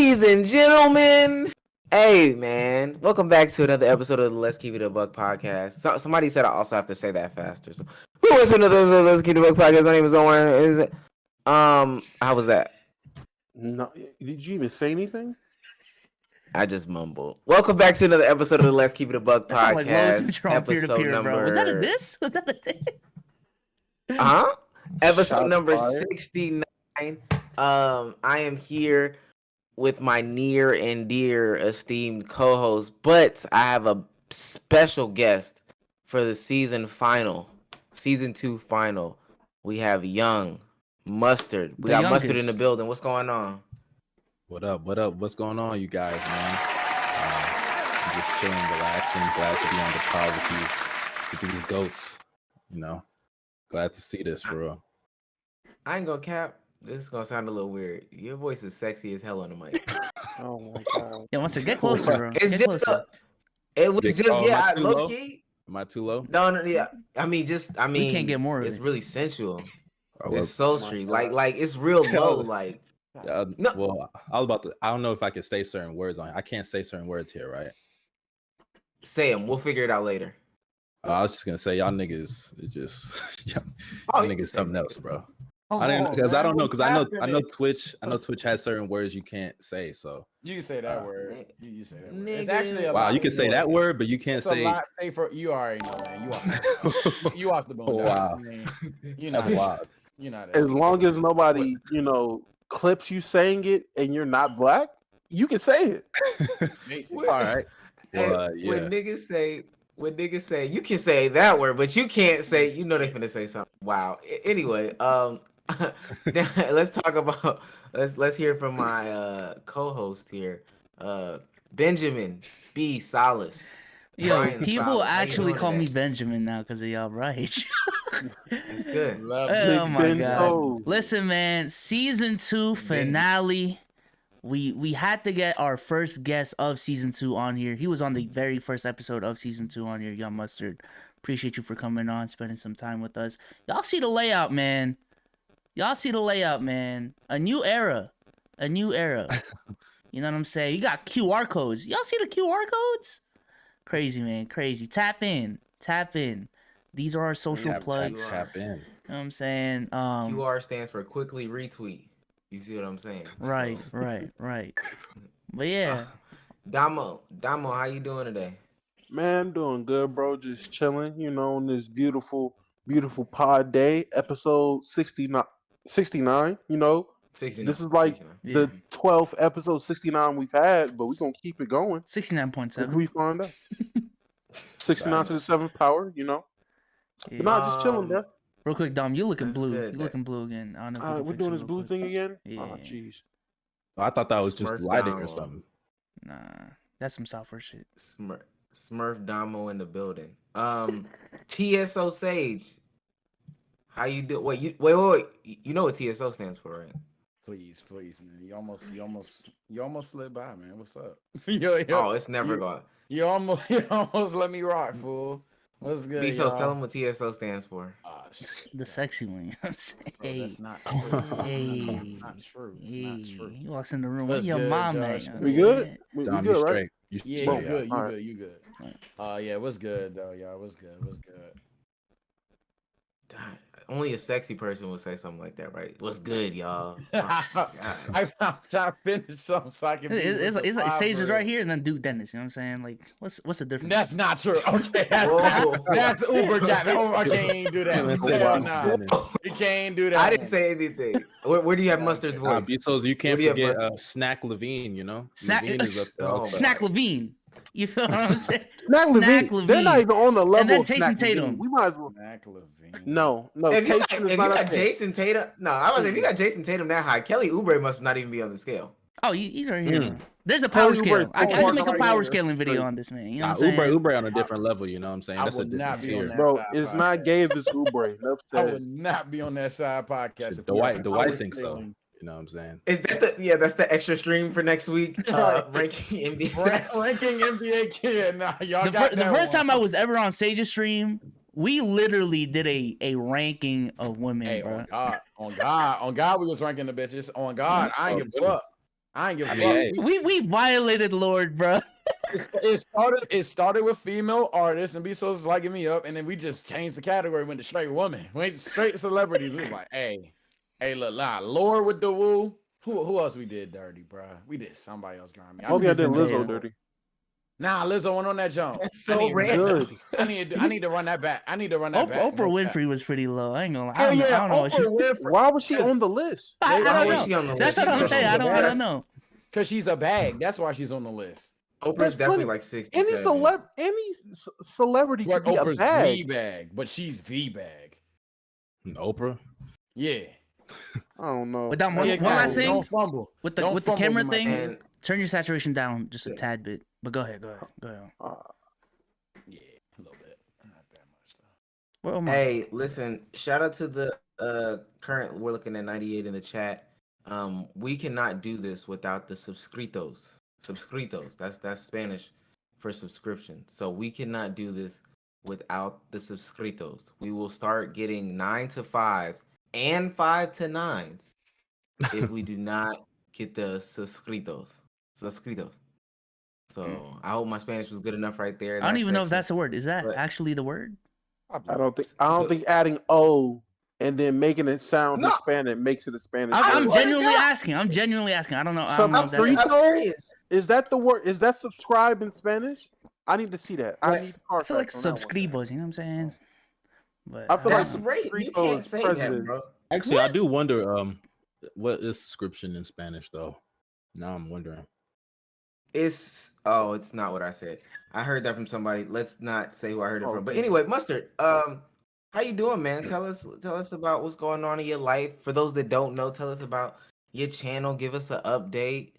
Ladies and gentlemen, hey man, welcome back to another episode of the Let's Keep It a Buck podcast. Somebody said I also have to say that faster. So, who was another Let's Keep It a Buck podcast? My name is Owen. Is it? How was that? No, did you even say anything? I just mumbled. Welcome back to another episode of the Let's Keep It a Buck podcast. Like Rose Mitchell episode number. Bro. Was that a diss? Was that a diss? Episode number 69. I am here with my near and dear esteemed co-host, but I have a special guest for the season 2 final. We have Young Mustard. We got Mustard in the building. What's going on? What up? What's going on, you guys, man? I'm just chilling, relaxing. Glad to be on the pod with these goats. You know, glad to see this for real. I ain't gonna cap. This is gonna sound a little weird. Your voice is sexy as hell on the mic. Oh my god! Yeah, once get closer, bro. It's get just closer. It was just low key. Am I too low? No, yeah. I mean, we can't get more. It's really sensual. Oh, it's sultry. Like it's real low. Like no. Well, I don't know if I can say certain words on it. I can't say certain words here, right? Say them. We'll figure it out later. I was just gonna say y'all niggas is just y'all niggas something else, bro. I didn't because I don't know because I know Twitch has certain words you can't say, so you can say that word. You say that word. Nigga. It's actually a wow. You can say that word, but you can't say. A lot safer. You already know, man. You off the bone. Wow. You know that's wild. You know that. As long as nobody, clips you saying it, and you're not black, you can say it. All right. Well, yeah. When niggas say you can say that word, but you can't say. You know they finna say something. Wow. Anyway, let's talk about. Let's hear from my co-host here, Benjamin B. Solace. Yo, people actually call me Benjamin now because of y'all, right? It's good. Oh my god! Listen, man, season 2 finale. We had to get our first guest of season 2 on here. He was on the very first episode of season 2 on here. Young Mustard, appreciate you for coming on, spending some time with us. Y'all see the layout, man. A new era. You know what I'm saying? You got QR codes. Y'all see the QR codes? Crazy, man. Crazy. Tap in. These are our social plugs. Tap in. You know what I'm saying? QR stands for quickly retweet. You see what I'm saying? Right. But yeah. Damo, how you doing today? Man, I'm doing good, bro. Just chilling, on this beautiful pod day, episode 69, 69, 69. This is like 69. The 12th episode 69 we've had, but we're going to keep it going. 69.7. We find out. 69 to the 7th power, Yeah. But not just chilling, bro. Real quick, Dom, you looking blue. You looking blue again. I don't know if we're doing this blue thing again? Yeah. Oh, jeez. I thought that was just lighting or something. Nah, that's some software shit. Smurf Damo in the building. TSO Sage. How you do? Wait. You know what TSO stands for, right? Please, man. You almost slid by, man. What's up? Oh, it's never gone. You almost let me rock, fool. What's good? Bezos, tell him what TSO stands for. The sexy one. You know what I'm saying? Bro, that's not true. Hey, not true. Hey. Not true. He walks in the room. What's Where's your good, mom Josh? at? We good? We Dom, good, you right? straight. Yeah, straight. You good. Yeah, what's good though, y'all? What's good? Only a sexy person would say something like that, right? What's good, y'all? I'm trying to finish something so I can. It's like Sage is right here, and then Duke Dennis. You know what I'm saying? Like, what's the difference? That's not true. Okay, that's Uber Jack. I can't do that. Hell nah. You can't do that. I didn't say anything. Where do you have Mustard's voice? So you can't forget Snack Levine. Snack Levine. You feel what I'm saying? Snack Levine. They're not even on the level and then of Jason Tatum. Levine. We might as well. Snack Levine. No. If you got Jason Tatum, if you got Jason Tatum that high, Kelly Oubre must not even be on the scale. Oh, he's right here. There's a power scale. I can make a power scaling video on this, man. You know what I'm saying? Oubre on a different level. You know what I'm saying? That's a different tier, bro. It's not gay if it's Oubre. I would not be on that side podcast. The white thinks so. You know what I'm saying? Is that that's the extra stream for next week? Ranking NBA. Ranking NBA kid. Nah, y'all the first time I was ever on Sage's stream, we literally did a ranking of women, bro. On God, we was ranking the bitches. On God, I ain't give a fuck. I ain't give a fuck. hey. We violated Lord, bro. It started with female artists and Bezos liking me up, and then we just changed the category, went to straight women, went straight to celebrities. We was like, hey, look, Lord with the woo. Who else we did dirty, bro? We did somebody else grimy. Maybe I did Lizzo Zendaya. dirty. Nah, Lizzo went on that jump. That's so random. Good. I need to run that back. I need to run that back. Oprah Winfrey was pretty low. I ain't gonna lie. Hell yeah, I don't know what she. Oprah Winfrey. Why was she on the list? I Why don't was know. she on the That's list? what I'm She's saying. I on the don't list. know. Because she's a bag. That's why she's on the list. Oprah's There's definitely plenty- like 60. Any celebrity But could be a Oprah's bag. the bag, but she's the bag. Oprah. Yeah. I don't know. With that one, Yeah, one last exactly. thing Don't fumble. with the Don't fumble camera with my thing. thing. And Turn your saturation down just a tad bit. But go ahead. Yeah, a little bit. Not that much though. Where am I? hey, listen, shout out to the current. We're looking at 98 in the chat. We cannot do this without the subscritos. Subscritos. That's Spanish for subscription. So we cannot do this without the subscritos. We will start getting 9 to 5s and 5 to 9s if we do not get the suscritos. Suscritos. So I hope my Spanish was good enough right there. in I don't that even know if section. that's the word. Is that But- actually the word? I don't think adding O and then making it sound Hispanic makes it a Spanish. I'm word. genuinely asking. I don't know. I don't know if that's Subscrito? I'm serious. Is that the word? Is that subscribe in Spanish? I need to see that. I Yes. need I feel like Carfax on that one. subscribos. You know what I'm saying? But I feel like That's right. You Subscrito can't is say president. that, bro. Actually, I do wonder. What is subscription in Spanish though? Now I'm wondering. It's not what I said. I heard that from somebody. Let's not say who I heard it from. But Okay. anyway, Mustard, how you doing, man? Tell us about what's going on in your life. For those that don't know, tell us about your channel. Give us an update.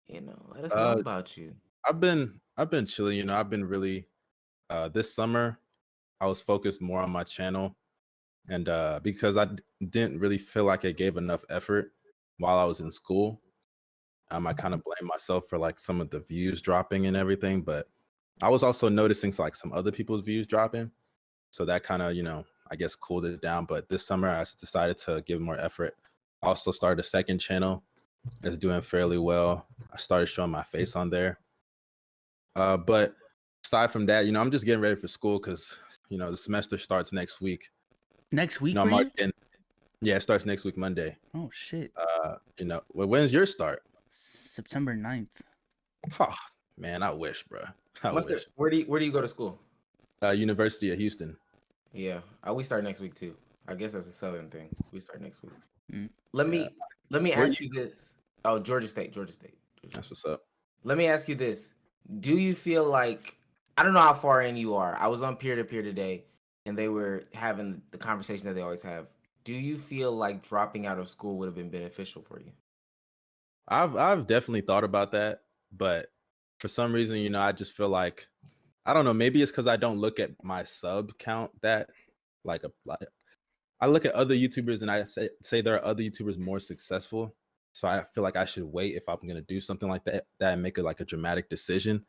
Let us know about you. I've been chilling. I've been really this summer I was focused more on my channel, and because I didn't really feel like I gave enough effort while I was in school. I kind of blame myself for like some of the views dropping and everything, but I was also noticing like some other people's views dropping. So that kind of, I guess cooled it down. But this summer I decided to give more effort. I also started a second channel. It's doing fairly well. I started showing my face on there. But aside from that, I'm just getting ready for school because, the semester starts next week. next week I'm for you? already yeah, it starts next week, Monday. Oh shit. When's your start? September 9th. Oh, man, I wish, bro. I Mustard, wish. where do you go to school? University of Houston. Yeah, we start next week too. I guess that's a Southern thing. We start next week. Mm. Let me Where ask you this. Oh, Georgia State. That's what's up. Let me ask you this. Do you feel like, I don't know how far in you are. I was on peer-to-peer today and they were having the conversation that they always have. Do you feel like dropping out of school would have been beneficial for you? I've definitely thought about that, but for some reason, I just feel like I don't know. Maybe it's because I don't look at my sub count that like I look at other YouTubers and I say there are other YouTubers more successful. So I feel like I should wait if I'm gonna do something like that and make it like a dramatic decision.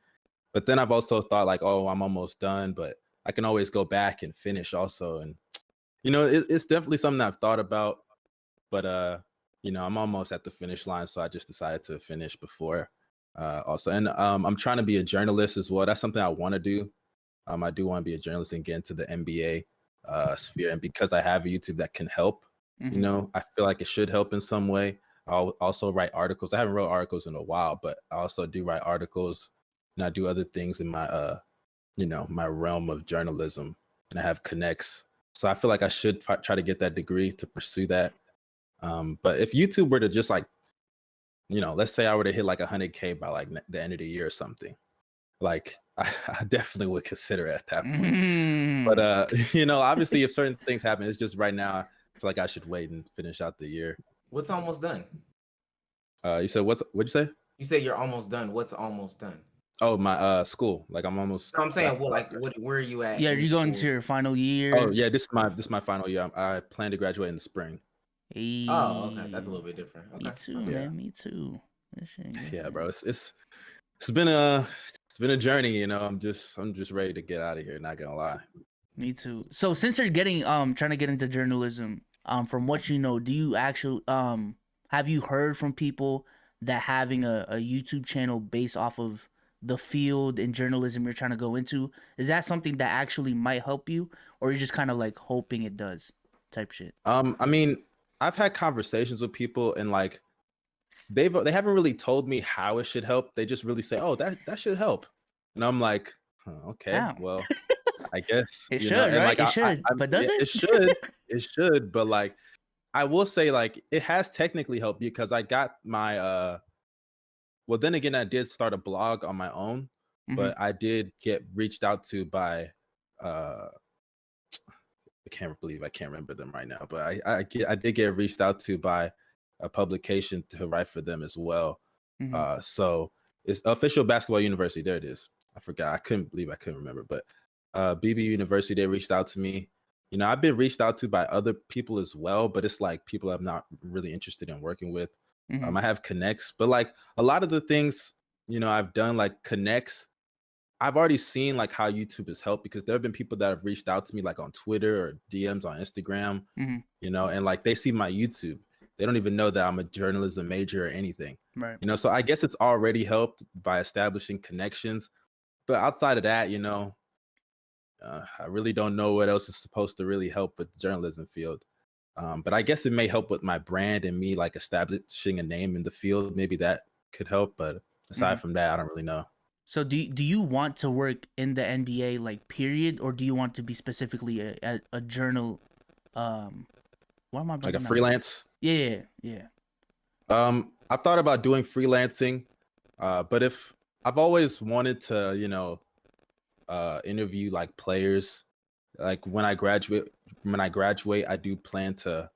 But then I've also thought like, oh, I'm almost done, but I can always go back and finish also. And it's definitely something I've thought about, but I'm almost at the finish line, so I just decided to finish before also. And I'm trying to be a journalist as well. That's something I want to do. I do want to be a journalist and get into the NBA sphere. And because I have a YouTube that can help, Mhm. I feel like it should help in some way. I'll also write articles. I haven't wrote articles in a while, but I also do write articles and I do other things in my my realm of journalism, and I have connects. So I feel like I should try to get that degree to pursue that. But if YouTube were to just like, let's say I were to hit like 100K by like the end of the year or something, like I definitely would consider it at that point. Mm. But obviously if certain things happen, it's just right now I feel like I should wait and finish out the year. What's almost done? You said what'd you say? You said you're almost done. What's almost done? Oh, my school. Like I'm almost. So I'm saying, where are you at? Yeah, in you going to school? your final year? Oh yeah, this is my final year. I plan to graduate in the spring. Hey. Oh, okay, that's a little bit different. Okay. Me too, Okay. man. Me too. This shit ain't Yeah, good. bro. It's been a journey. I'm just ready to get out of here. Not gonna lie. Me too. So since you're getting trying to get into journalism, from what you know, do you actually have you heard from people that having a YouTube channel based off of the field and journalism you're trying to go into, is that something that actually might help you, or you're just kind of like hoping it does type shit? I mean, I've had conversations with people and like they haven't really told me how it should help. They just really say, "Oh, that should help," and I'm like, "Okay, How? well, I guess It you know." should, And right? like, It should, but does yeah, it? it should, but like, I will say like it has technically helped because I got my well, then again, I did start a blog on my own, Mhm. but I did get reached out to by I can't believe I can't remember them right now, but I did get reached out to by a publication to write for them as well. Mhm. So it's Official Basketball University. There it is. I forgot. I couldn't believe I couldn't remember, but BB University, they reached out to me. You know, I've been reached out to by other people as well, but it's like people I'm not really interested in working with. Mhm. I have connects, but like a lot of the things, you know, I've done like connects. I've already seen like how YouTube has helped because there have been people that have reached out to me like on Twitter or DMs on Instagram, Mhm. you know, and like they see my YouTube. They don't even know that I'm a journalism major or anything, Right. you know. So I guess it's already helped by establishing connections. But outside of that, you know, I really don't know what else is supposed to really help with the journalism field. But I guess it may help with my brand and me like establishing a name in the field. Maybe that could help. But aside Mhm. from that, I don't really know. So do you want to work in the NBA like period, or do you want to be specifically a journal? What am I Like a blanking out? freelance. Yeah, yeah. I've thought about doing freelancing, but if I've always wanted to, you know, interview like players. Like when I graduate, I do plan to,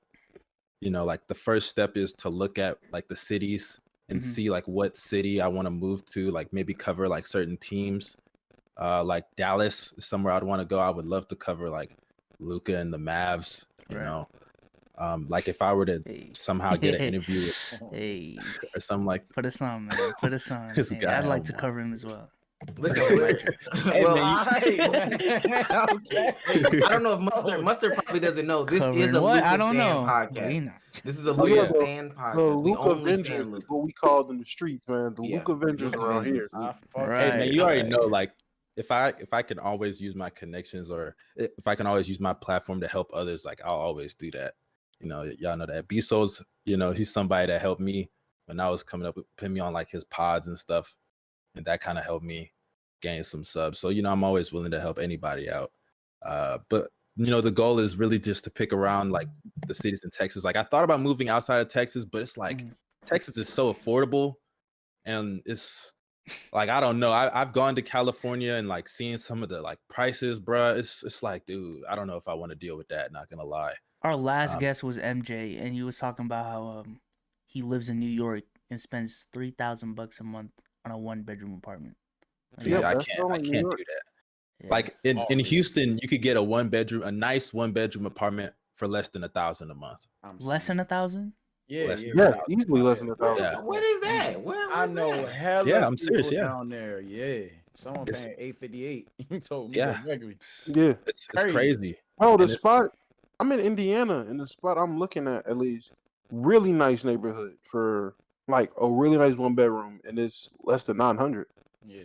you know, like the first step is to look at like the cities and Mhm. see like what city I want to move to, like maybe cover like certain teams. Like Dallas is somewhere I'd want to go. I would love to cover like Luca and the Mavs, you Right. know. Like if I were to Hey. somehow get an interview Hey, or something like put us on, man. Put us on. this Hey, guy, I'd like oh to my. cover him as well. Listen, Hey, well, man, Okay. I don't know if Mustard probably doesn't know. This is Covering a what? I Luca don't Stan know. podcast. You know. This is a Oh yeah, Luca Stan the podcast. We Luca only Avengers stand is Luca. what we call in the streets, man. The Yeah, Luca Avengers Luka around here. Vengeance. We- Hey man, you already Right. know like if I can always use my connections or if I can always use my platform to help others, like I'll always do that. You know, y'all know that. Bezos, you know, he's somebody that helped me when I was coming up, put me on like his pods and stuff, and that kind of helped me gain some subs. So you know, I'm always willing to help anybody out. But you know, the goal is really just to pick around like the cities in Texas. Like I thought about moving outside of Texas, but it's like Mhm. Texas is so affordable, and it's like I don't know. I've gone to California and like seeing some of the like prices, bruh. It's like, dude, I don't know if I want to deal with that. Not gonna lie. Our last Um, guest was MJ, and he was talking about how he lives in New York and spends $3,000 a month on a 1-bedroom apartment. See, Yeah, I that's can't. all I in New can't York. do that. Yeah. Like in Oh, yeah. Houston, you could get a nice 1-bedroom apartment for less than $1,000 a month. Less than 1,000. Yeah, less yeah. than Yeah, 1,000. easily less than What, 1,000. Yeah. what is that? What I was know that? hella Yeah, I'm people serious, yeah. down there. Yeah, someone It's- paying $858. You told me Yeah. directly. Yeah. It's Crazy. crazy. Oh, the And it's- spot. I'm in Indiana, and the spot I'm looking at least really nice neighborhood for like a really nice 1-bedroom, and it's less than 900. Yeah.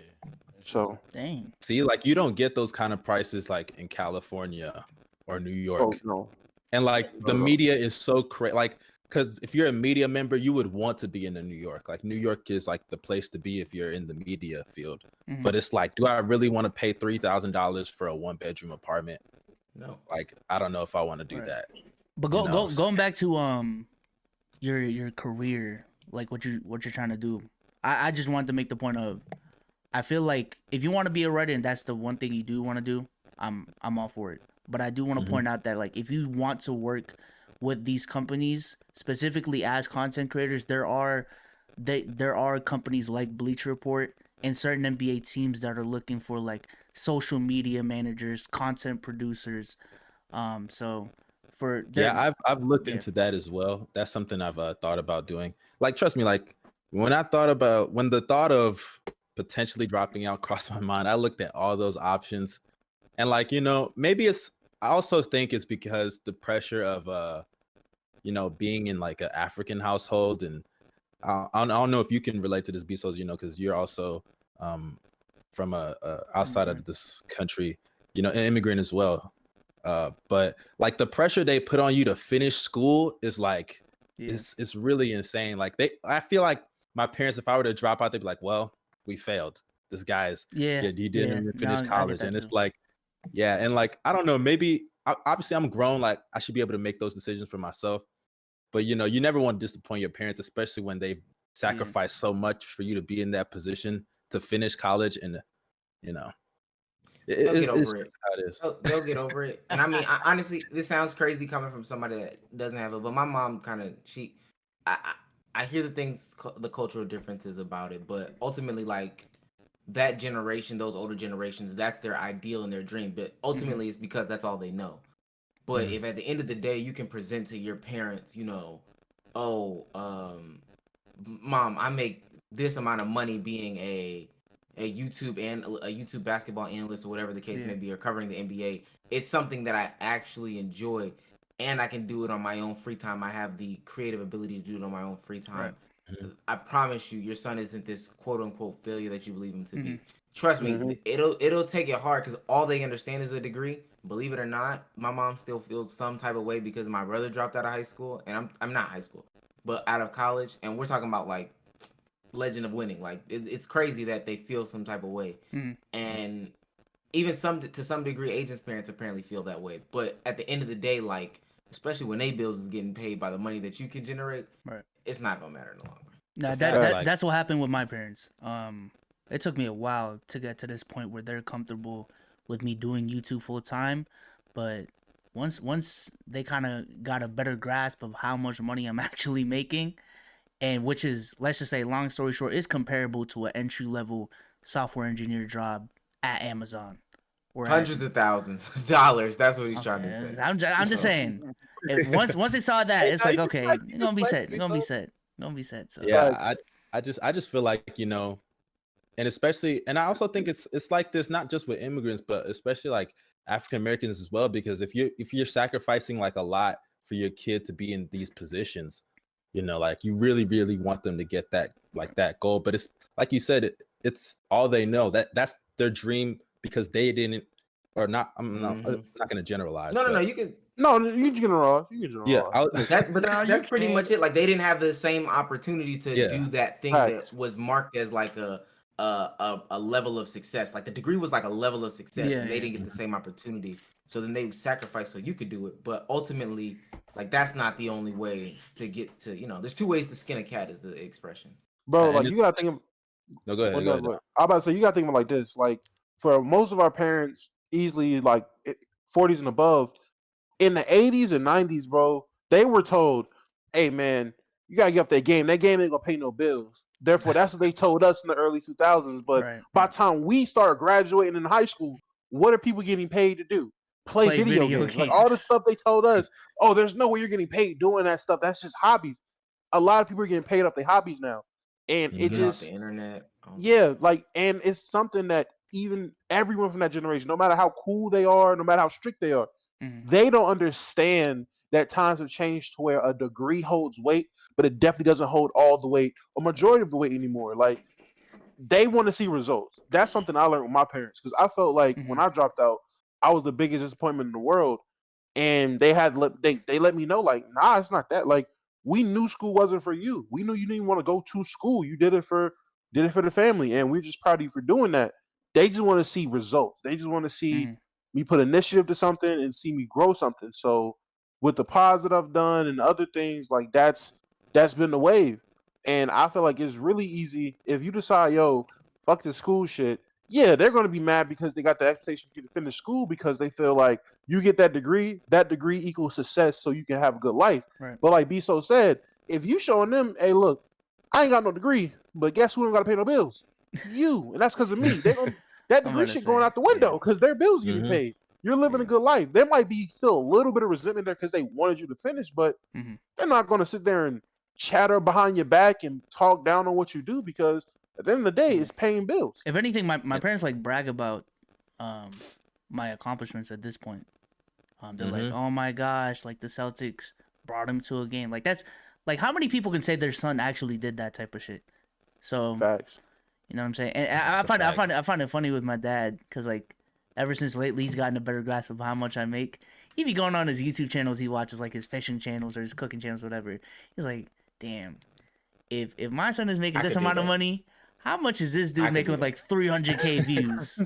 So, Dang. See, like you don't get those kind of prices like in California or New York. oh no, And like Not the at all. media is so crazy. Like, because if you're a media member, you would want to be in New York. Like, New York is like the place to be if you're in the media field. Mhm. But it's like, do I really want to pay $3,000 for a 1-bedroom apartment? No. Like, I don't know if I want to do Right. that. But You know, going back to your career, like what you're trying to do. I just wanted to make the point of, I feel like if you want to be a writer and that's the one thing you do want to do, I'm all for it. But I do want to Mhm. point out that like if you want to work with these companies specifically as content creators, there are companies like Bleacher Report and certain NBA teams that are looking for like social media managers, content producers. So for Yeah, I've looked Yeah. into that as well. That's something I've thought about doing. Like, trust me, like when the thought of potentially dropping out crossed my mind, I looked at all those options, and like you know, maybe it's. I also think it's because the pressure of you know, being in like an African household, and I don't know if you can relate to this, Bezos, because you're also from a outside of this country, an immigrant as well. But like the pressure they put on you to finish school is like it's really insane. Like I feel like my parents, if I were to drop out, they'd be like, "Well, we failed. This guy's he didn't even finish college," and it's like, and like I don't know, maybe obviously I'm grown, like I should be able to make those decisions for myself. But you never want to disappoint your parents, especially when they've sacrificed so much for you to be in that position to finish college, and they'll get over it. How it is. They'll get over it. And I mean, honestly, this sounds crazy coming from somebody that doesn't have it, but my mom kind of I hear the things, the cultural differences about it, but ultimately, like that generation, those older generations, that's their ideal and their dream. But ultimately, it's because that's all they know. But if at the end of the day you can present to your parents, Mom, I make this amount of money being a YouTube basketball analyst or whatever the case may be, or covering the NBA. It's something that I actually enjoy, and I can do it on my own free time. I have the creative ability to do it on my own free time. Right. I promise you, your son isn't this quote unquote failure that you believe him to be. Trust me, it'll take it hard because all they understand is the degree. Believe it or not, my mom still feels some type of way because my brother dropped out of high school, and I'm not high school, but out of college, and we're talking about like legend of winning. Like it's crazy that they feel some type of way, and even to some degree, agents' parents apparently feel that way. But at the end of the day, like especially when they bills is getting paid by the money that you can generate, it's not gonna matter in the long run. That's what happened with my parents. It took me a while to get to this point where they're comfortable with me doing YouTube full time, but once they kind of got a better grasp of how much money I'm actually making, and which is, let's just say, long story short, is comparable to an entry level software engineer job at Amazon. Hundreds of thousands of dollars. That's what he's trying to say. I'm just saying. Once they saw that, it's like, okay, you're gonna be set. You're gonna be set. So. Yeah, I just feel like and especially, and I also think it's like this not just with immigrants, but especially like African Americans as well, because if you're sacrificing like a lot for your kid to be in these positions, like you really, really want them to get that goal. But it's like you said, it's all they know. That's their dream because they didn't, or not. I'm not going to generalize. No, you can. No, you can generalize. Yeah, that's pretty much it. Like they didn't have the same opportunity to do that thing that was marked as like a level of success. Like the degree was like a level of success, and they didn't get the same opportunity. So then they sacrificed so you could do it. But ultimately, like that's not the only way to get to. There's two ways to skin a cat, is the expression. Bro, like you gotta think of. No, go ahead. I'm about to say you gotta think of it like this. Like for most of our parents, easily like 40s and above, in the 80s and 90s, bro, they were told, "Hey, man, you gotta get off that game. That game ain't gonna pay no bills." Therefore, that's what they told us in the early 2000s. But by the time we start graduating in high school, what are people getting paid to do? Play video games. Like all the stuff they told us, oh, there's no way you're getting paid doing that stuff. That's just hobbies. A lot of people are getting paid off their hobbies now. And it just the internet. And it's something that even everyone from that generation, no matter how cool they are, no matter how strict they are, they don't understand that times have changed to where a degree holds weight, but it definitely doesn't hold all the weight or majority of the weight anymore. Like they want to see results. That's something I learned with my parents because I felt like when I dropped out, I was the biggest disappointment in the world, and they let me know like, nah, it's not that. Like we knew school wasn't for you. We knew you didn't want to go to school. You did it for the family, and we're just proud of you for doing that. They just want to see results. They just want to see me put initiative to something and see me grow something. So with the pods that I've done and other things, like that's been the wave. And I feel like it's really easy if you decide, yo, fuck this school shit. Yeah, they're going to be mad because they got the expectation for you to finish school because they feel like you get that degree equals success so you can have a good life. Right. But like Biso said, if you showing them, hey, look, I ain't got no degree, but guess who don't got to pay no bills? You. And that's because of me. That degree shit going out the window because their bills getting paid. You're living a good life. There might be still a little bit of resentment there because they wanted you to finish, but they're not going to sit there and chatter behind your back and talk down on what you do because at the end of the day, it's paying bills. If anything, my parents like brag about my accomplishments at this point. They're like, oh my gosh, like the Celtics brought him to a game. Like that's Like, how many people can say their son actually did that type of shit? So, Facts. you know what I'm saying? And I find it funny with my dad because like ever since lately he's gotten a better grasp of how much I make. He be going on his YouTube channels. He watches like his fishing channels or his cooking channels, or whatever. He's like, damn, if my son is making this amount of money, how much is this dude making with like 300K views?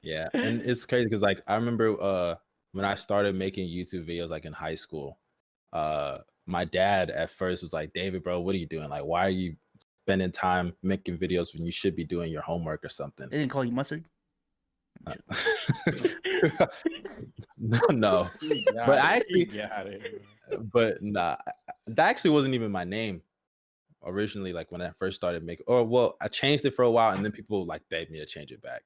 Yeah, and it's crazy because like I remember when I started making YouTube videos like in high school, my dad at first was like, David, bro, what are you doing? Like, why are you spending time making videos when you should be doing your homework or something? They didn't call you mustard? No. But I actually got it. But nah, that actually wasn't even my name originally. Like when I first started making, or well, I changed it for a while, and then people like begged me to change it back.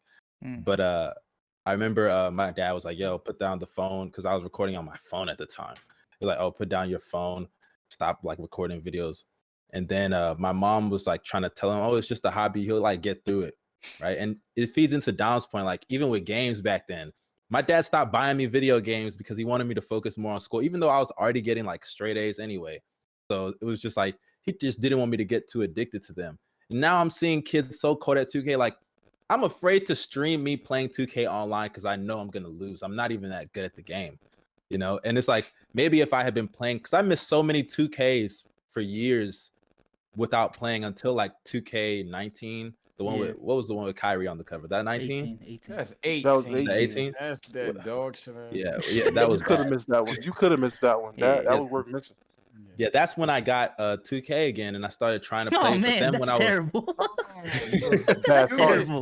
But I remember my dad was like, "Yo, put down the phone," because I was recording on my phone at the time. He's like, "Oh, put down your phone, stop like recording videos." And then my mom was like trying to tell him, "Oh, it's just a hobby. He'll like get through it." Right. And it feeds into Dom's point. Like even with games back then, my dad stopped buying me video games because he wanted me to focus more on school, even though I was already getting like straight A's anyway. So it was just like he just didn't want me to get too addicted to them. And now I'm seeing kids so cold at 2K. Like I'm afraid to stream me playing 2K online because I know I'm gonna lose. I'm not even that good at the game, you know. And it's like maybe if I had been playing, because I missed so many 2Ks for years without playing until like 2K19. The one with what was the one with Kyrie on the cover? That 19? 18. That's 18. That was 18. 18? That's that dog shit. Yeah, that was You could have missed that one. You could have missed that one. That was worth missing. Yeah, that's when I got 2K again, and I started trying to play. Oh man, but then that's when I was terrible.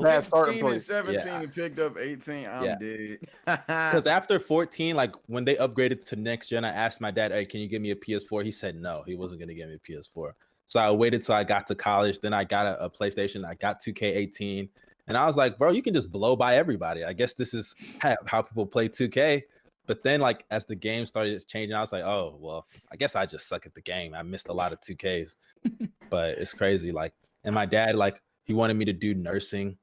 Bad start 16 and 17 and picked up 18. I'm dead. Because after 14, like when they upgraded to next gen, I asked my dad, "Hey, can you give me a PS4?" He said no, he wasn't gonna give me a PS4. So I waited till I got to college. Then I got a PlayStation. I got 2K18, and I was like, "Bro, you can just blow by everybody." I guess this is how people play 2K. But then, like as the game started changing, I was like, "Oh, well, I guess I just suck at the game. I missed a lot of 2Ks." But it's crazy. Like, and my dad, like, he wanted me to do nursing.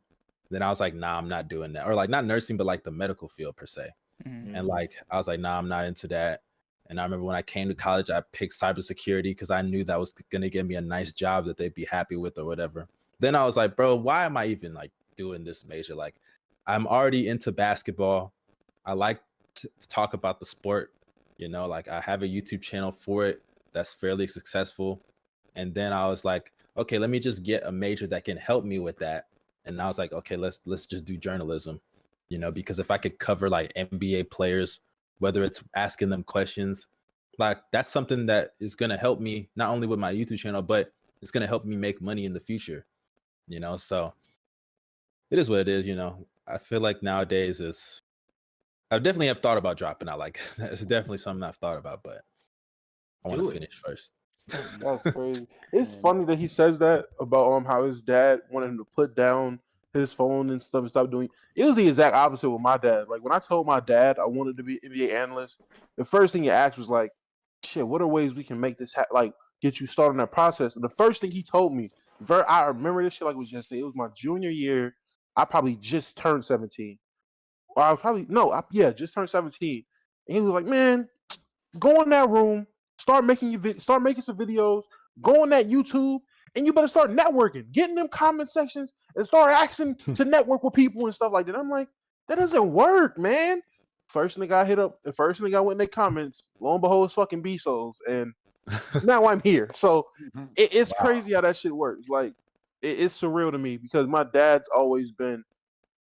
Then I was like, "Nah, I'm not doing that." Or like not nursing, but like the medical field per se. And like I was like, "Nah, I'm not into that." And I remember when I came to college, I picked cybersecurity because I knew that was gonna give me a nice job that they'd be happy with or whatever. Then I was like, "Bro, why am I even like doing this major? Like, I'm already into basketball. I like to talk about the sport, you know, like I have a YouTube channel for it that's fairly successful." And then I was like, okay, let me just get a major that can help me with that. And I was like, okay, let's just do journalism, you know, because if I could cover like NBA players, whether it's asking them questions, like that's something that is going to help me not only with my YouTube channel, but it's going to help me make money in the future, you know. So it is what it is, you know. I feel like nowadays I definitely have thought about dropping out. Like it's definitely something I've thought about, but I want to finish first. That's crazy. It's funny that he says that about how his dad wanted him to put down his phone and stuff and stop doing. It was the exact opposite with my dad. Like when I told my dad I wanted to be an NBA analyst, the first thing he asked was like, "Shit, what are ways we can make this like get you started in that process?" And the first thing he told me, I remember this shit like it was yesterday. It was my junior year. I probably just turned 17. Or I was probably just turned 17. And he was like, "Man, go in that room, start making some videos, go on that YouTube, and you better start networking, get in them comment sections, and start asking to network with people and stuff like that." I'm like, that doesn't work, man. First thing I went in their comments, lo and behold, it's fucking Bezos, and now I'm here. So it's crazy how that shit works. Like it's surreal to me because my dad's always been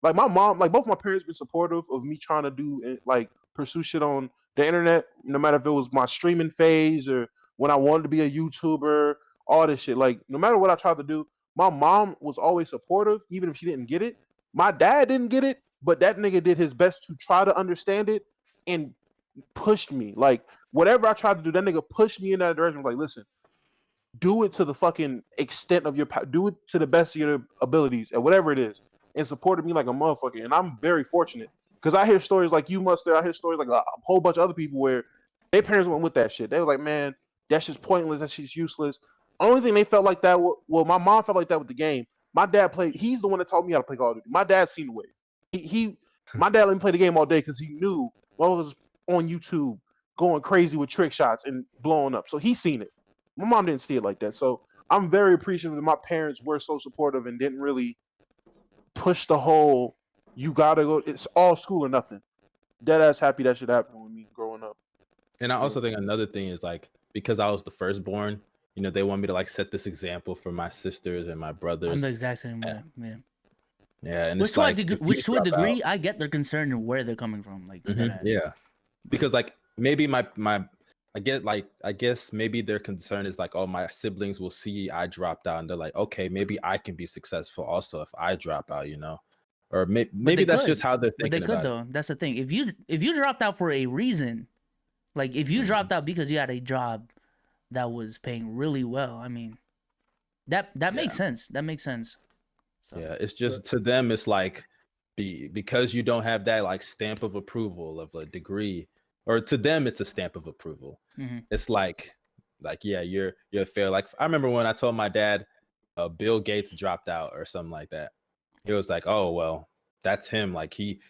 like my mom, like both my parents been supportive of me trying to do like pursue shit on the internet, no matter if it was my streaming phase or when I wanted to be a YouTuber, all this shit. Like no matter what I tried to do, my mom was always supportive, even if she didn't get it. My dad didn't get it, but that nigga did his best to try to understand it and pushed me. Like whatever I tried to do, that nigga pushed me in that direction. Like, listen, do it to the fucking extent of your power, do it to the best of your abilities, and whatever it is, and supported me like a motherfucker. And I'm very fortunate because I hear stories like you must. I hear stories like a whole bunch of other people where their parents went with that shit. They were like, "Man, that's just pointless. That's just useless." Only thing they felt like that. Well, my mom felt like that with the game. My dad played. He's the one that taught me how to play Call of Duty. My dad seen the wave. My dad let me play the game all day because he knew what was on YouTube going crazy with trick shots and blowing up. So he's seen it. My mom didn't see it like that. So I'm very appreciative that my parents were so supportive and didn't really push the whole, you gotta go, it's all school or nothing. Dead ass happy that shit happened with me growing up. And I also think another thing is like, because I was the firstborn, you know, they want me to like set this example for my sisters and my brothers. I'm the exact same way. Yeah. Yeah, and which it's like, to a degree, I get their concern and where they're coming from. Like, yeah, because like maybe my I guess maybe their concern is like, oh, my siblings will see I dropped out, and they're like, okay, maybe I can be successful also if I drop out, you know, or maybe that's just how they're thinking. But they could though. That's the thing. If you dropped out for a reason, like if you dropped out because you had a job that was paying really well, I mean, that makes sense. That makes sense. So, yeah, it's just to them, it's like because you don't have that like stamp of approval of a degree, or to them it's a stamp of approval. It's like yeah, you're fair. Like I remember when I told my dad Bill Gates dropped out or something like that. He was like, oh well, that's him. Like he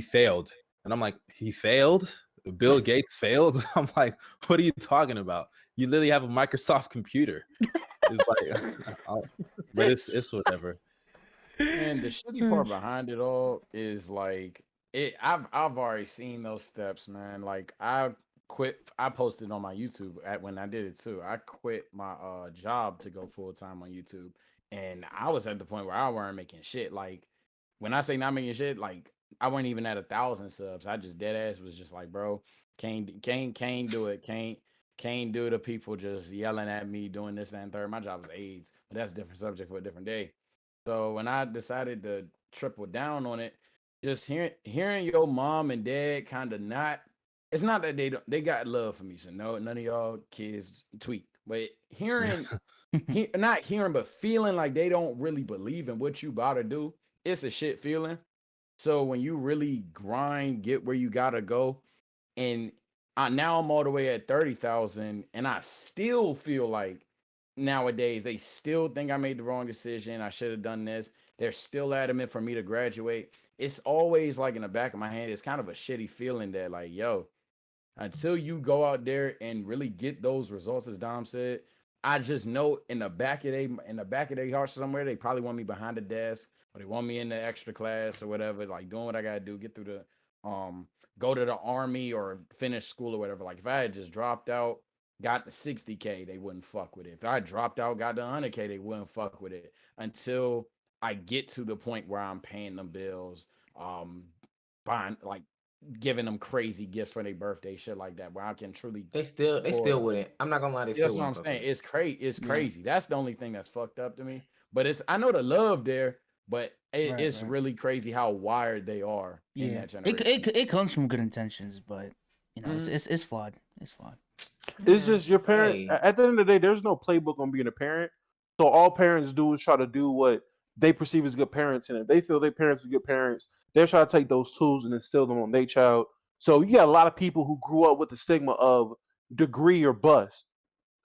failed, and I'm like, he failed? Bill Gates failed? I'm like, what are you talking about? You literally have a Microsoft computer. It's like, but it's whatever. And the shitty part behind it all is like I've already seen those steps, man. Like I posted on my YouTube when I did it too. I quit my job to go full time on YouTube, and I was at the point where I weren't making shit. Like when I say not making shit, like I wasn't even at 1,000 subs. I just dead ass was just like, bro, can't do it, can't do the people just yelling at me doing this and third. My job was AIDS, but that's a different subject for a different day. So when I decided to triple down on it, just hearing your mom and dad kind of not, it's not that they got love for me. So no, none of y'all kids tweet, but not hearing, but feeling like they don't really believe in what you about to do. It's a shit feeling. So when you really grind, get where you gotta go, and now I'm all the way at 30,000, and I still feel like nowadays they still think I made the wrong decision. I should have done this. They're still adamant for me to graduate. It's always like in the back of my hand, it's kind of a shitty feeling that like, yo, until you go out there and really get those results, as Dom said, I just know in the back of their heart somewhere, they probably want me behind the desk, or they want me in the extra class or whatever, like doing what I gotta do, get through the go to the army or finish school or whatever. Like if I had just dropped out, got the 60K, they wouldn't fuck with it. If I dropped out, got the 100K, they wouldn't fuck with it until I get to the point where I'm paying them bills, buying, like giving them crazy gifts for their birthday, shit like that, where I can truly. They still wouldn't. I'm not gonna lie, they still. That's what I'm saying. It's crazy. It's crazy. That's the only thing that's fucked up to me. But I know the love there, but it's really crazy how wired they are in that generation. It comes from good intentions, but you know, it's flawed. It's flawed. It's just your parent. At the end of the day, there's no playbook on being a parent. So all parents do is try to do what they perceive as good parents, and if they feel their parents are good parents, they're trying to take those tools and instill them on their child. So you got a lot of people who grew up with the stigma of degree or bust.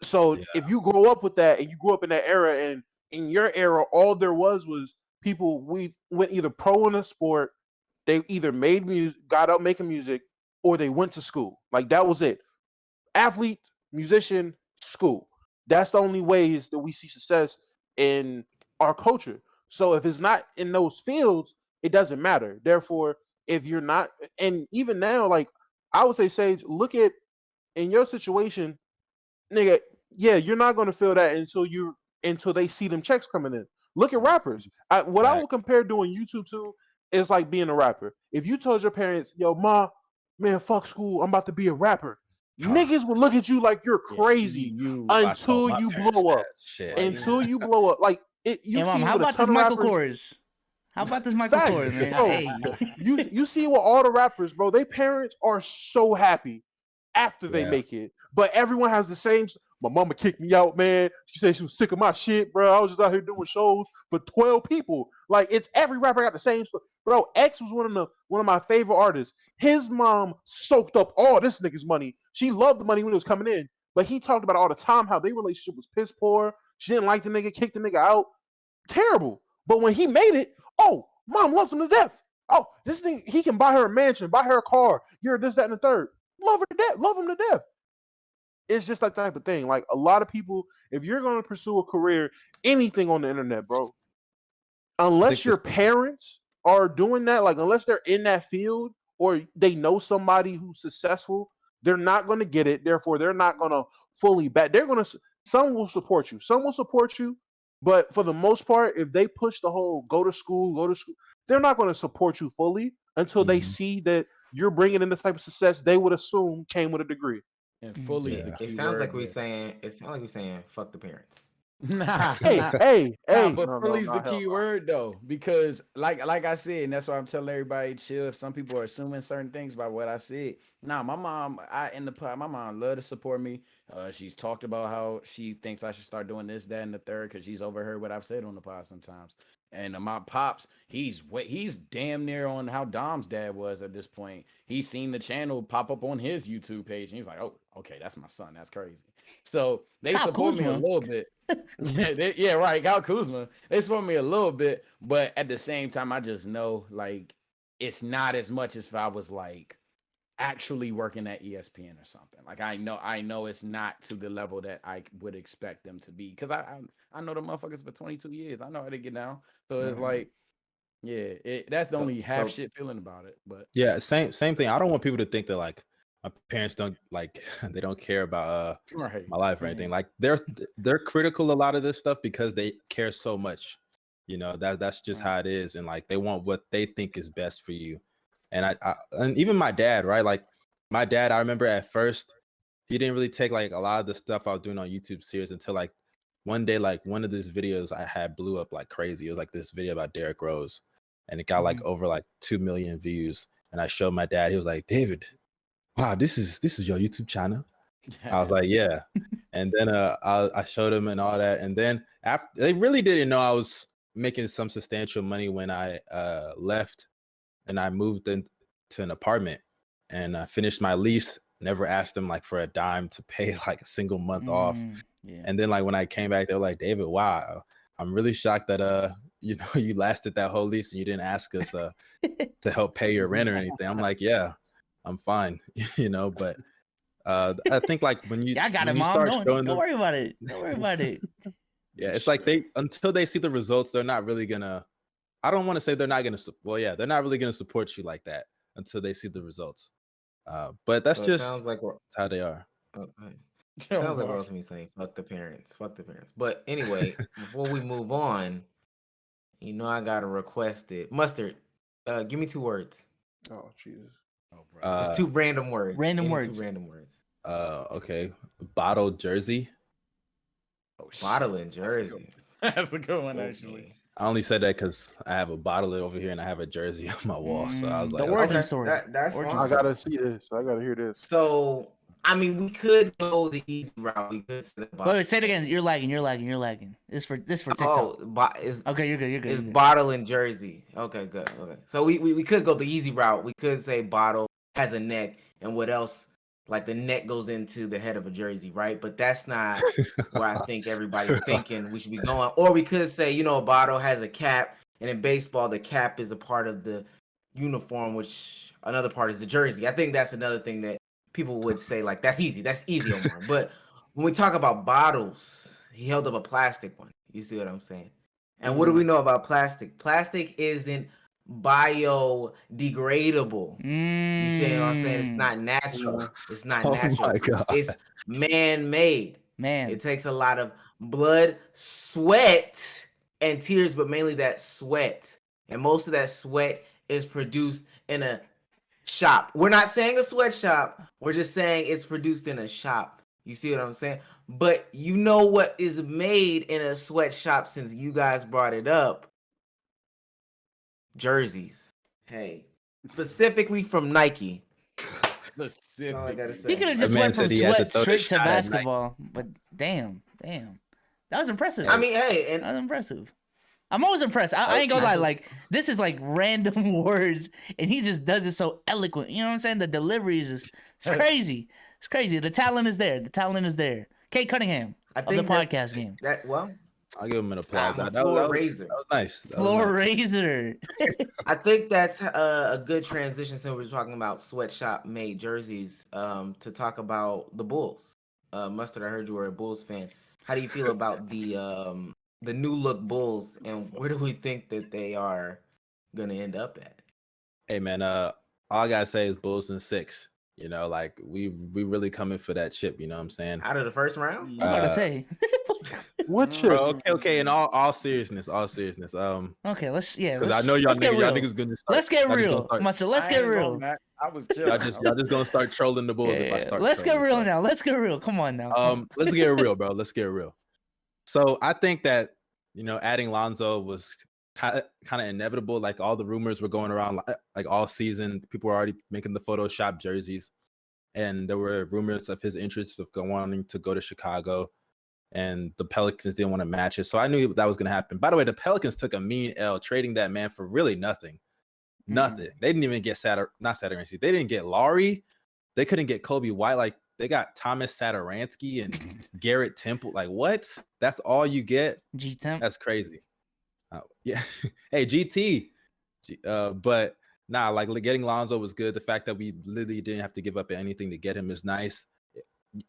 So if you grow up with that and you grew up in that era, and in your era, all there was people we went either pro in a sport, they either made music, got out making music, or they went to school. Like that was it. Athlete, musician, school. That's the only ways that we see success in our culture. So if it's not in those fields, it doesn't matter. Therefore, if you're not, and even now, like I would say, Sage, look at in your situation, nigga. Yeah, you're not going to feel that until they see them checks coming in. Look at rappers. I would compare doing YouTube to is like being a rapper. If you told your parents, "Yo, ma, man, fuck school, I'm about to be a rapper," niggas would look at you like you're crazy until you blow up. Until you blow up, like you see. How about this Michael Kors? How about this Michael Kors, man? Bro, hey. you see what all the rappers, bro, their parents are so happy after they make it. But everyone has the same. My mama kicked me out, man. She said she was sick of my shit, bro. I was just out here doing shows for 12 people. Like it's every rapper got the same stuff. Bro, X was one of my favorite artists. His mom soaked up all this nigga's money. She loved the money when it was coming in. But he talked about all the time how their relationship was piss poor. She didn't like the nigga, kicked the nigga out. Terrible. But when he made it, oh, mom loves him to death. Oh, this thing, he can buy her a mansion, buy her a car. You're this, that, and the third. love her to death, love him to death. It's just that type of thing. Like a lot of people, if you're going to pursue a career, anything on the internet, bro, unless your parents are doing that, like unless they're in that field or they know somebody who's successful, they're not going to get it. Therefore, they're not going to fully back. They're going to, some will support you. Some will support you. But for the most part, if they push the whole go to school, they're not going to support you fully until they see that you're bringing in the type of success they would assume came with a degree. And fully is the key It sounds like word. it sounds like we're saying fuck the parents. Hey, but fully's the key word though, because like I said, and that's why I'm telling everybody chill. If some people are assuming certain things by what I said, my mom, my mom love to support me. She's talked about how she thinks I should start doing this, that, and the third, because she's overheard what I've said on the pod sometimes. And my pops, he's damn near on how Dom's dad was at this point. He's seen the channel pop up on his YouTube page, and he's like, "Oh, okay, that's my son. That's crazy." So they Kyle support Kuzma. me a little bit. Yeah, right. Kyle Kuzma. They support me a little bit, but at the same time, I just know like it's not as much as if I was like actually working at ESPN or something. Like I know it's not to the level that I would expect them to be, because I know the motherfuckers for 22 years. I know how to get down. So it's like, yeah, that's the only half shit feeling about it. But yeah, same thing. I don't want people to think that like my parents don't like they don't care about my life or anything. Like they're critical a lot of this stuff because they care so much. You know, that's just how it is, and like they want what they think is best for you. And I and even my dad, right? Like my dad, I remember at first he didn't really take like a lot of the stuff I was doing on YouTube serious until like one day, like one of these videos I had blew up like crazy. It was like this video about Derrick Rose, and it got like over like 2 million views. And I showed my dad. He was like, "David, wow, this is your YouTube channel." I was like, "Yeah." And then I showed him and all that. And then after, they really didn't know I was making some substantial money when I left and I moved into an apartment and I finished my lease. Never asked them like for a dime to pay like a single month off. Yeah. And then like when I came back, they were like, "David, wow, I'm really shocked that you know you lasted that whole lease and you didn't ask us to help pay your rent or anything." I'm like, "Yeah, I'm fine," you know. But I think like when you I got when it, you Mom. start Don't worry about it. Don't worry about it. Yeah, it's like until they see the results, they're not really gonna. I don't want to say they're not gonna. Well, yeah, they're not really gonna support you like that until they see the results. But that's just sounds like how they are. Sounds like we're ultimately saying fuck the parents. But anyway, before we move on, you know I gotta request it. Mustard, give me 2 words. Oh Jesus. Just 2 random words. Random 2 words. random words. Okay. Bottle jersey. Bottle and jersey. That's a good one, actually. I only said that because I have a bottle over here and I have a jersey on my wall. So I was like, the origin story. That's fine. I gotta see this. I gotta hear this. So I mean, we could go the easy route. We could say Wait, say it again. You're lagging. This for TikTok. Okay, you're good. It's bottle and jersey. Okay, good. Okay, so we could go the easy route. We could say bottle has a neck, and what else? Like the neck goes into the head of a jersey, right? But that's not where I think everybody's thinking we should be going. Or we could say, you know, a bottle has a cap, and in baseball, the cap is a part of the uniform, which another part is the jersey. I think that's another thing that people would say, like, that's easy, Omar. But when we talk about bottles, he held up a plastic one. You see what I'm saying? And what do we know about plastic? Plastic isn't biodegradable. You see what I'm saying? It's not natural. It's not natural. My God. It's man-made. Man. It takes a lot of blood, sweat, and tears, but mainly that sweat. And most of that sweat is produced in a shop. We're not saying a sweatshop. We're just saying it's produced in a shop. You see what I'm saying? But you know what is made in a sweatshop, since you guys brought it up? Jerseys. Hey, specifically from Nike. Specifically. All I gotta say. He could have just man went from said he had to sweat throw the straight to shot at Nike. basketball, but damn, that was impressive. I mean, hey, and that was impressive. I'm always impressed. I ain't gonna lie. Like, this is like random words, and he just does it so eloquent. You know what I'm saying? The delivery is just, it's crazy. It's crazy. The talent is there. Kate Cunningham of the podcast game. I'll give him an applause. I'm a That floor was raiser. that was nice. That was Floor nice. raiser. I think that's a good transition since we're talking about sweatshop made jerseys to talk about the Bulls. Mustard, I heard you were a Bulls fan. How do you feel about the new look Bulls, and where do we think that they are gonna end up at? Hey man, all I gotta say is Bulls in 6. You know, like we really coming for that chip. You know what I'm saying? Out of the first round? I'm about to say. What Mm. chip? Bro, okay. In all seriousness, Okay, let's because I know y'all let's get real. niggas gonna start. Let's get y'all just gonna real, start- Macho. Let's I get ain't gonna real. match. I was Y'all chilling. just gonna start trolling the Bulls if I start. Let's get trolling, real so. now. Let's get real. Come on now. Let's get real, bro. Let's get real. So I think that adding Lonzo was kind of inevitable. Like all the rumors were going around like all season. People were already making the Photoshop jerseys, and there were rumors of his interest of wanting to go to Chicago, and the Pelicans didn't want to match it. So I knew that was going to happen. By the way, the Pelicans took a mean L trading that man for really nothing. Nothing. They didn't even get not Satoransky. They didn't get Laurie. They couldn't get Kobe White. Like they got Thomas Satoransky and Garrett Temple. Like what? That's all you get? G Temp. That's crazy. Yeah. Hey, GT. But nah, like getting Lonzo was good. The fact that we literally didn't have to give up anything to get him is nice.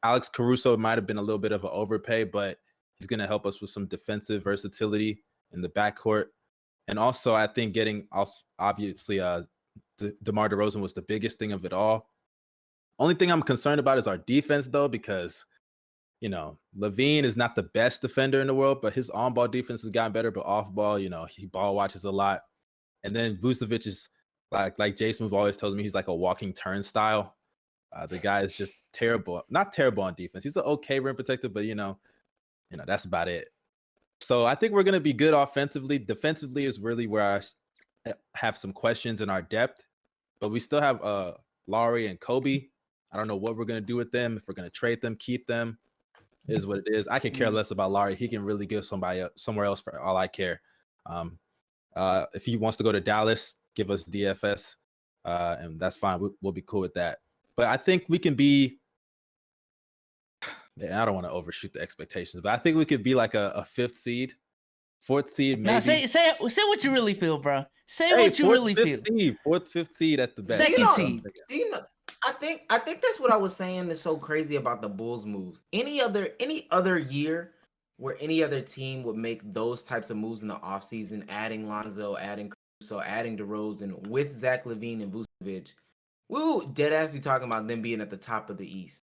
Alex Caruso might have been a little bit of an overpay, but he's going to help us with some defensive versatility in the backcourt. And also, I think getting obviously DeMar DeRozan was the biggest thing of it all. Only thing I'm concerned about is our defense, though, because Levine is not the best defender in the world, but his on-ball defense has gotten better. But off-ball, he ball watches a lot. And then Vucevic is like Jason always tells me, he's like a walking turnstile. The guy is just terrible. Not terrible on defense. He's an okay rim protector, but that's about it. So I think we're gonna be good offensively. Defensively is really where I have some questions in our depth, but we still have Laurie and Kobe. I don't know what we're gonna do with them. If we're gonna trade them, keep them, is what it is. I can care less about Laurie. He can really give somebody somewhere else for all I care. If he wants to go to Dallas, give us DFS, and that's fine. We'll be cool with that. But I think we can be. Man, I don't want to overshoot the expectations, but I think we could be like a 5th seed, 4th seed, maybe. Now say what you really feel, bro. Say what you really feel. 4th, 5th seed at the best. Second seed. I think that's what I was saying is so crazy about the Bulls moves. Any other year where any other team would make those types of moves in the offseason, adding Lonzo, adding Caruso, adding DeRozan with Zach LaVine and Vucevic, we would dead ass be talking about them being at the top of the East.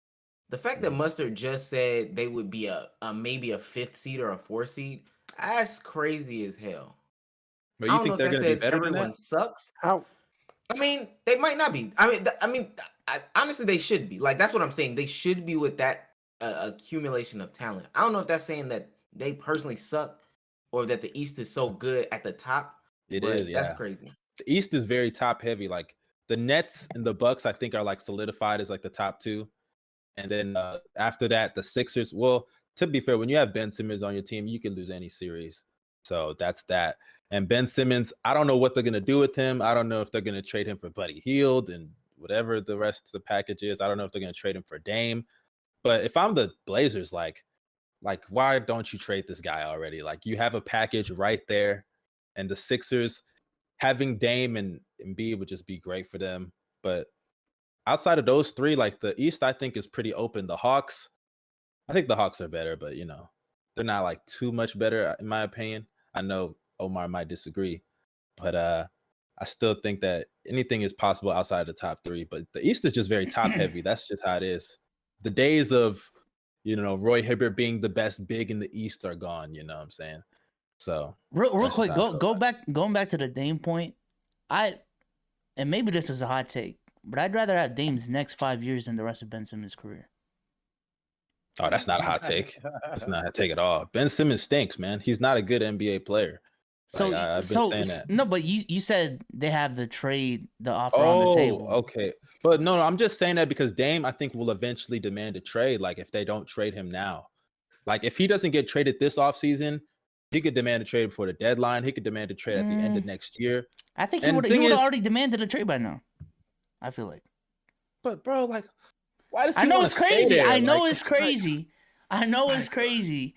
The fact that Mustard just said they would be maybe a 5th seed or a 4th seed, that's crazy as hell. But you think they're going to be better than that? Sucks. How? I mean, they might not be. Honestly, they should be. Like, that's what I'm saying. They should be with that accumulation of talent. I don't know if that's saying that they personally suck or that the East is so good at the top. It is, yeah. That's crazy. The East is very top heavy. Like the Nets and the Bucks, I think, are like solidified as like the top 2. And then after that, the Sixers. Well, to be fair, when you have Ben Simmons on your team, you can lose any series. So that's that. And Ben Simmons, I don't know what they're going to do with him. I don't know if they're going to trade him for Buddy Hield and whatever the rest of the package is. I don't know if they're going to trade him for Dame. But if I'm the Blazers, like why don't you trade this guy already? Like you have a package right there. And the Sixers, having Dame and Embiid would just be great for them. But outside of those 3, like the East, I think is pretty open. The Hawks, I think the Hawks are better, but they're not like too much better in my opinion. I know Omar might disagree, but I still think that anything is possible outside the top 3. But the East is just very top heavy. That's just how it is. The days of Roy Hibbert being the best big in the East are gone. You know what I'm saying? So real quick, going back to the Dame point. And maybe this is a hot take, but I'd rather have Dame's next 5 years than the rest of Ben Simmons' career. Oh, that's not a hot take. That's not a hot take at all. Ben Simmons stinks, man. He's not a good NBA player. Like, I've been saying that. No, but you said they have the offer on the table. Okay. But no, I'm just saying that because Dame, I think, will eventually demand a trade. Like if they don't trade him now, like if he doesn't get traded this offseason, he could demand a trade before the deadline. He could demand a trade at the end of next year. I think he would have already demanded a trade by now. I feel like. But bro, like, why does he I know it's crazy. I know it's crazy. I know it's crazy.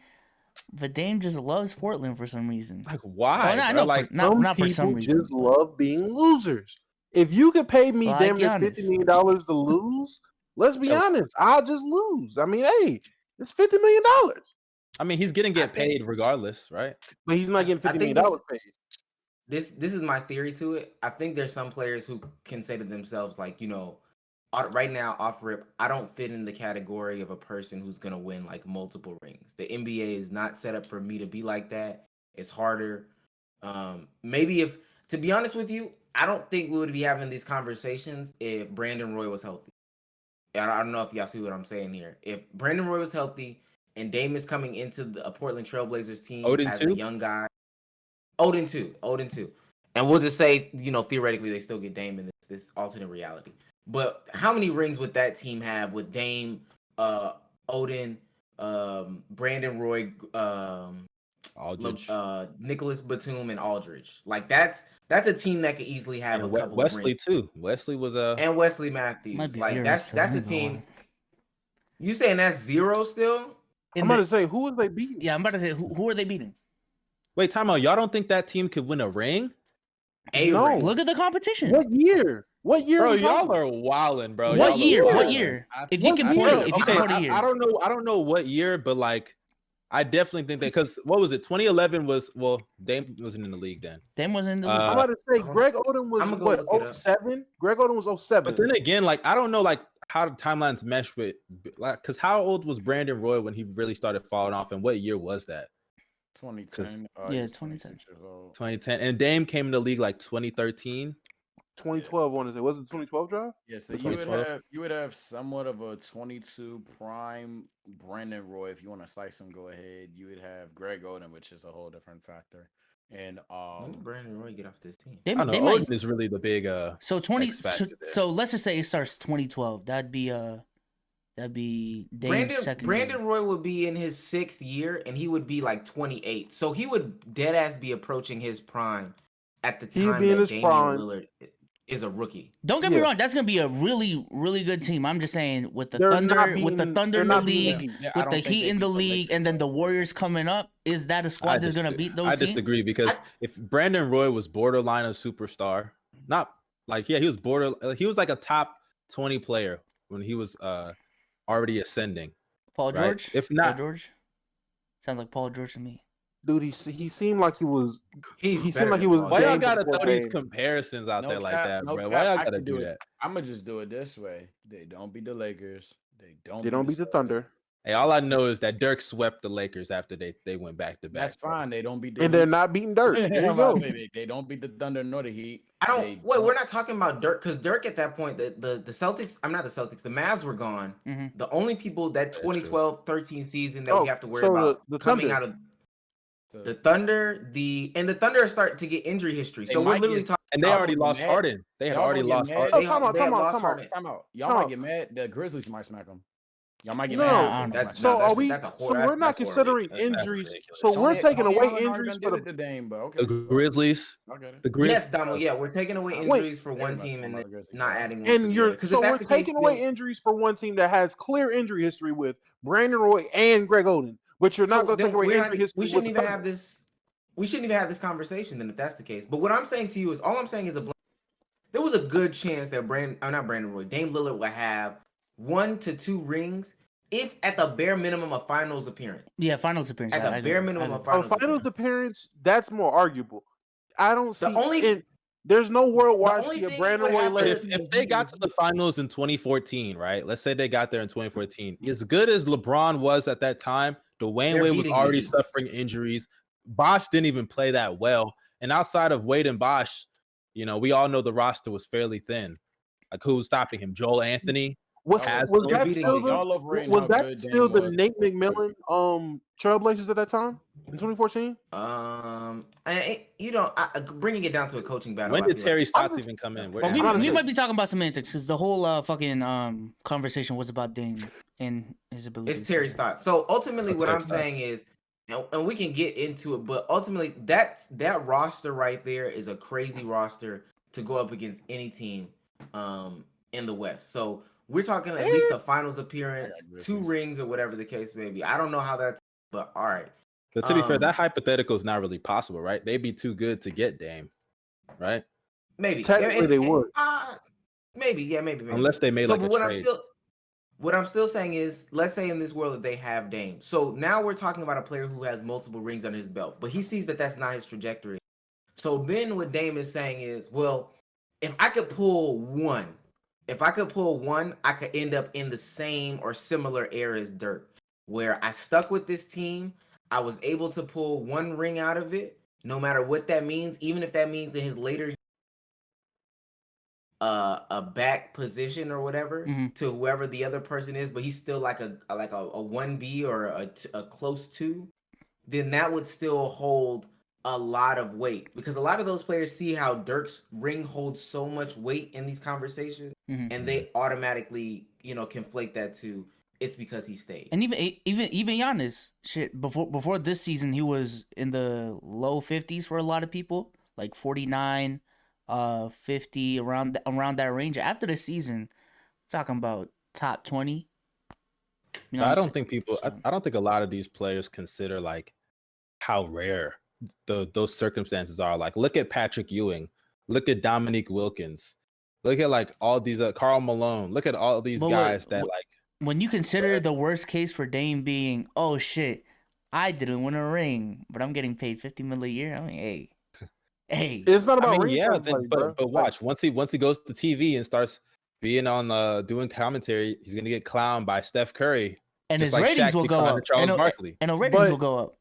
But Dame just loves Portland for some reason. Like why? Oh, no, bro? no, Like not for some reason. Just love being losers. If you could pay me Like damn near Giannis. $50 million to lose, let's be honest, I'll just lose. I mean, hey, it's $50 million. I mean, he's gonna get paid regardless, right? But he's not getting $50 million paid. This is my theory to it. I think there's some players who can say to themselves, like, you know, right now off rip, I don't fit in the category of a person who's gonna win like multiple rings. The NBA is not set up for me to be like that. It's harder. Maybe if, to be honest with you, I don't think we would be having these conversations if Brandon Roy was healthy. I don't know if y'all see what I'm saying here. If Brandon Roy was healthy and Dame is coming into a Portland Trailblazers team as a young guy, 0-2. And we'll just say, you know, theoretically they still get Dame in this alternate reality. But how many rings would that team have with Dame, Odin, Brandon Roy, Aldridge, Nicholas Batum, and Aldridge? Like that's a team that could easily have a couple Wesley of rings. too. Wesley was and Wesley Matthews. Like that's a team. You saying that's zero still? I'm about to say, who was they beating? Yeah, I'm about to say, who are they beating? Wait, time out. Y'all don't think that team could win a ring? No. Look at the competition. What year? Bro, y'all are wilding, bro. What year? What year? If you can point a year. I don't know what year, but like, I definitely think that, because what was it? 2011 was, well, Dame wasn't in the league then. Dame wasn't in the league. I'm about to say Greg Oden was what, 07? Greg Oden was 07. But then again, like, I don't know like how the timelines mesh with, like, because how old was Brandon Roy when he really started falling off, and what year was that? 2010. Yeah, 2010. 2010. And Dame came in the league like 2013. 2012, I want to say. Was it 2012 draft? Yeah, so you would have somewhat of a 22 prime Brandon Roy. If you want to slice him, go ahead. You would have Greg Oden, which is a whole different factor. And when did Brandon Roy get off this team? I don't know. Oden is really the big so 20. So let's just say it starts 2012. That'd be Dame's second. Brandon Roy would be in his 6th year, and he would be like 28. So he would dead ass be approaching his prime at the time that Damian Lillard is a rookie. Don't get me wrong, that's gonna be a really, really good team. I'm just saying, with the Thunder in the league, with the Heat in the league, and then the Warriors coming up, is that a squad that's gonna beat those teams? I disagree, because if Brandon Roy was borderline a superstar, not like, yeah, he was like a top 20 player when he was already ascending. Paul George? Right? If not, Paul George? Sounds like Paul George to me. Dude, he seemed like he was. He seemed like he was. Why y'all gotta throw these comparisons out there like that, bro? Why y'all gotta do that? I'm gonna just do it this way. They don't beat the Lakers. They don't beat the Thunder. Hey, all I know is that Dirk swept the Lakers after they went back to back. That's fine. They don't beat the Heat. They're not beating Dirk. There you go. They don't beat the Thunder nor the Heat. We're not talking about Dirk, because Dirk at that point, the Celtics, I'm not the Celtics, the Mavs were gone. Mm-hmm. The only people that 2012-13 season that we have to worry about the coming Thunder. out of the Thunder, the Thunder are starting to get injury history. So we're literally talking. And they already lost Harden. They had already lost Harden. Time out. Y'all might get mad. The Grizzlies might smack them. Y'all might get mad. So we're not considering injuries. So we're taking away injuries for the Dame, but the Grizzlies. The Grizzlies. Yes, Donald. Yeah, we're taking away injuries for one team and not adding one. And we're taking away injuries for one team that has clear injury history with Brandon Roy and Greg Oden. But you're not going to take away injury history. We shouldn't even have this. We shouldn't even have this conversation then, if that's the case. But what I'm saying to you is, all I'm saying is there was a good chance that Dame Lillard would have 1 to 2 rings, if at the bare minimum a finals appearance. Yeah, finals appearance. At the bare minimum of finals appearance, that's more arguable. I don't see there's no world where I see a Brandon Roy. If they got to the finals in 2014, right? Let's say they got there in 2014. As good as LeBron was at that time, Dwayne Wade was already suffering injuries. Bosh didn't even play that well. And outside of Wade and Bosh, we all know the roster was fairly thin. Like, who's stopping him? Joel Anthony? Was that still the Nate McMillan Trailblazers at that time in 2014? Bringing it down to a coaching battle. When did Terry Stotts even come in? We might be talking about semantics, because the whole fucking conversation was about Dame and his ability. It's Terry Stotts. So ultimately, what I'm saying is, and we can get into it, but ultimately that roster right there is a crazy roster to go up against any team in the West. So we're talking at least a finals appearance, 2 rings, or whatever the case may be. I don't know how that's, but all right. But to be fair, that hypothetical is not really possible, right? They'd be too good to get Dame, right? Maybe. Technically, they would. Maybe. Unless they made so, like but a trade. What I'm still saying is, let's say in this world that they have Dame. So now we're talking about a player who has multiple rings under his belt, but he sees that that's not his trajectory. So then what Dame is saying is, well, if I could pull one, I could end up in the same or similar era as Dirk, where I stuck with this team. I was able to pull one ring out of it, no matter what that means, even if that means in his later a back position or whatever to whoever the other person is, but he's still like a 1B or a close 2, then that would still hold a lot of weight, because a lot of those players see how Dirk's ring holds so much weight in these conversations, and they automatically, conflate that to it's because he stayed. And even Giannis, shit, before this season, he was in the low 50s for a lot of people, like 49, 50, around that range. After the season, talking about top 20. I don't think I don't think a lot of these players consider like how rare those circumstances are. Like, look at Patrick Ewing, look at Dominique Wilkins, look at like all these Karl Malone, look at all these guys that like. When you consider the worst case for Dame being, oh shit, I didn't win a ring, but I'm getting paid $50 million a year. I mean, hey, it's not about rings. Yeah, but watch, once he goes to TV and starts being on doing commentary, he's gonna get clowned by Steph Curry, and his ratings will go up. And the ratings will go up.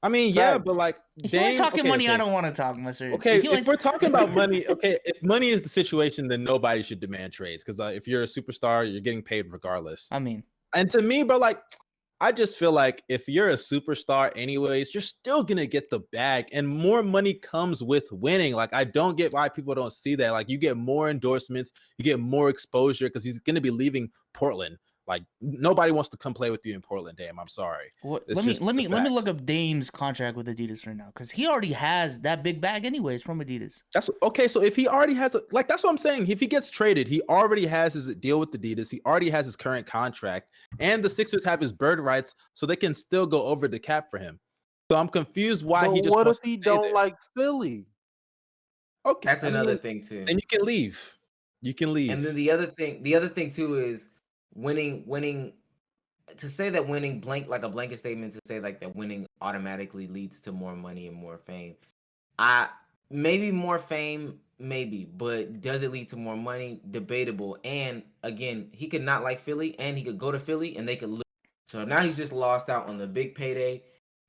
I mean, yeah, but like, if you're talking money, I don't want to talk, Mr. Okay, if we're talking about money, okay, if money is the situation, then nobody should demand trades, because if you're a superstar, you're getting paid regardless. I mean, and to me, but like, I just feel like if you're a superstar anyways, you're still gonna get the bag, and more money comes with winning. Like, I don't get why people don't see that. Like, you get more endorsements, you get more exposure, because he's gonna be leaving Portland. Like, nobody wants to come play with you in Portland, Dame. I'm sorry. Let me look up Dame's contract with Adidas right now, because he already has that big bag anyways from Adidas. That's okay. So if he already has that's what I'm saying. If he gets traded, he already has his deal with Adidas. He already has his current contract, and the Sixers have his bird rights, so they can still go over the cap for him. So I'm confused why he just. What if he don't like Philly? Okay, that's another thing too. And you can leave. You can leave. And then the other thing too is winning. To say that winning like a blanket statement to say like that winning automatically leads to more money and more fame. Maybe more fame, maybe, but does it lead to more money? Debatable. And again, he could not like Philly, and he could go to Philly and they could lose. So now he's just lost out on the big payday,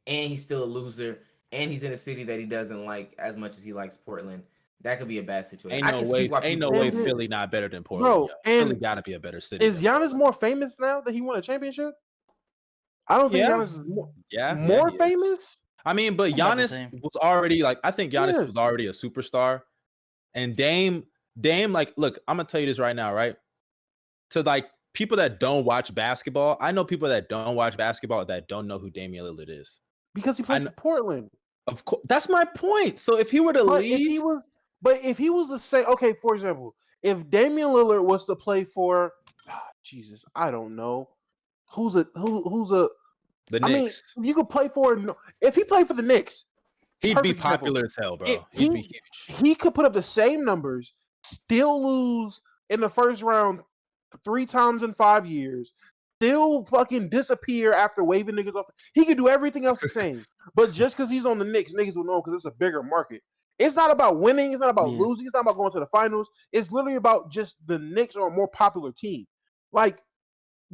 and he's still a loser, and he's in a city that he doesn't like as much as he likes Portland. That could be a bad situation. Ain't no way Philly not better than Portland. Bro, and Philly got to be a better city. Is Giannis more famous now that he won a championship? I don't think Giannis is more famous. I mean, but Giannis was already I think Giannis was already a superstar, and Dame, like, look, I'm gonna tell you this right now, right? To like people that don't watch basketball, I know people that don't watch basketball that don't know who Damian Lillard is because he plays for Portland. Of course, that's my point. So if he were to leave, if he was to say, okay, for example, if Damian Lillard was to play for, Jesus, I don't know, who's a the Knicks. I mean, you could play for. If he played for the Knicks, he'd be popular as hell, bro. He'd be huge. He could put up the same numbers, still lose in the first round 3 times in 5 years, still fucking disappear after waving niggas off. He could do everything else the same, but just because he's on the Knicks, niggas will know because it's a bigger market. It's not about winning. It's not about losing. It's not about going to the finals. It's literally about just the Knicks are a more popular team. Like,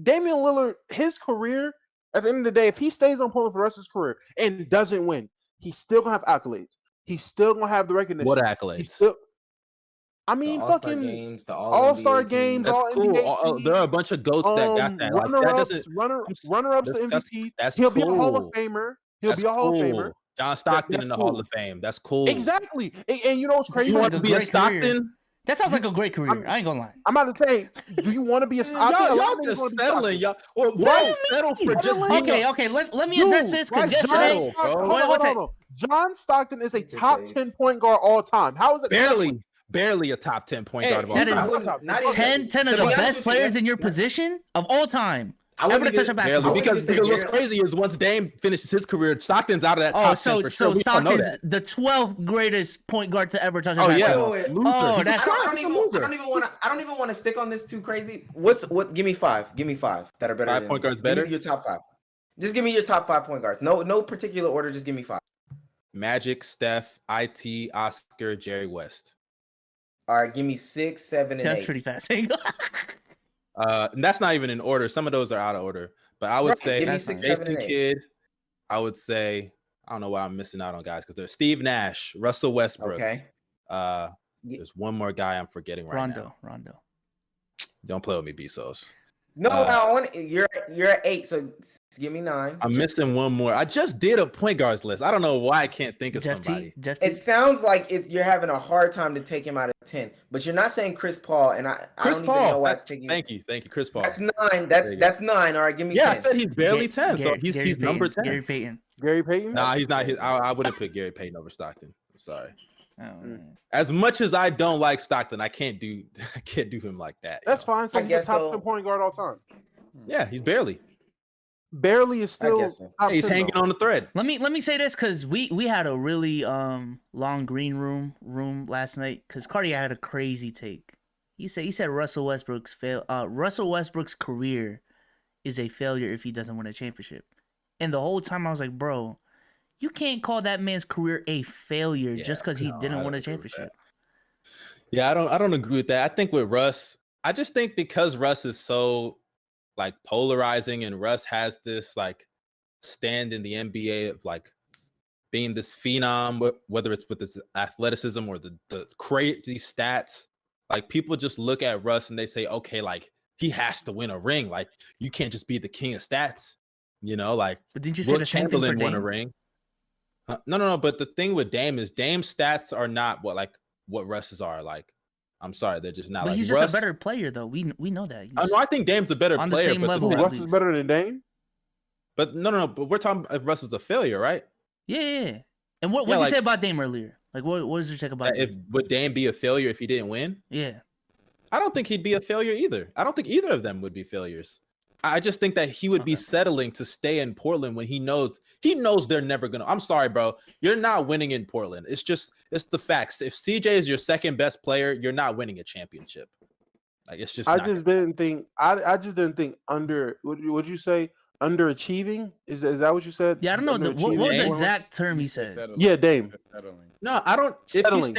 Damian Lillard, his career, at the end of the day, if he stays on Portland for the rest of his career and doesn't win, he's still going to have accolades. He's still going to have the recognition. What accolades? I mean, fucking games, the All-Star games, that's all cool. NBA There are a bunch of goats that got that. Runner-ups to MVP. He'll be a Hall of Famer. He'll be a Hall of Famer. John Stockton in the Hall of Fame. That's cool. Exactly. And you know what's crazy? You want to be a Stockton? That sounds like a great career. I ain't gonna lie. I'm about to say, do you want to be a Stockton? Y'all just settling, y'all. Why settle for just being okay. Let me address this because yesterday. Hold. John Stockton is a top 10 point guard all time. How is it? Barely a top 10 point guard of all time. That is 10 of the best players in your position of all time. ever to touch a basketball. Because what's crazy is once Dame finishes his career, Stockton's out of that top 10 for sure. We all know Stockton's that. the 12th greatest point guard to ever touch a basketball. Yeah. Oh, that's I don't even want to stick on this too crazy. What? Give me five. Give me five that are better. 5 point guards better. Give me your top 5. Just give me your top 5 point guards. No particular order. Just give me 5. Magic, Steph, IT, Oscar, Jerry West. All right, give me 6, 7, and 8. That's pretty fast. And that's not even in order. Some of those are out of order. But I would say Jason Kidd. I would say, I don't know why I'm missing out on guys because there's Steve Nash, Russell Westbrook. Okay. There's one more guy I'm forgetting now. Rondo. Don't play with me, Bezos. No, you're at 8, so give me 9. I'm missing one more. I just did a point guards list. I don't know why I can't think of somebody. It sounds like you're having a hard time to take him out of 10, but you're not saying Chris Paul, and I don't even know why it's taking. Thank you, Chris Paul. That's 9. That's 9. All right, give me 10. I said he's barely 10, so he's number 10. Gary Payton? Nah, he's not. I wouldn't put Gary Payton over Stockton. I'm sorry. As much as I don't like Stockton, I can't do him like that. That's fine. So he's the top 10 point guard all time. Yeah, he's barely is still. He's hanging on the thread. Let me say this because we had a really long green room last night because Cardi had a crazy take. He said Russell Westbrook's career is a failure if he doesn't win a championship. And the whole time I was like, bro, you can't call that man's career a failure just because he didn't win a championship. Yeah, I don't agree with that. I think with Russ, I just think because Russ is so like polarizing and Russ has this like stand in the NBA of like being this phenom, whether it's with his athleticism or the crazy stats, like people just look at Russ and they say, okay, like he has to win a ring. Like you can't just be the king of stats, like. But didn't you say the same thing for Dame? Won a ring? No. But the thing with Dame is Dame's stats are not what Russ's are. Like, I'm sorry, they're just not. But like he's Russ, just a better player, though. We know that. I think Dame's a better player. On the same level. Russ is better than Dame. But no. But we're talking if Russ is a failure, right? Yeah. And what did you say about Dame earlier? Like, what was your take about Dame? Would Dame be a failure if he didn't win? Yeah. I don't think he'd be a failure either. I don't think either of them would be failures. I just think that he would be settling to stay in Portland when he knows they're never gonna. I'm sorry, bro. You're not winning in Portland. It's the facts. If CJ is your second best player, you're not winning a championship. Like it's just. I just didn't think under. Would you say underachieving? Is that what you said? Yeah, I don't know. What was the exact term he said? Yeah, Dame. No, I don't. Settling.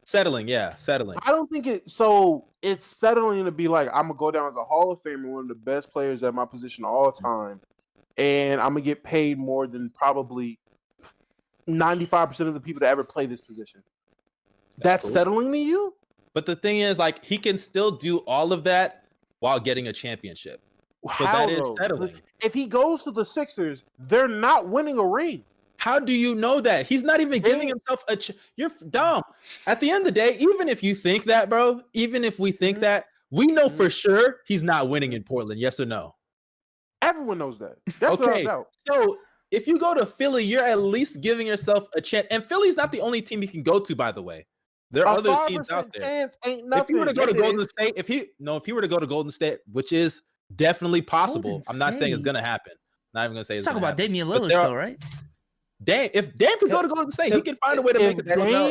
Settling, yeah, settling. I don't think it's settling to be like, I'm gonna go down as a Hall of Famer, one of the best players at my position all time, and I'm gonna get paid more than probably 95% of the people that ever play this position. That's cool. Settling to you? But the thing is, like, he can still do all of that while getting a championship. So that is settling. If he goes to the Sixers, they're not winning a ring. How do you know that? He's not even giving himself you're dumb. At the end of the day, even if you think that, bro, even if we think that, we know for sure he's not winning in Portland. Yes or no? Everyone knows that. That's okay. So if you go to Philly, you're at least giving yourself a chance. And Philly's not the only team you can go to, by the way. There are other teams out there. Chance ain't nothing. If you were to go to Golden State, if you were to go to Golden State, which is definitely possible, I'm not saying it's gonna happen. Not even gonna say it's talk about happen. Damian Lillard, though, right? If Dame could go to Golden State, he can find a way to make it.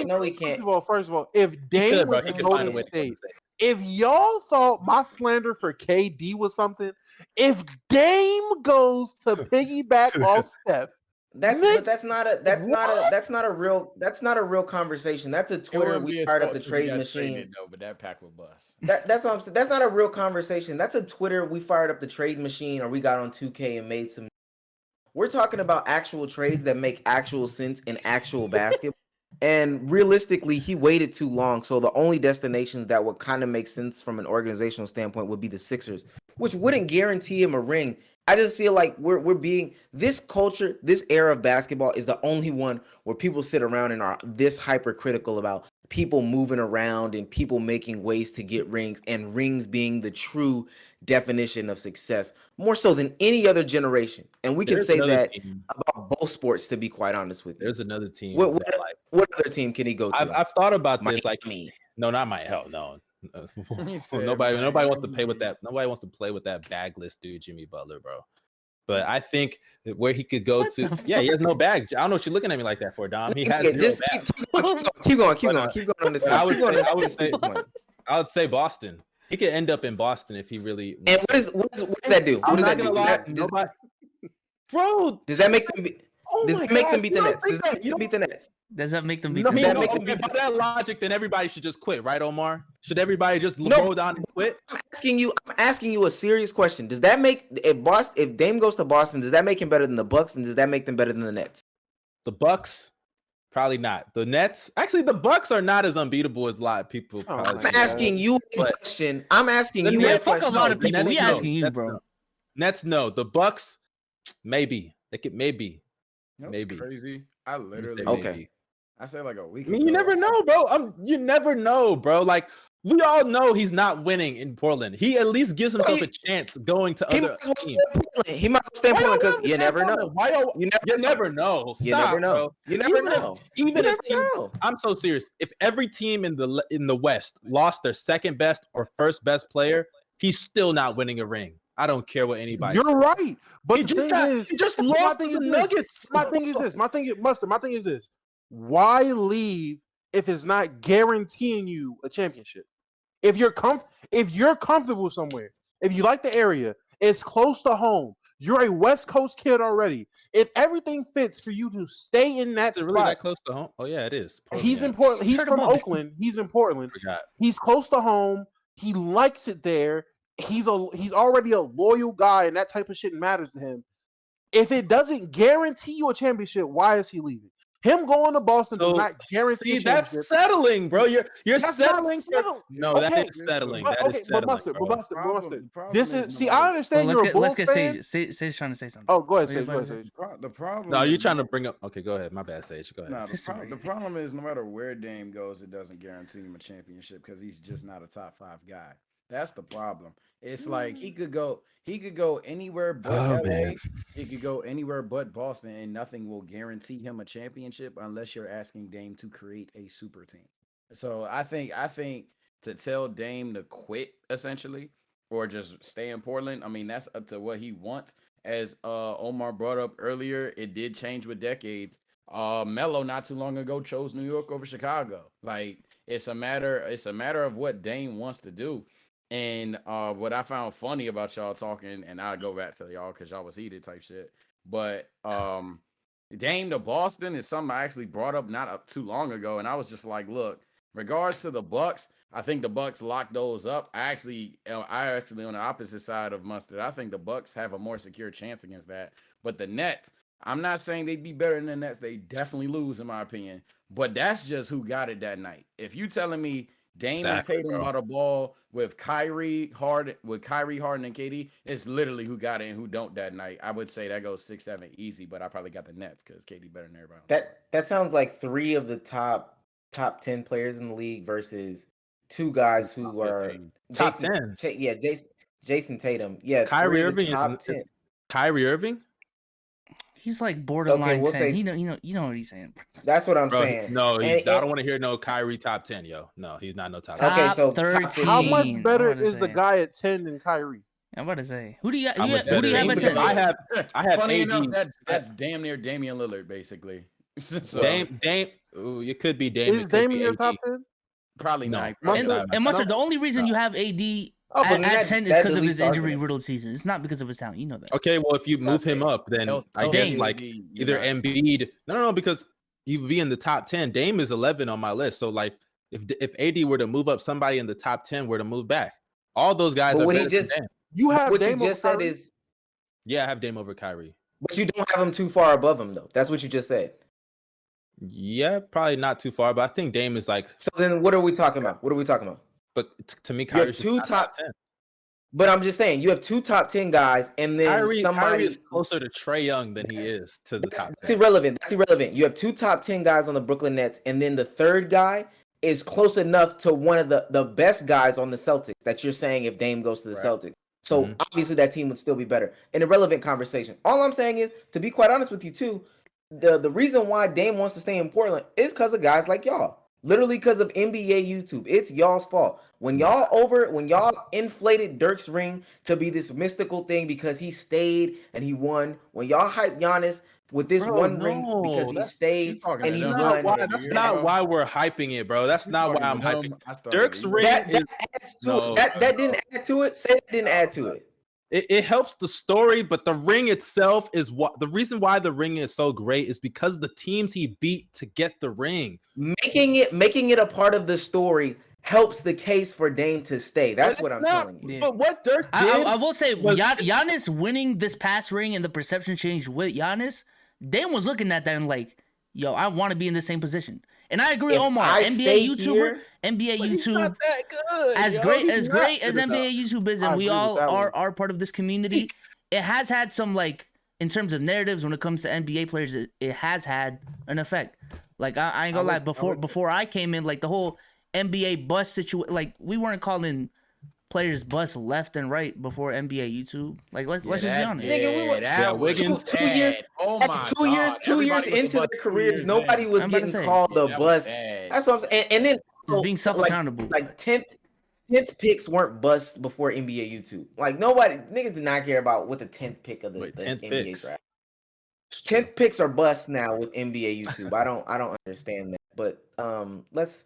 No, he can't. First of all, if Dame went to Golden State, if y'all thought my slander for KD was something, if Dame goes to piggyback off Steph, that's not a real conversation. That's a Twitter we fired up the trade machine. But that pack will bust. That's what I'm saying. That's not a real conversation. That's a Twitter we fired up the trade machine, or we got on 2K and made some. We're talking about actual trades that make actual sense in actual basketball. And realistically, he waited too long. So the only destinations that would kind of make sense from an organizational standpoint would be the Sixers, which wouldn't guarantee him a ring. I just feel like we're being this culture, this era of basketball is the only one where people sit around and are this hypercritical about people moving around and people making ways to get rings, and rings being the true definition of success, more so than any other generation. And we can say that about both sports, to be quite honest with you. There's another team. What other team can he go to? I've thought about Miami. this. Like, no, not Miami. Hell no. Nobody wants to pay with that. Nobody wants to play with that bagless dude, Jimmy Butler, bro. But I think where he could go to, he has no bag. I don't know what you're looking at me like that for, Dom. He has zero bag. Keep going on this. I would say Boston. He could end up in Boston if he really. And what does that do? I'm not gonna lie, nobody. Bro, does that make them? Does that make them beat the Nets? Does that make them beat the Nets? By that logic, then everybody should just quit, right, Omar? Should everybody just roll down and quit? I'm asking you a serious question. Does that make if Dame goes to Boston, does that make him better than the Bucks, and does that make them better than the Nets? The Bucks, probably not. The Nets, actually, the Bucks are not as unbeatable as a lot of people. I'm asking you a question. I'm asking you a question. Fuck a lot of people. We asking you, bro. Nets, no. The Bucks, maybe. They could maybe. Maybe crazy. I literally I say like a week. I mean, you never know, bro. You never know, bro. Like we all know he's not winning in Portland. He at least gives himself a chance going to other teams. He might stay in Portland because you never know. You never know. Stop, you never know. Bro. You never know. Even if I'm so serious. If every team in the West lost their second best or first best player, he's still not winning a ring. I don't care what anybody says. You're right. But he just lost to the Nuggets. My thing is this. Why leave if it's not guaranteeing you a championship? If you're comfortable somewhere, if you like the area, it's close to home. You're a West Coast kid already. If everything fits for you to stay in that spot, really that close to home? Oh yeah, it is. Portland, he's in Portland. He's from Oakland. He's in Portland. He's close to home. He likes it there. He's already a loyal guy, and that type of shit matters to him. If it doesn't guarantee you a championship, why is he leaving? Him going to Boston does not guarantee. That's settling, bro. You're settling. No, that is settling. That is settling. Mustard. This is I understand you're a Bulls fan. Sage's trying to say something. Oh, go ahead, Sage. The problem. No, you're trying to bring up. Okay, go ahead. My bad, Sage. Go ahead. The problem is no matter where Dame goes, it doesn't guarantee him a championship because he's just not a top 5 guy. That's the problem. It's like he could go anywhere but LA. He could go anywhere but Boston, and nothing will guarantee him a championship unless you're asking Dame to create a super team. So I think to tell Dame to quit essentially or just stay in Portland, I mean that's up to what he wants. As Omar brought up earlier, it did change with decades. Melo not too long ago chose New York over Chicago. Like it's a matter of what Dame wants to do. And what I found funny about y'all talking, and I'll go back to y'all because y'all was heated type shit. But Dame to Boston is something I actually brought up not up too long ago, and I was just like, look, regards to the Bucks, I think the Bucks locked those up. I actually on the opposite side of Mustard. I think the Bucks have a more secure chance against that. But the Nets, I'm not saying they'd be better than the Nets. They definitely lose, in my opinion. But that's just who got it that night. If you telling me Dame and Tatum got a ball with Kyrie, Harden, and KD, it's literally who got it and who don't that night. I would say that goes 6-7 easy, but I probably got the Nets because KD better than everybody. That sounds like 3 of the top 10 players in the league versus 2 guys who are top 10. Jason Tatum. Yeah, Kyrie Irving. Top 10. Kyrie Irving. He's like borderline 10. You know what he's saying. That's what I'm saying. No, I don't want to hear no Kyrie top 10, yo. No, he's not no top 10. Okay, so 13. How much better is the guy at 10 than Kyrie? I'm about to say. Who do you have at 10? I have Funny AD. enough, that's damn near Damian Lillard, basically. So, Dame. Ooh, it could be Dame. Is Dame in your top 10? Probably not. And Mustard, the only reason you have AD at 10 is because of his injury-riddled season. It's not because of his talent. You know that. Okay, well, if you move him up, then I guess like either Embiid. No, because he would be in the top 10. Dame is 11 on my list. So like, if AD were to move up, somebody in the top 10 were to move back. All those guys are better than Dame. You have what Dame you just said is. Yeah, I have Dame over Kyrie. But you don't have him too far above him, though. That's what you just said. Yeah, probably not too far, but I think Dame is like. So then, what are we talking about? But to me, Kyrie's two top 10. But I'm just saying, you have 2 top 10 guys, and then Kyrie is closer to Trae Young than he is to the top 10. That's irrelevant. You have 2 top 10 guys on the Brooklyn Nets, and then the third guy is close enough to one of the best guys on the Celtics that you're saying if Dame goes to the Celtics. So obviously that team would still be better. An irrelevant conversation. All I'm saying is, to be quite honest with you too, the reason why Dame wants to stay in Portland is because of guys like y'all. Literally because of NBA YouTube. It's y'all's fault. When y'all inflated Dirk's ring to be this mystical thing because he stayed and he won. When y'all hype Giannis with this one ring because he stayed and he won. That's not why we're hyping it, bro. That's not why I'm hyping. Dirk's ring that adds to it. That didn't add to it. Say it didn't add to it. It helps the story, but the ring itself is what the reason why the ring is so great is because the teams he beat to get the ring. Making it a part of the story helps the case for Dame to stay. That's what I'm telling you. Yeah. But what Dirk did, I will say, Giannis winning this past ring and the perception change with Giannis, Dame was looking at that and like, yo, I want to be in the same position. And I agree, Omar. NBA YouTuber, NBA YouTube, not that good, as great as NBA YouTube is, and we all are part of this community. It has had some, like, in terms of narratives when it comes to NBA players, it has had an effect. Like I ain't gonna lie, before I came in, like the whole NBA bus situation, like we weren't calling players bust left and right before NBA YouTube. Like let's just be honest. Nigga, we were Wiggins 2 years. Oh my God. 2 years into their careers, nobody was getting called a bust. That's what I'm saying. And then just being self-accountable. Like 10th picks weren't busts before NBA YouTube. Like niggas did not care about what the 10th pick of the NBA draft. 10th picks are busts now with NBA YouTube. I don't understand that. But let's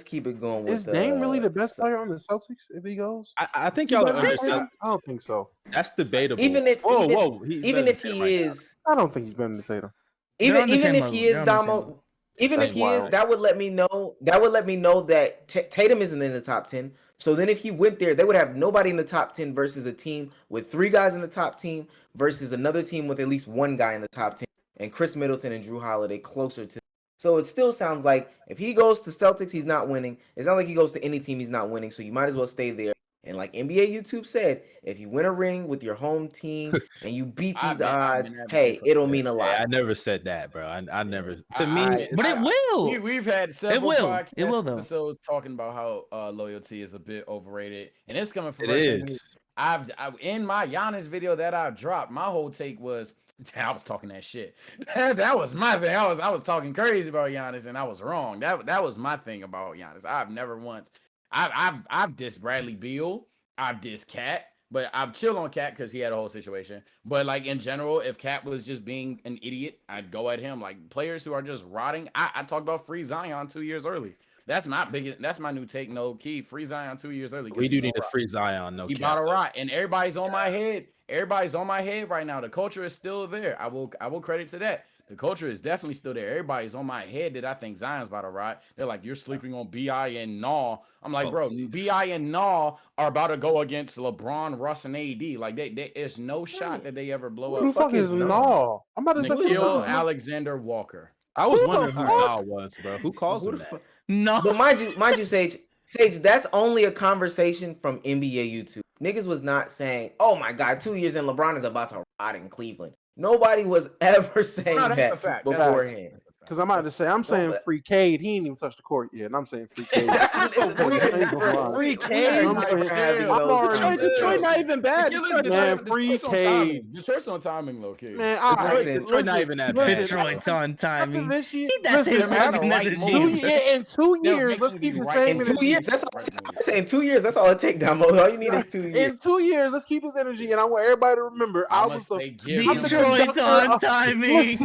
keep it going. Is Dame really the best player on the Celtics if he goes? I think y'all are understanding. I don't think so. That's debatable. Even if he is, I don't think he's better than Tatum. Even if he is Damo, even if he is, that would let me know. That would let me know that Tatum isn't in the top 10. So then, if he went there, they would have nobody in the top 10 versus a team with 3 guys in the top 10 versus another team with at least 1 guy in the top 10, and Chris Middleton and Drew Holiday closer to. So it still sounds like if he goes to Celtics, he's not winning. It's not like he goes to any team, he's not winning. So you might as well stay there. And like NBA YouTube said, if you win a ring with your home team and you beat these odds, hey, it'll mean a lot. Yeah, I never said that, bro. I never. To me, but it will. We've had several episodes talking about how loyalty is a bit overrated, and it's coming from. It is. I've in my Giannis video that I dropped, my whole take was I was talking that shit. That was my thing. I was talking crazy about Giannis, and I was wrong. That was my thing about Giannis. I've never once. I've dissed Bradley Beal. I've dissed Cat, but I've chilled on Cat because he had a whole situation. But like in general, if Cat was just being an idiot, I'd go at him. Like players who are just rotting. I talked about Free Zion 2 years early. That's my new take. No key. Free Zion 2 years early. We do need to free Zion. No, he bought a rot, and everybody's on my head. Everybody's on my head right now. The culture is still there. I will credit to that. The culture is definitely still there. Everybody's on my head that I think Zion's about to rot. They're like, you're sleeping on B.I. and Naw. I'm like, bro, B.I. and Naw are about to go against LeBron, Russ, and AD. Like, there's no shot that they ever blow up. Who the fuck is Naw? I'm about to say Nikhil Alexander Walker. I was wondering who Naw was, bro. Who calls him that? No. But mind you, Sage, that's only a conversation from NBA YouTube. Niggas was not saying, oh my God, 2 years in LeBron is about to rot in Cleveland. Nobody was ever saying that beforehand. Because I'm about to say, I'm saying free Cade. He ain't even touched the court yet, and I'm saying free Cade. Free Cade. Detroit not even bad. Man, free Cade. Detroit's on timing, low key. Man, Detroit's not even that bad. Detroit's on timing. In 2 years, let's keep the same. In 2 years, that's all. I'm saying 2 years. That's all it takes, Damo. All you need is 2 years. In 2 years, let's keep his energy, and I want everybody to remember I was Detroit's on timing.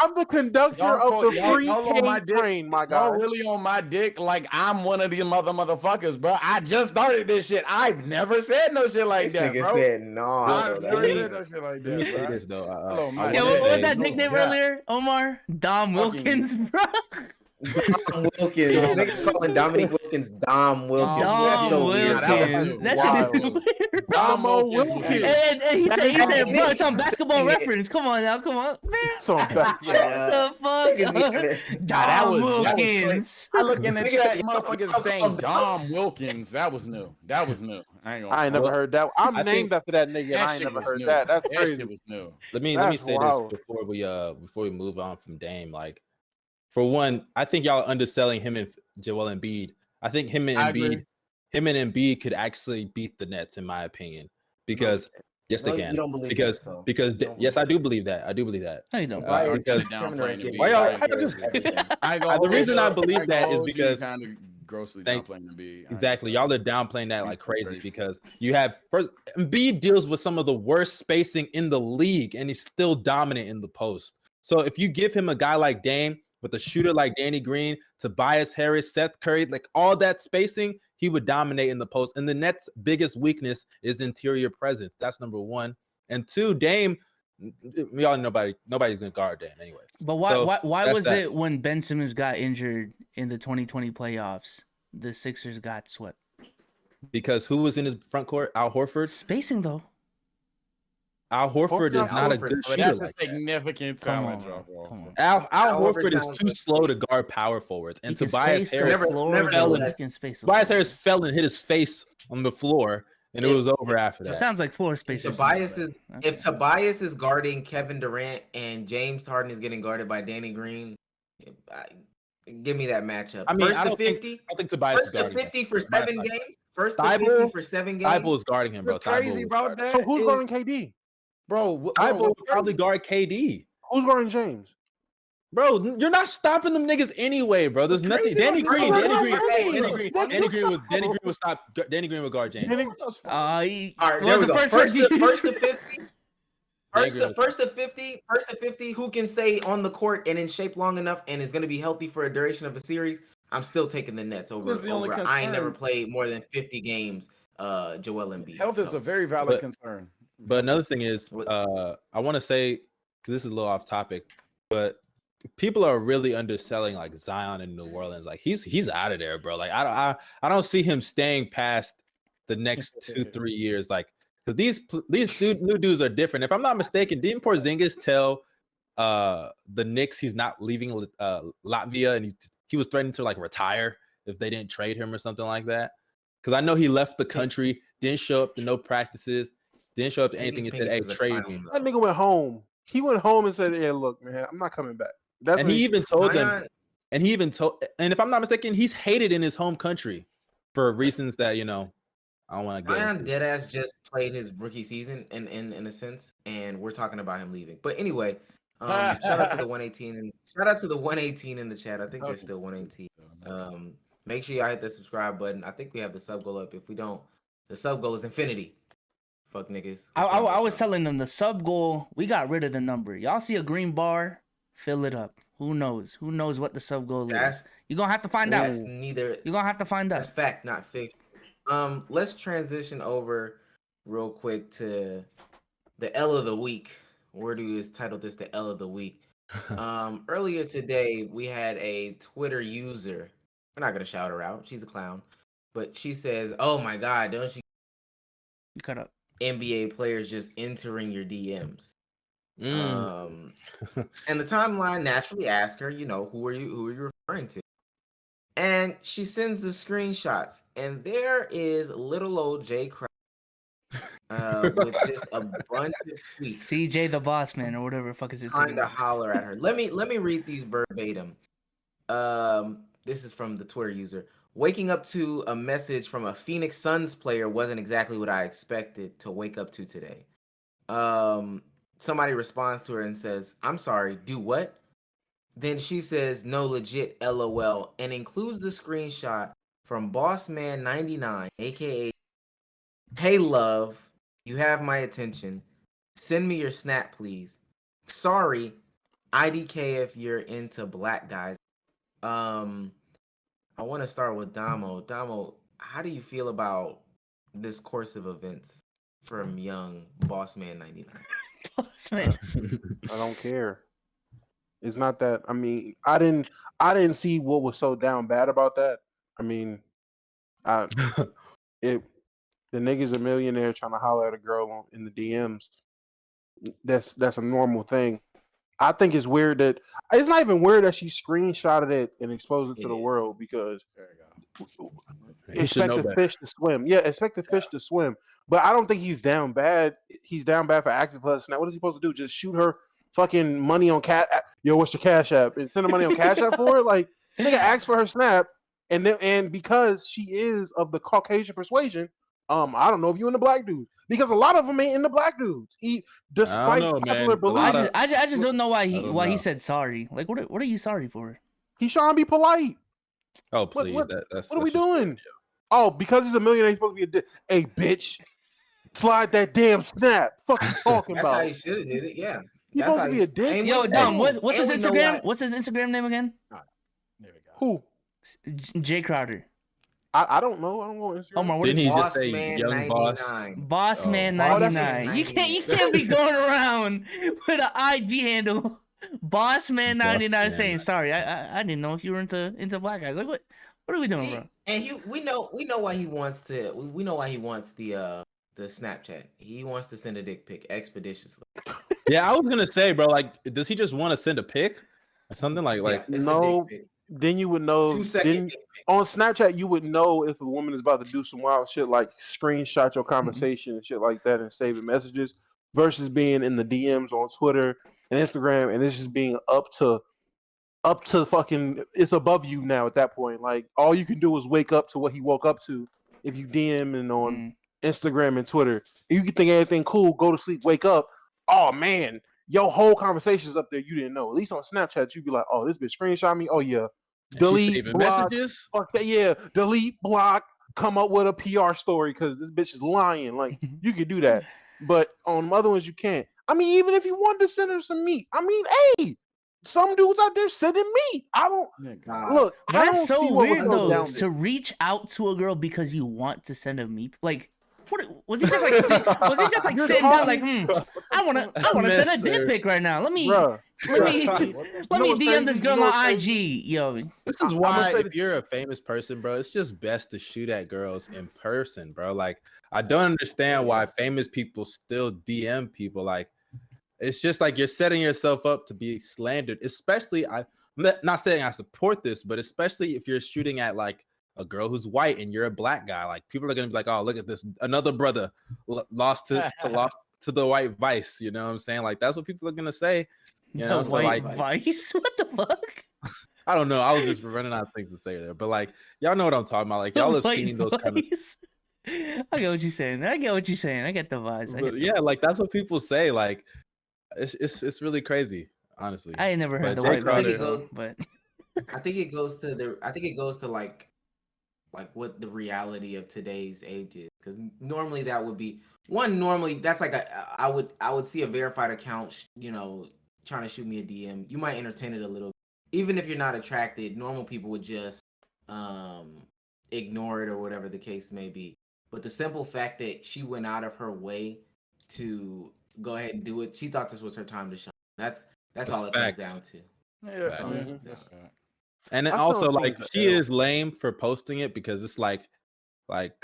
I'm the conductor of the free Cade train, my guy. Y'all really on my dick like I'm one of these motherfuckers, bro. I just started this shit. I've never said no shit like that, bro. Said no. I've never said no shit like that. Let me say this though. What was that nickname earlier, Omar? Dom Wilkins, bro. Dom Wilkins. Niggas calling Dominique Wilkins Dom Wilkins. Dom Wilkins. That shit is weird. Domo Wilkins. And he said, bro, it's on Basketball Reference. Come on, man. It's on the fuck? Dom Wilkins. I look in the chat, motherfuckers saying Dom Wilkins. That was new. I ain't never heard that. I'm named after that nigga, and I ain't never heard that. That's crazy. That was new. Let me say this before we move on from Dame. Like, for one, I think y'all are underselling him and Joel Embiid. I think him and Embiid could actually beat the Nets, in my opinion, because Yes, they can. You don't believe because that, so because you don't yes, I believe do believe that. I do believe that. No, you don't. Tobias Because and Kevin Durant Durant get Embiid. why y'all? I ain't everything. The reason I believe that is because because kind of grossly thank downplaying Embiid. exactly y'all are downplaying that like crazy Frustrating. because you have first Embiid deals with some of the worst spacing in the league and he's still dominant in the post. So if you give him a guy like Dame with a shooter like Danny Green, Tobias Harris, Seth Curry, like all that spacing, he would dominate in the post. And the Nets' biggest weakness is interior presence. That's number one. And two, Dame, we all know nobody's gonna guard Dame anyway. But why So why that's was that. it when Ben Simmons got injured in the 2020 playoffs, the Sixers got swept? Because who was in his front court? Al Horford. Spacing though. Al Horford is not a Horford, good But shooter that's like a significant Come talent on, drop off. come on. Al Al Horford Horford is sounds too like slow to guard power forwards. And He can Tobias space the Harris floor, fell though. in, He can space the Tobias floor. Harris fell and hit his face on the floor, and it was over after So it that. sounds like floor If spacer. Tobias is guarding Kevin Durant and James Harden is getting guarded by Danny Green, give me that matchup. I mean, First I to don't 50. think Tobias is First to guarding him. 50 for Tobias 7 not- games. First to Thibault- 50 for 7 games. Thibault is guarding him, bro. What's crazy Thibault about that? So who's is- guarding KD? Bro, Thibault would probably guard KD. Who's guarding James? Bro, you're not stopping them niggas anyway, bro. There's nothing. Danny Green would stop. Danny Green would guard James. All right, what there was we the go. first First word to, you first used? to 50. First to 50, who can stay on the court and in shape long enough and is going to be healthy for a duration of a series? I'm still taking the Nets over. This is the only I ain't never concern. played more than 50 games. Joel Embiid. Health is a very valid concern. But another thing is, I want to say, because this is a little off topic, but people are really underselling like Zion in New Orleans. Like he's out of there, bro. Like I don't see him staying past the next 2-3 years. Like because these new dudes are different. If I'm not mistaken, didn't Porzingis tell the Knicks he's not leaving Latvia, and he was threatening to like retire if they didn't trade him or something like that? Because I know he left the country, didn't show up to no practices, didn't show up to anything. He said, "Hey, trade me." That nigga went home. He went home and said, "Yeah, look, man, I'm not coming back." That's And he even told them, and if I'm not mistaken, he's hated in his home country for reasons that, I don't want to get Zion into. deadass just played his rookie season in a sense, and we're talking about him leaving. But anyway, shout out to the 118 and shout out to the 118 in the chat. I think there's still 118. Make sure y'all hit the subscribe button. I think we have the sub goal up. If we don't, the sub goal is infinity. Fuck niggas. I was telling them the sub goal, we got rid of the number. Y'all see a green bar, fill it up. Who knows? Who knows what the sub goal is? You're gonna have to find out. You're gonna have to find out. That's fact, not fiction. Let's transition over real quick to the L of the week. Wordu has titled this the L of the week. Earlier today, we had a Twitter user. We're not gonna shout her out. She's a clown, but she says, "Oh my God, don't you cut up NBA players just entering your DMs?" And the timeline naturally asks her, who are you referring to? And she sends the screenshots, and there is little old Jay Crowder with just a bunch of tweets. CJ the boss man or whatever the fuck is it? Trying to holler at her. Let me read these verbatim. This is from the Twitter user. Waking up to a message from a Phoenix Suns player wasn't exactly what I expected to wake up to today. Somebody responds to her and says, "I'm sorry, do what?" Then she says, "No, legit, LOL," and includes the screenshot from Bossman99, aka, "Hey love, you have my attention. Send me your snap, please. Sorry, IDK if you're into black guys." I want to start with Damo. Damo, how do you feel about this course of events from young Bossman99? Bossman. I don't care. It's not that. I mean, I didn't see what was so down bad about that. I mean, the nigga's a millionaire trying to holler at a girl in the DMs. That's a normal thing. I think it's weird that it's not even weird that she screenshotted it and exposed it to the world because expect the fish to swim. Yeah, expect the fish to swim. But I don't think he's down bad. He's down bad for asking for her snap. What is he supposed to do? Just shoot her fucking money on Cash App? Yo, what's your Cash App? And send her money on Cash App for it? Like, nigga asked for her snap, and because she is of the Caucasian persuasion, I don't know if you into black dudes because a lot of them ain't into black dudes. Despite I don't know, popular man. belief, I just don't know why he know. said sorry. Like, what are you sorry for? he's trying to be polite. Oh, please. What That's are we just doing? Oh, because he's a millionaire, he's supposed to be a hey, bitch. Slide that damn snap. Fuck you talking That's about? how you should have did it. Yeah. He's supposed to be a dick. Yo, Dom, what's his and we know Instagram? why. What's his Instagram name again? There we go. Who? Jay Crowder. I don't know. I don't know Instagram. Omar, what Didn't is he just Boss say Man young boss? 99. Boss Man Oh, that's 99. it. You can't be going around with an IG handle. Boss Man 99 saying sorry. I didn't know if you were into black guys. Like what are we doing, bro? And we know why he wants to. We know why he wants the Snapchat. He wants to send a dick pic expeditiously. Yeah, I was gonna say, bro. Like, does he just want to send a pic or something? Like no. Then you would know. 2 second on Snapchat, you would know if a woman is about to do some wild shit, like screenshot your conversation and shit like that, and save it messages, versus being in the DMs on Twitter and Instagram, and it's just being up to fucking. It's above you now at that point. Like all you can do is wake up to what he woke up to. If you DM and on Instagram and Twitter, if you can think anything cool, go to sleep, wake up. Oh man, your whole conversation's up there. You didn't know. At least on Snapchat, you'd be like, "Oh, this bitch screenshot me. Oh yeah, delete, block, messages. fuck that, yeah, delete, block, come up with a PR story because this bitch is lying." Like you could do that, but on other ones you can't. I mean, even if you wanted to send her some meat, I mean, hey, some dudes out there sending meat. I don't look. But I that's don't so see what weird though. down To reach out to a girl because you want to send a meet, like. What was he just like? Sitting down like, I wanna send a dick pic right now. Let me DM this girl on IG, yo. This is why if you're a famous person, bro, it's just best to shoot at girls in person, bro. Like I don't understand why famous people still DM people. Like it's just like you're setting yourself up to be slandered. Especially, I'm not saying I support this, but especially if you're shooting at like a girl who's white and you're a black guy, like people are gonna be like, "Oh, look at this, another brother lost to the white vice." You know what I'm saying? Like that's what people are gonna say. You know, so like vice? What the fuck? I don't know. I was just running out of things to say there, but like y'all know what I'm talking about. Like y'all have seen those kind of. I get what you're saying. I get the vibes. Yeah, like that's what people say. Like it's really crazy, honestly. I ain't never heard the white vice, but I think it goes to like what the reality of today's age is, because normally that would be that's like I would see a verified account, trying to shoot me a DM. You might entertain it a little, even if you're not attracted. Normal people would just ignore it or whatever the case may be. But the simple fact that she went out of her way to go ahead and do it, she thought this was her time to shine. That's all it comes down to. Yeah, and then also like she is lame for posting it because it's like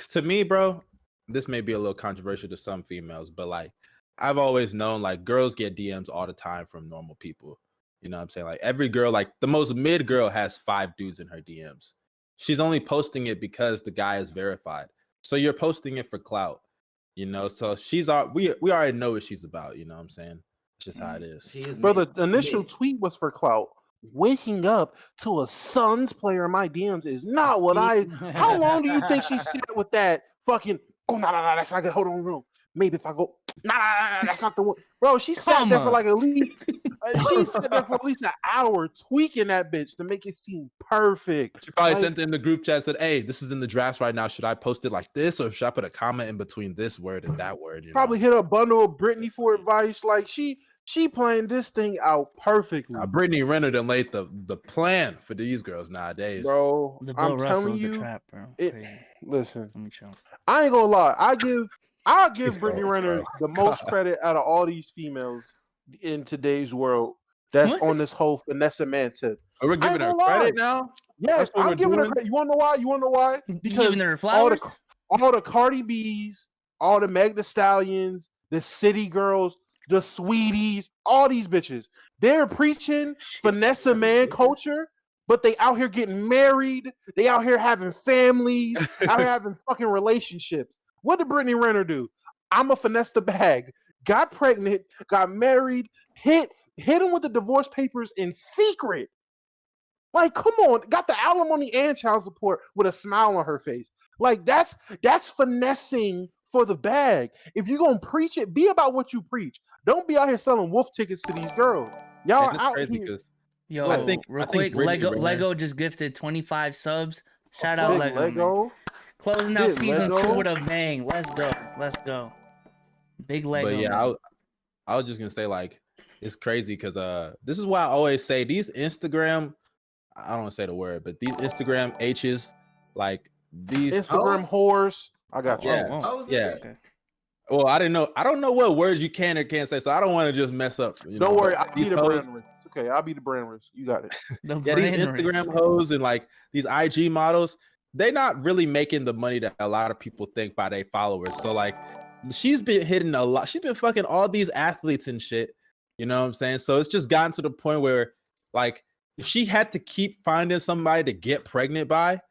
to me, bro, this may be a little controversial to some females, but like I've always known like girls get DMs all the time from normal people. You know what I'm saying? Like every girl, like the most mid girl has 5 dudes in her DMs. She's only posting it because the guy is verified. So you're posting it for clout, so we already know what she's about. You know what I'm saying? It's just how it is. Bro, the initial tweet was for clout. Waking up to a Suns player in my DMs is not what how long do you think she sat with that fucking, oh, no, that's not good. Hold on. Maybe if I go, that's not the one. Bro, she sat there for like at least, an hour tweaking that bitch to make it seem perfect. She probably sent in the group chat, said, "Hey, this is in the drafts right now. Should I post it like this, or should I put a comment in between this word and that word?" Probably hit a bundle of Brittany for advice. Like she playing this thing out perfectly. Brittany Renner done laid the plan for these girls nowadays. Bro, I'm telling you, trap, bro. Listen, let me chill. I ain't gonna lie. I'll give Brittany Renner the most credit out of all these females in today's world that's on this whole Vanessa Man tip. Are we giving her credit now? Yes, I'm giving her credit. You wanna know why? Because giving her flowers? all the Cardi B's, all the Meg Thee Stallions, the City Girls, the Sweeties, all these bitches, they're preaching Vanessa Man culture, but they out here getting married. They out here having families, out here having fucking relationships. What did Brittany Renner do? I'm a finesse the bag. Got pregnant, got married, hit him with the divorce papers in secret. Like, come on, got the alimony and child support with a smile on her face. Like that's finessing for the bag. If you're gonna preach it, be about what you preach. Don't be out here selling wolf tickets to these girls. Y'all And are it's out crazy here. because Yo, real I think quick, Brittany Renner, Lego just gifted 25 subs. Shout out Big Lego, man. Lego. Closing out Big season Lego. 2 with a bang. Let's go. Big Lego, but yeah, man. I was just gonna say like it's crazy because this is why I always say these Instagram, I don't want to say the word, but these Instagram H's, like these Instagram whores. I got you. Yeah. Okay. Well, I don't know what words you can or can't say, so I don't want to just mess up. Don't worry, I'll be the brand risk. It's okay, I'll be the brand risk. You got it. Yeah, these Instagram hoes and like these IG models, they're not really making the money that a lot of people think by their followers. So like, she's been hitting a lot. She's been fucking all these athletes and shit. You know what I'm saying? So it's just gotten to the point where, like, if she had to keep finding somebody to get pregnant by,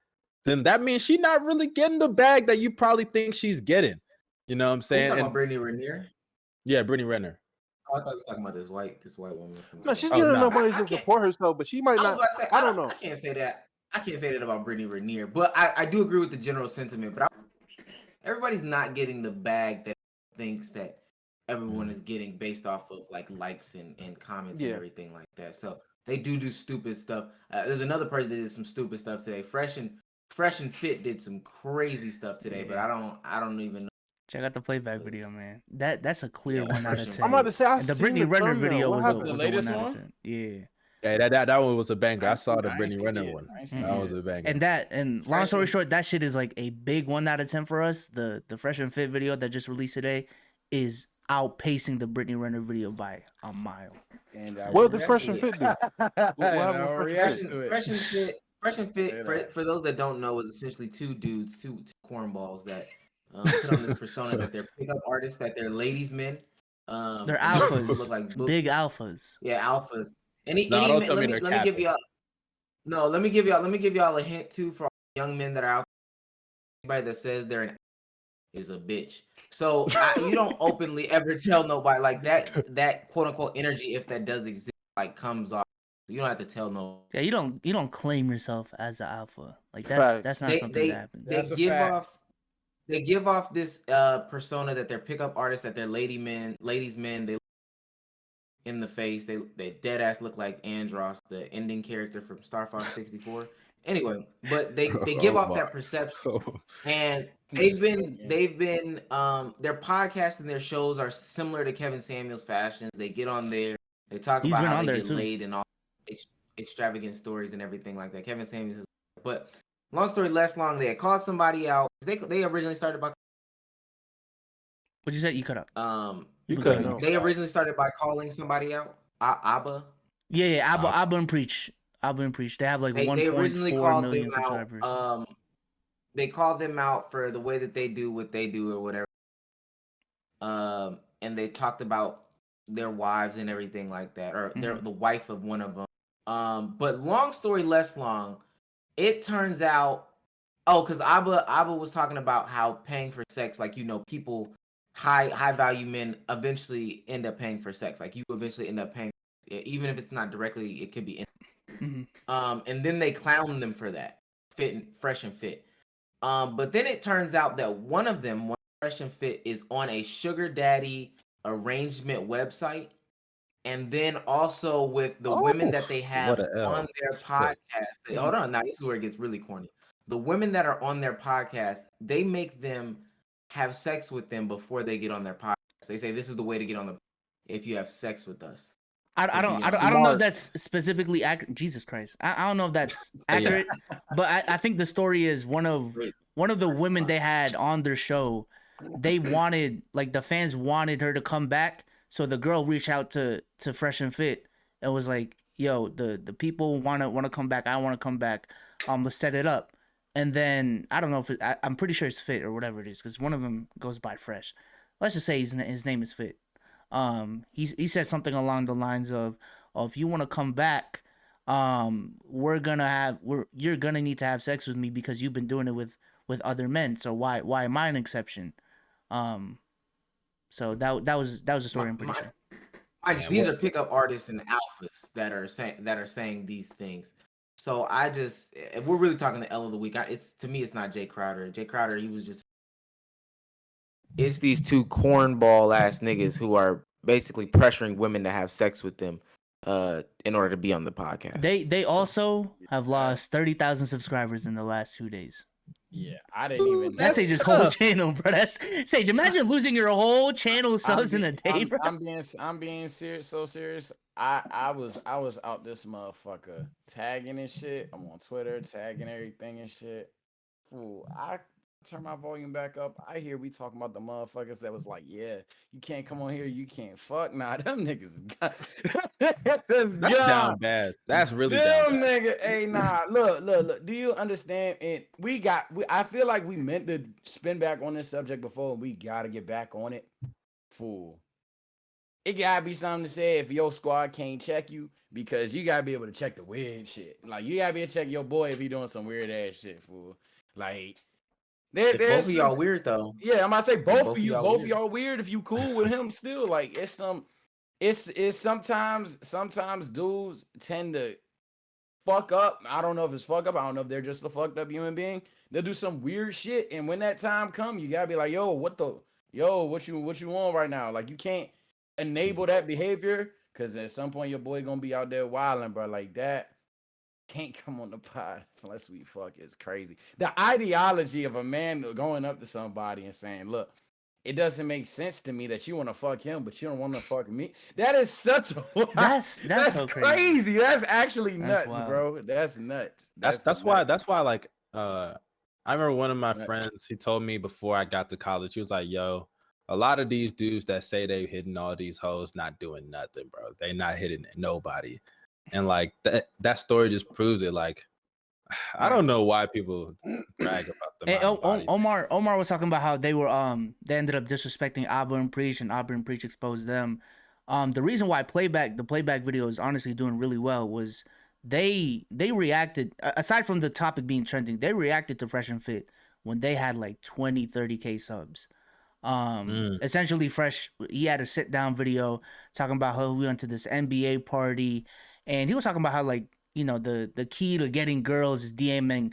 then that means she's not really getting the bag that you probably think she's getting. You know what I'm saying? You talking about Brittany Renner? Yeah, Brittany Renner. Oh, I thought you were talking about this white woman. No, she's getting enough money to support herself, but she might not. I don't know. I can't say that. I can't say that about Brittany Renner, but I do agree with the general sentiment. But everybody's not getting the bag that thinks that everyone is getting based off of like likes and comments and everything like that. So they do stupid stuff. There's another person that did some stupid stuff today. Fresh and Fit did some crazy stuff today, but I don't even know. Check out the playback video, man. That's a clear 1 out of 10. I'm about to say the Brittany Renner video was a 1 out of 10. Yeah. Yeah, that one was a banger. I saw the Brittany Renner one. That was a banger. And long story short, that shit is like a big 1 out of 10 for us. The Fresh and Fit video that just released today is outpacing the Brittany Renner video by a mile. And what did the Fresh and Fit do? Fresh and Fit, for those that don't know, is essentially two dudes, two cornballs that put on this persona that they're pickup artists, that they're ladies' men. They're alphas, look like big alphas. Yeah, alphas. Let me give y'all a hint too for all young men that are out there. Anybody that says they're an is a bitch. So you don't openly ever tell nobody like that quote unquote energy, if that does exist, like comes off. You don't have to tell no. Yeah, you don't claim yourself as an alpha. Like that's not something that happens. They give off this persona that they're pickup artists, that they're ladies' men. They in the face, they dead ass look like Andros, the ending character from Star Fox 64. Anyway, but they give off that perception, and they've been their podcasts and their shows are similar to Kevin Samuels' fashions. They get on there, they talk about how they get laid and all extravagant stories and everything like that. Kevin Samuels, but long story less long, they had called somebody out. They originally started by. What'd you say? You cut up. They originally started by calling somebody out. Abba. Yeah. Abba and Preach. They have like 1.4 million subscribers. They called them out for the way that they do what they do or whatever. And they talked about their wives and everything like that, or the wife of one of them. But long story less long, it turns out, because Abba was talking about how paying for sex, like, people, high value men eventually end up paying for sex. Like, you eventually end up paying, even if it's not directly, it could be. And then they clown them for that, Fresh and Fit. But then it turns out that one of them, Fresh and Fit, is on a sugar daddy arrangement website. And then also with the women that they have on their podcast. Hold on, now this is where it gets really corny. The women that are on their podcast, they make them have sex with them before they get on their podcast. They say this is the way to get on if you have sex with us. I don't know if that's specifically accurate. Jesus Christ, I don't know if that's accurate, but I think the story is one of the women they had on their show. They wanted, like, the fans wanted her to come back, so the girl reached out to Fresh and Fit and was like, "Yo, the people want to come back. I want to come back. Let's set it up." And then I don't know if I'm pretty sure it's Fit or whatever it is, because one of them goes by Fresh. Let's just say his name is Fit. He said something along the lines of, if you want to come back, you're gonna need to have sex with me because you've been doing it with other men. So why am I an exception? So that was the story. I'm pretty sure. These are pickup artists and alphas that are saying these things. So I just, if we're really talking the L of the week, it's to me, it's not Jay Crowder. Jay Crowder, he was just. It's these two cornball ass niggas who are basically pressuring women to have sex with them, in order to be on the podcast. They also have lost 30,000 subscribers in the last 2 days. Yeah, I didn't even. That's Sage's whole channel, bro. That's Sage. Imagine losing your whole channel subs in a day, bro. I'm being serious, so serious. I was out this motherfucker tagging and shit. I'm on Twitter tagging everything and shit. Fool, I turn my volume back up. I hear we talking about the motherfuckers that was like, yeah, you can't come on here, you can't fuck. Nah, them niggas got that's down bad. That's really down bad. Nigga, hey, nah, look. Do you understand? And I feel like we meant to spin back on this subject before, and we gotta get back on it. Fool. It gotta be something to say if your squad can't check you, because you gotta be able to check the weird shit. Like, you gotta be able to check your boy if he doing some weird ass shit, fool. Like, both of y'all weird though. Yeah, I'm gonna say both of y'all weird if you cool with him still. Like, it's sometimes dudes tend to fuck up. I don't know if it's fuck up. I don't know if they're just a fucked up human being. They'll do some weird shit, and when that time come, you gotta be like, what you on right now? Like, you can't enable that behavior, because at some point your boy gonna be out there wilding, bro. Like, that can't come on the pod unless we fuck. It's crazy. The ideology of a man going up to somebody and saying, look, it doesn't make sense to me that you want to fuck him, but you don't want to fuck me. That is such a that's so crazy. That's actually nuts, bro. That's nuts. That's why like I remember one of my friends, he told me before I got to college, he was like, yo, a lot of these dudes that say they hitting all these hoes not doing nothing, bro. They not hitting nobody. And like that story just proves it. Like, I don't know why people brag about them. Omar was talking about how they ended up disrespecting Abba and Preach, and Abba and Preach exposed them. The reason why the playback video is honestly doing really well was they reacted, aside from the topic being trending, they reacted to Fresh and Fit when they had like 20-30K subs. Essentially Fresh, he had a sit down video talking about how we went to this NBA party. And he was talking about how, like, you know, the key to getting girls is DMing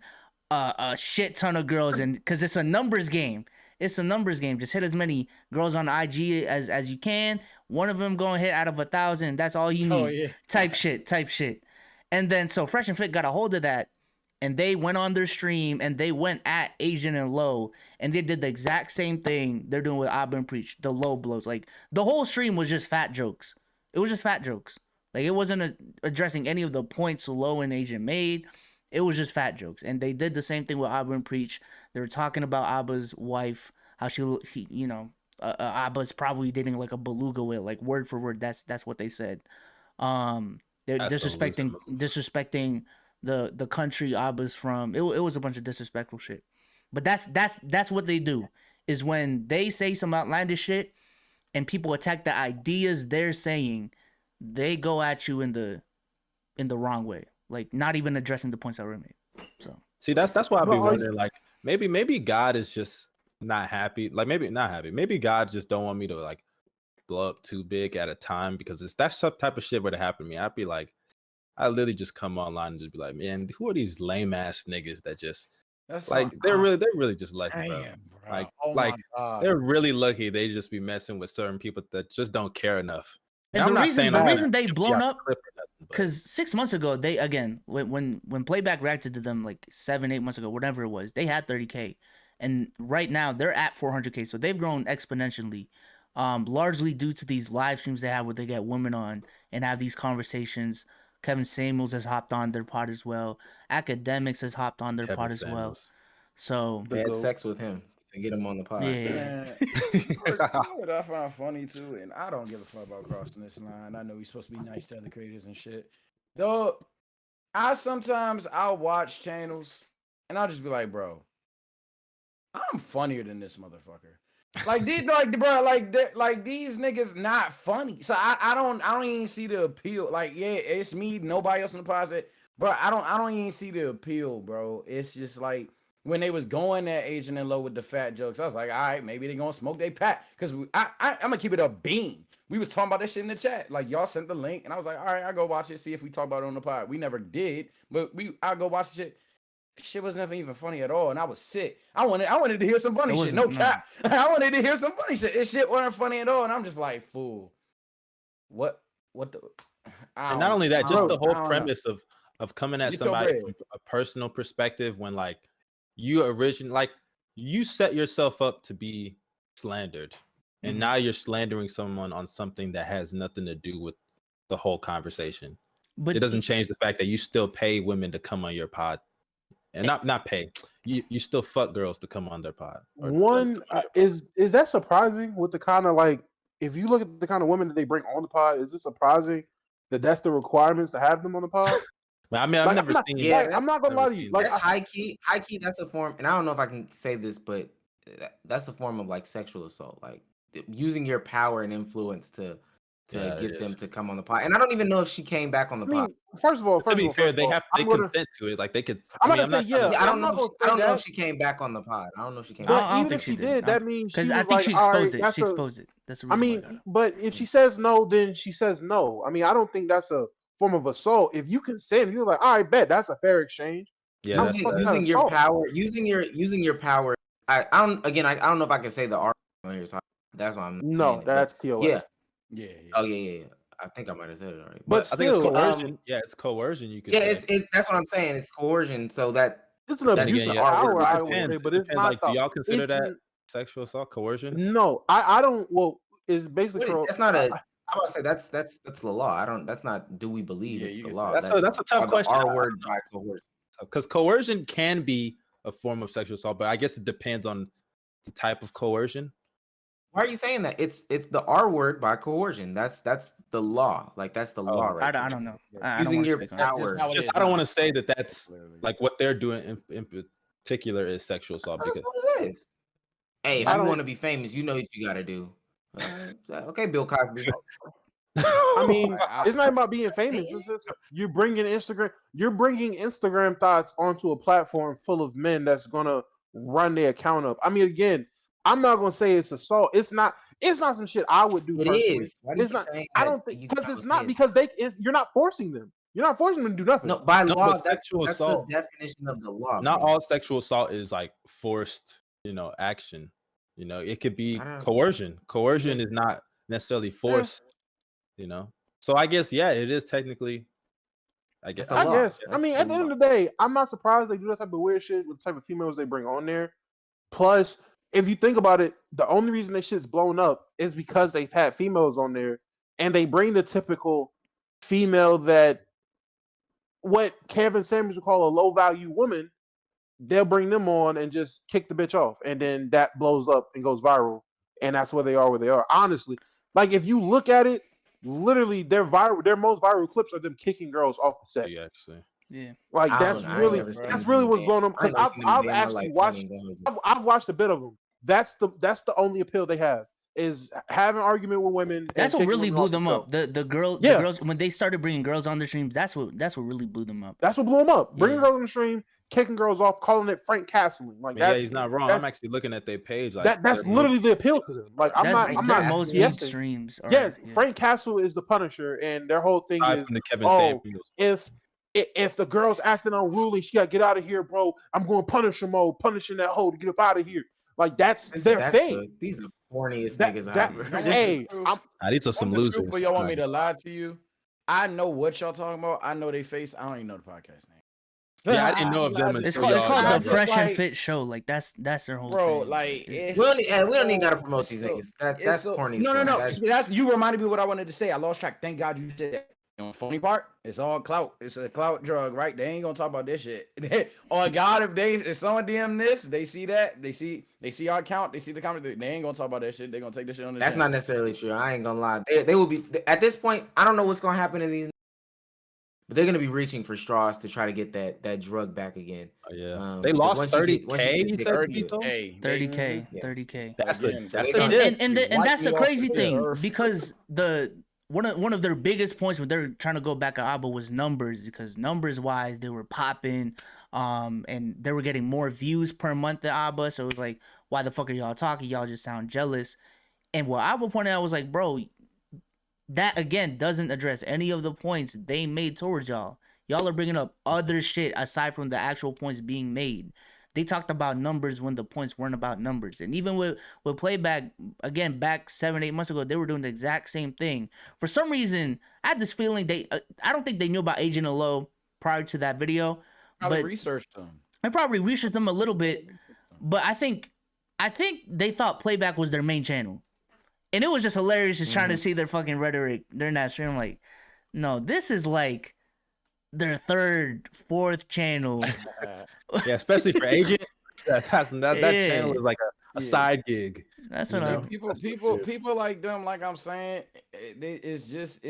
a shit ton of girls, and because it's a numbers game. It's a numbers game. Just hit as many girls on IG as you can. One of them gonna hit out of 1,000. That's all you need. Oh, yeah. Type shit. And then so Fresh and Fit got a hold of that, and they went on their stream and they went at Asian and Low, and they did the exact same thing they're doing with Abba and Preach. The low blows. Like, the whole stream was just fat jokes. It was just fat jokes. Like, it wasn't addressing any of the points Low and Agent made. It was just fat jokes. And they did the same thing with Abba and Preach. They were talking about Abba's wife, how Abba's probably dating like a beluga whale, like word for word. That's what they said. They're disrespecting the country Abba's from. It was a bunch of disrespectful shit. But that's what they do, is when they say some outlandish shit and people attack the ideas they're saying, they go at you in the wrong way, like not even addressing the points that were made. So see, that's why I've been wondering, like, maybe God is just not happy. Like, maybe not happy. Maybe God just don't want me to like blow up too big at a time, because that's some type of shit were to happen to me. I'd be like, I literally just come online and just be like, man, who are these lame ass niggas that just like they're really just lucky, bro. Like they're really lucky. They just be messing with certain people that just don't care enough. And the reason they blown up, because 6 months ago, they, again, when Playback reacted to them like 7-8 months ago, whatever it was, they had 30K, and right now they're at 400K. So they've grown exponentially, largely due to these live streams they have where they get women on and have these conversations. Kevin Samuels has hopped on their pod as well. Academics has hopped on their pod as well. So they had sex with him to get him on the pod. Yeah. What I find funny too, and I don't give a fuck about crossing this line. I know he's supposed to be nice to other creators and shit. Though I'll watch channels and I'll just be like, bro, I'm funnier than this motherfucker. Like these, like these niggas not funny. So I don't even see the appeal. Like, yeah, it's me, nobody else in the pod said, bro, I don't even see the appeal, bro. It's just like, when they was going that Asian and low with the fat jokes, I was like, all right, maybe they gonna smoke they pack. Cause I'm gonna keep it a bean. We was talking about that shit in the chat. Like y'all sent the link, and I was like, all right, I'll go watch it, see if we talk about it on the pod. We never did, but I'll go watch the shit. Shit wasn't even funny at all, and I was sick. I wanted to hear some funny shit. No cap. I wanted to hear some funny shit. This shit wasn't funny at all, and I'm just like, fool. What the? And not only that, just the whole premise of coming at somebody from a personal perspective when like you set yourself up to be slandered, and now you're slandering someone on something that has nothing to do with the whole conversation. But it doesn't change the fact that you still pay women to come on your pod, and not pay. You still fuck girls to come on their pod. Is that surprising with the kind of like, if you look at the kind of women that they bring on the pod, is it surprising that that's the requirements to have them on the pod? I mean, I've never seen. Yeah, I'm not gonna lie to you. Like, that's high key. That's a form, and I don't know if I can say this, but that's a form of like sexual assault, like using your power and influence to get them to come on the pod. And I don't even know if she came back on the pod. First of all, to be fair, they consent to it. Like they could. I'm gonna say yeah. I don't know if she came back on the pod. I don't know if she came. But even if she did, that means because I think she exposed it. She exposed it. That's the reason. I mean, but if she says no, then she says no. I mean, I don't think that's a form of assault. If you consent, you're like, all right, bet that's a fair exchange. Yeah, using your power, using your power. I don't know if I can say the R here. So that's why I'm. No, that's TOS. Yeah. Oh yeah. I think I might have said it already. But still, I think it's coercion. It's coercion. You could. Yeah, it's that's what I'm saying. It's coercion. So that it's an abuse of power. I would say, but it's not. Like, do y'all consider that sexual assault coercion? No, I don't. Well, it's basically. That's not a. I would say that's the law. I don't. That's not. Do we believe it's the law? That's a tough question. R word by coercion. Because coercion can be a form of sexual assault, but I guess it depends on the type of coercion. Why are you saying that? It's the R word by coercion. That's the law. Like that's the law, right? I don't know. Using your power. I don't want to say that that's like what they're doing in particular is sexual assault. That's what it is. Hey, if you want to be famous, you know what you got to do. Okay, Bill Cosby. I mean, it's not about being famous. You're bringing Instagram thoughts onto a platform full of men that's gonna run their account up. I mean, again, I'm not gonna say it's assault. It's not some shit I would do. It is. It's not. I don't think because it's not because you're not forcing them. You're not forcing them to do nothing. No, by law, that's sexual assault. The definition of the law. Not all sexual assault is like forced, action. It could be coercion. Coercion is not necessarily forced. So I guess it is technically. I guess. I mean, at the end of the day, I'm not surprised they do that type of weird shit with the type of females they bring on there. Plus, if you think about it, the only reason this shit's blown up is because they've had females on there, and they bring the typical female that what Kevin Samuels would call a low value woman. They'll bring them on and just kick the bitch off, and then that blows up and goes viral, and that's where they are. Honestly, like if you look at it. Literally, their most viral clips are them kicking girls off the set. Yeah, like that's really what's blown them. Because I've actually watched. I've watched a bit of them. That's the only appeal they have is having an argument with women. That's what really blew them up. The girls when they started bringing girls on the stream. That's what really blew them up. That's what blew them up. Bringing girls on the stream. Kicking girls off, calling it Frank Castling. Like he's not wrong. I'm actually looking at their page. Like that's literally the appeal to them. Like I'm not most viewed streams. Frank Castle is the Punisher, and their whole thing is if the girl's acting unruly, she gotta get out of here, bro. I'm going Punisher mode, punishing that hoe to get up out of here. Like that's their thing. These are corniest niggas out here. Hey, these are some losers. But y'all want me to lie to you? I know what y'all talking about. I know they face. I don't even know the podcast name. Yeah, I didn't know of them. It's called the Fresh and Fit Show. Like that's their whole thing. Like we don't even gotta promote these niggas. That's corny. No. That's you reminded me what I wanted to say. I lost track. Thank God you said that. Funny part, it's all clout. It's a clout drug, right? They ain't gonna talk about this shit. Oh God, if someone DM this, they see that, they see our account, they see the comment. They ain't gonna talk about that shit. They gonna take this shit on the. That's channel. not necessarily true. I ain't gonna lie. They will be at this point. I don't know what's gonna happen in these. But they're gonna be reaching for straws to try to get that drug back again. Oh, yeah, they lost 30K. You said 30K. That's and that's a crazy thing because the one of their biggest points when they're trying to go back at ABBA was numbers, because numbers wise they were popping, and they were getting more views per month than ABBA. So it was like, why the fuck are y'all talking? Y'all just sound jealous. And what ABBA pointed out was like, bro, that again doesn't address any of the points they made towards y'all. Y'all are bringing up other shit aside from the actual points being made. They talked about numbers when the points weren't about numbers. And even with playback, again, back 7-8 months ago, they were doing the exact same thing. For some reason, I had this feeling I don't think they knew about Agent Alo prior to that video. Probably but researched them. I probably researched them a little bit, but I think they thought playback was their main channel. And it was just hilarious just trying to see their fucking rhetoric during that stream. I'm like, no, this is like their third, fourth channel. Yeah, especially for Agent. That channel is like a side gig. That's what I'm. People like them. Like I'm saying, it's just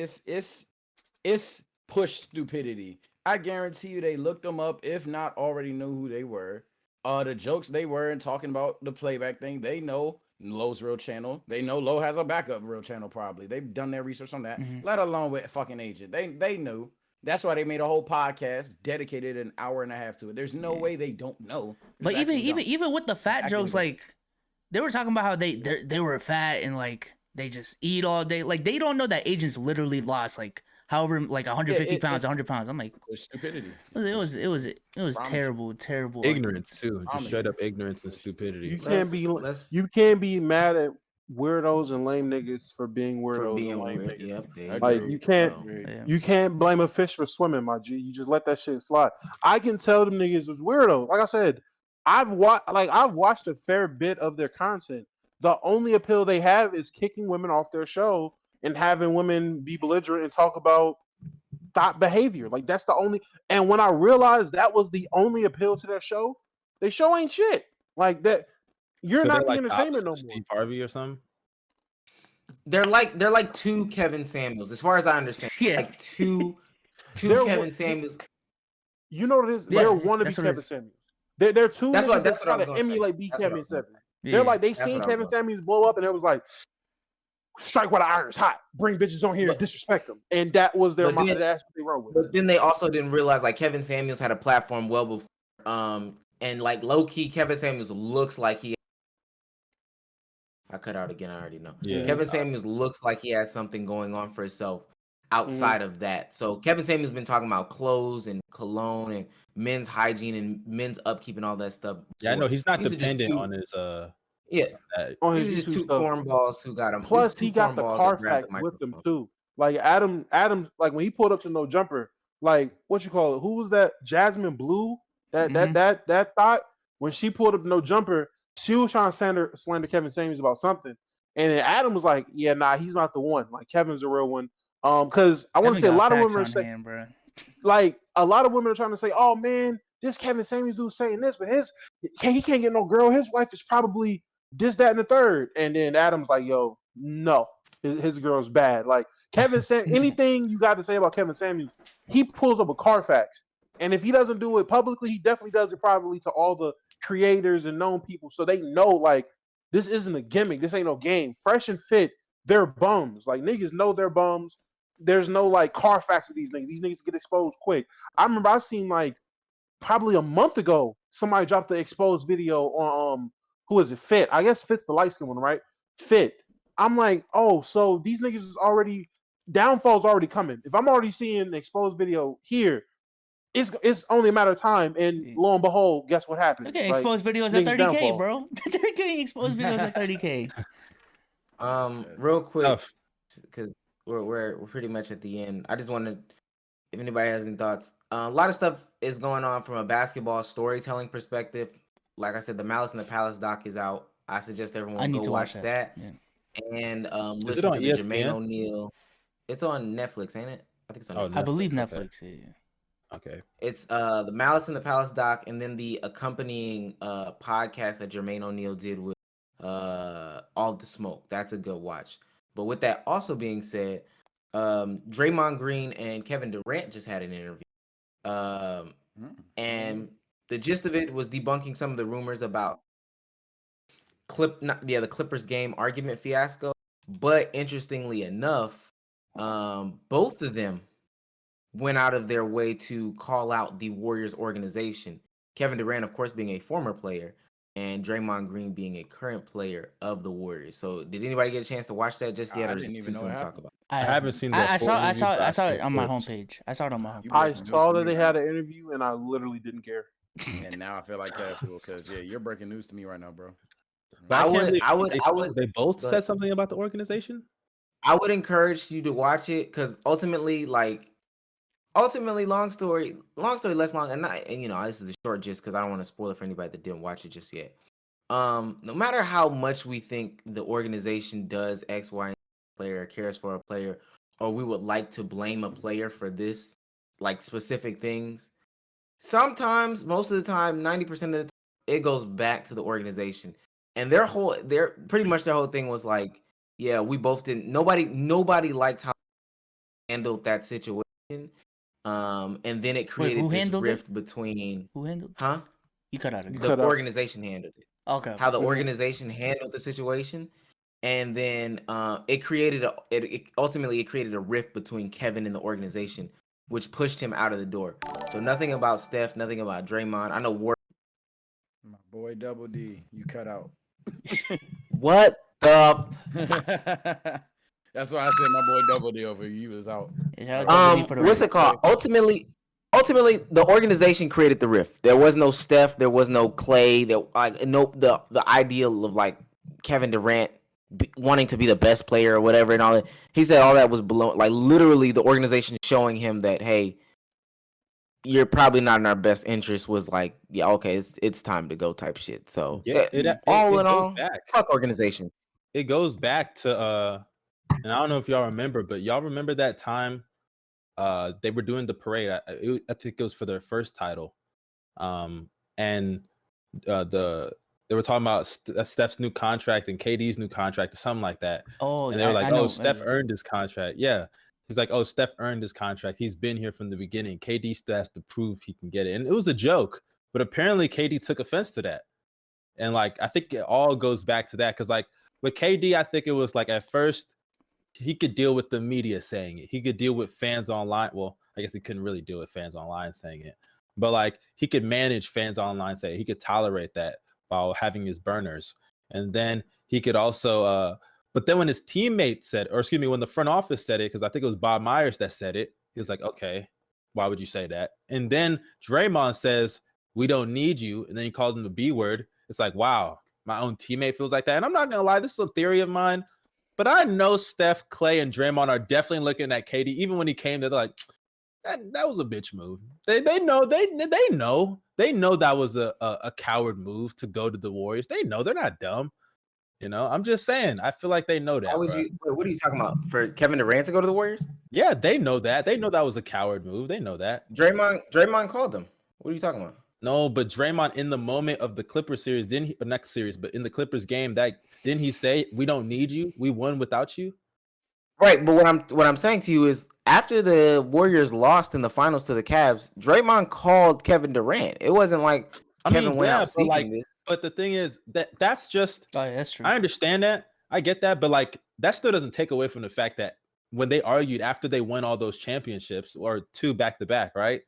it's push stupidity. I guarantee you, they looked them up. If not, already knew who they were. The jokes they were and talking about the playback thing. They know Lowe's real channel. They know Lowe has a backup real channel. Probably they've done their research on that. Let alone with fucking Agent. They knew. That's why they made a whole podcast dedicated an hour and a half to it. There's no way they don't know. But even with the fat jokes, like they were talking about how they were fat and like they just eat all day. Like they don't know that Agents literally lost like however like 150 pounds, 100 pounds. I'm like, stupidity. It was terrible. Ignorance too, just straight up ignorance and stupidity. You can't be mad at weirdos and lame niggas for being weirdos and lame niggas. Like you can't blame a fish for swimming, my G. You just let that shit slide. I can tell them niggas was weirdos. Like I said, I've watched a fair bit of their content. The only appeal they have is kicking women off their show and having women be belligerent and talk about thought behavior. Like that's the only. And when I realized that was the only appeal to their show ain't shit. Like that. You're not the entertainment no more. Steve Harvey or something. They're like two Kevin Samuels, as far as I understand. Yeah. Like two Kevin Samuels. You know what it is? They're wannabe Kevin Samuels. They're two. That's what trying to emulate B Kevin Samuels. They're like they seen Kevin Samuels blow up, and it was like, strike while the iron's hot. Bring bitches on here and disrespect them, and that was their mind. That's what they wrote with. But then they also didn't realize like Kevin Samuels had a platform well before. And like low key, Kevin Samuels looks like he. I cut out again. I already know. Yeah. Kevin Samuels looks like he has something going on for himself outside of that. So Kevin Samuels been talking about clothes and cologne and men's hygiene and men's upkeep and all that stuff. Yeah, I know he's not dependent on his on his just two cornballs who got him. Plus, he got the Carfax with him too. Like Adam, like when he pulled up to No Jumper, like what you call it? Who was that? Jasmine Blue. That thought when she pulled up No Jumper. She was trying to slander Kevin Samuels about something, and then Adam was like, "Yeah, nah, he's not the one. Like Kevin's a real one." Because I want to say a lot of women are saying, like a lot of women are trying to say, "Oh man, this Kevin Samuels dude saying this, but he can't get no girl. His wife is probably this, that, and the third." And then Adam's like, "Yo, no, his girl's bad." Like Kevin said, anything you got to say about Kevin Samuels, he pulls up a Carfax, and if he doesn't do it publicly, he definitely does it privately to all the creators and known people, so they know like this isn't a gimmick. This ain't no game. Fresh and Fit, they're bums. Like niggas know they're bums. There's no like Carfax with these niggas. These niggas get exposed quick. I remember I seen like probably a month ago somebody dropped the exposed video on who is it? Fit. I guess Fit's the light skin one, right? Fit. I'm like, oh, so these niggas is already downfall's already coming. If I'm already seeing an exposed video here, it's only a matter of time, and lo and behold, guess what happened? They're getting exposed videos at 30K, downfall. Bro. They're getting exposed videos at 30K. Real quick, because we're pretty much at the end. I just wanted, if anybody has any thoughts, a lot of stuff is going on from a basketball storytelling perspective. Like I said, the Malice in the Palace doc is out. I suggest everyone go watch that. Yeah. And listen to the Jermaine O'Neal. It's on Netflix, ain't it? I think it's on Netflix. I believe Netflix. Yeah. Okay. It's the Malice in the Palace doc, and then the accompanying podcast that Jermaine O'Neal did with All the Smoke. That's a good watch. But with that also being said, Draymond Green and Kevin Durant just had an interview. And the gist of it was debunking some of the rumors about the Clippers game argument fiasco. But interestingly enough, both of them went out of their way to call out the Warriors organization. Kevin Durant, of course, being a former player, and Draymond Green being a current player of the Warriors. So, did anybody get a chance to watch that just yet, I or is didn't it even too know soon it to talk happened. about? I haven't seen the I full saw interview, but I I've saw seen it on my clips. homepage. I saw it on my You homepage. I breaking news saw to that me they right had now. an interview, and I literally didn't care. And now I feel like casual because you're breaking news to me right now, bro. But I I can't would, believe I would, I would. they both Go said ahead. something about the organization. I would encourage you to watch it because ultimately, long story less long, and not, and this is a short gist because I don't want to spoil it for anybody that didn't watch it just yet. No matter how much we think the organization does X, Y, and player, cares for a player, or we would like to blame a player for this, like specific things, sometimes, most of the time, 90% of the time, it goes back to the organization. And their whole thing was like, yeah, we both didn't. Nobody liked how they handled that situation. And then it Wait, created who this handled it? rift between, Who handled? huh? You cut out You again. The cut out. organization handled it. Okay. How the Mhm. organization handled the situation, and then it ultimately created a rift between Kevin and the organization, which pushed him out of the door. So nothing about Steph, nothing about Draymond. I know My boy Double D, you cut out. what the That's why I said my boy Double D over you was out. Yeah, Double D put a what's it called? Ultimately, the organization created the rift. There was no Steph, there was no Clay. There the ideal of like Kevin Durant wanting to be the best player or whatever and all that. He said all that was below, like literally the organization showing him that, hey, you're probably not in our best interest, was like, yeah, okay, it's time to go type shit. So Yeah, all it in goes all, back. fuck organization. It goes back to and I don't know if y'all remember, but y'all remember that time they were doing the parade. I think it was for their first title. And they were talking about Steph's new contract and KD's new contract or something like that. Oh, And they were like, I "Oh, know. Steph earned his contract." Yeah, he's like, "Oh, Steph earned his contract. He's been here from the beginning. KD still has to prove he can get it." And it was a joke, but apparently KD took offense to that. And like, I think it all goes back to that because like with KD, I think it was like at first he could deal with the media saying it. He could deal with fans online. Well, I guess he couldn't really deal with fans online saying it, but like he could manage fans online saying it. He could tolerate that while having his burners. And then he could also, but then when his teammates said, or excuse me, when the front office said it, because I think it was Bob Myers that said it, he was like, okay, why would you say that? And then Draymond says, we don't need you. And then he called him the B word. It's like, wow, my own teammate feels like that. And I'm not going to lie, this is a theory of mine. But I know Steph, Clay, and Draymond are definitely looking at KD. Even when he came, they're like, that was a bitch move. They know that was a coward move to go to the Warriors. They know, they're not dumb. I'm just saying. I feel like they know that. Why would you? What are you talking about? For Kevin Durant to go to the Warriors? Yeah, they know that. They know that was a coward move. They know that. Draymond called them. What are you talking about? No, but Draymond in the moment of the Clippers series, didn't he? Next series, but in the Clippers game, didn't he say, "We don't need you. We won without you"? Right, but what I'm saying to you is after the Warriors lost in the finals to the Cavs, Draymond called Kevin Durant. It wasn't like Kevin went out seeking this. But the thing is that's just. Oh, yeah, that's true. I understand that. I get that, but like that still doesn't take away from the fact that when they argued after they won all those championships or 2 back to back, right?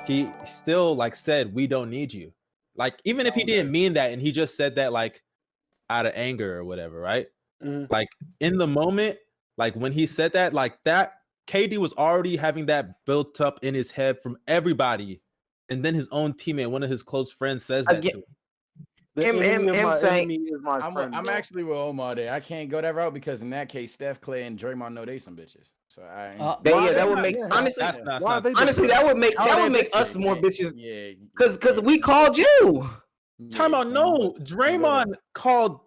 He still like said, "We don't need you." Like even if he didn't mean that, and he just said that like out of anger or whatever, right? Mhm. Like in the moment, like when he said that, like that, KD was already having that built up in his head from everybody, and then his own teammate, one of his close friends, says that to him. The enemy of my enemy is my friend. I'm actually with Omar there. I can't go that route because in that case, Steph, Clay, and Draymond know they some bitches. So that would make honestly that would make us more bitches. Yeah, because we called you. Time out. No, Draymond called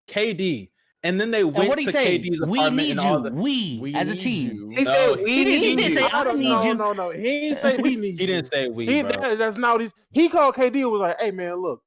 KD, and then they went to KD's apartment. We need you. And we as a team. He said we he didn't say I don't need you. No. He didn't say we need you. He didn't say we. That's not what he called KD and was like, "Hey man, look.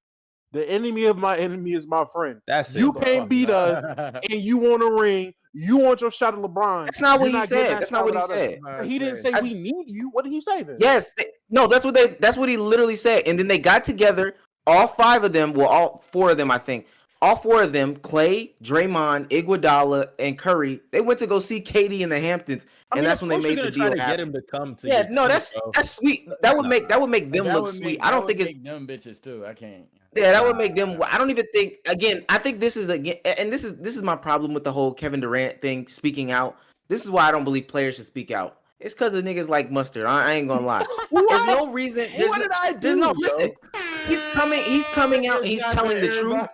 The enemy of my enemy is my friend. That's it. You can't beat us, and you want a ring. You want your shot at LeBron. That's not what he said. That's not what he said. He didn't say we need you. What did he say then? Yes, no. That's what he literally said. And then they got together. All 5 of them, well, all 4 of them, I think, all four of them, Clay, Draymond, Iguodala, and Curry, they went to go see KD in the Hamptons, and that's when they made the deal. Try to get him to come to. Yeah, no, that's sweet. That would make them look sweet. I don't think it's them bitches too. I can't. Yeah, that would make them. I don't even think. Again, I think this is and this is my problem with the whole Kevin Durant thing. Speaking out. This is why I don't believe players should speak out. It's because of niggas like Mustard. I ain't gonna lie. There's no reason. What did I do? Listen. He's coming out. And he's telling the truth.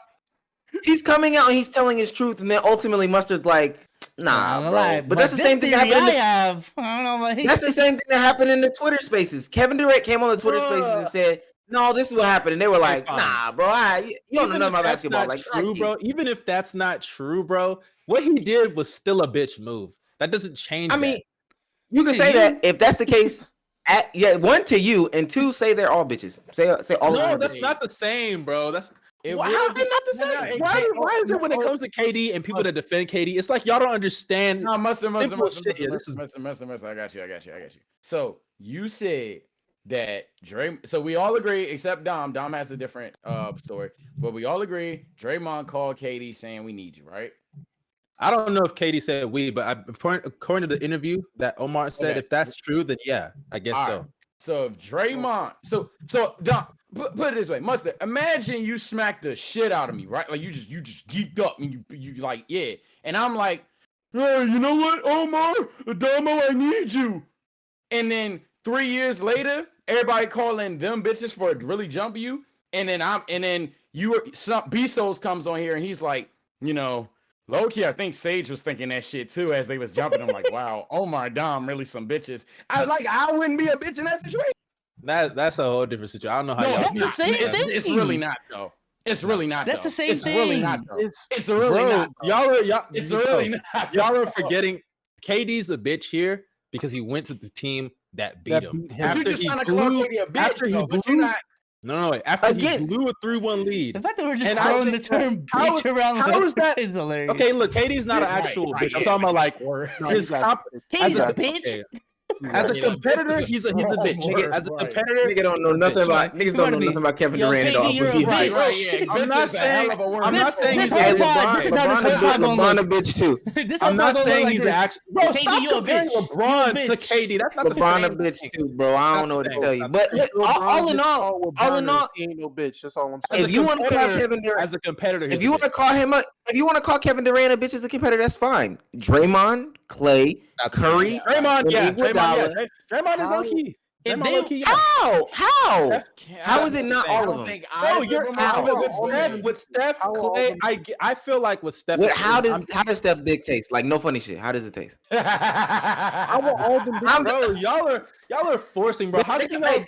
He's coming out and he's telling his truth, and then ultimately Mustard's like, nah, bro. But that's the same thing that happened. I don't know. That's the same thing that happened in the Twitter Spaces. Kevin Durant came on the Twitter Spaces and said, "No, this is what happened," and they were like, "Nah, bro, you don't know nothing about basketball." Like, true, bro. Even if that's not true, bro, what he did was still a bitch move. That doesn't change. I mean, you can say that if that's the case. One to you, and two, say they're all bitches. Say all. No, that's not the same, bro. That's. How is it not the same? Why is it when it comes to KD and people that defend KD, it's like y'all don't understand? No, Mustard. I got you. So you said that so we all agree, except Dom. Dom has a different story, but we all agree Draymond called KD saying we need you, right? I don't know if KD said we, but according to the interview that Omar said, if that's true, then yeah, I guess so. Right. So if Draymond, so Dom. Put it this way, Mustard. Imagine you smacked the shit out of me, right? Like you just geeked up and you like, yeah. And I'm like, hey, you know what, Omar, Adamo, I need you. And then 3 years later, everybody calling them bitches for really jumping you. And then Bezos comes on here and he's like, you know, low-key, I think Sage was thinking that shit too as they was jumping. I'm like, wow, Omar, Dom, really some bitches. I wouldn't be a bitch in that situation. That's a whole different situation. I don't know how. That's the same thing. It's really not though. It's really not. That's though. the same it's thing. Really not, though. It's really not. Though. It's really not. Y'all are forgetting. KD's a bitch here because he went to the team that beat him. After he blew a 3-1 lead. The fact that we're just throwing the term bitch around how is that? Is hilarious. Okay, look, KD's not an actual bitch. I'm talking about like his KD's a bitch. As a competitor, he's a bitch. As a competitor, niggas don't know nothing about Kevin Durant at all. I'm not saying he's LeBron a bitch too. I'm not saying he's the actual. Bro, stop comparing LeBron to KD. That's not the same. LeBron a bitch too, bro. I don't know what to tell you. But all in all, he ain't no bitch. That's all I'm saying. If you want to call Kevin Durant as a competitor, if you want to call him if you want to call Kevin Durant a bitch as a competitor, that's fine. Draymond, Clay, Curry, Draymond is low key. How is it not all of them? With Steph, Clay, I feel like with Steph. How does Steph dick taste? Like, no funny shit. How does it taste? I want all them. Bro, y'all are forcing, bro. How did you know?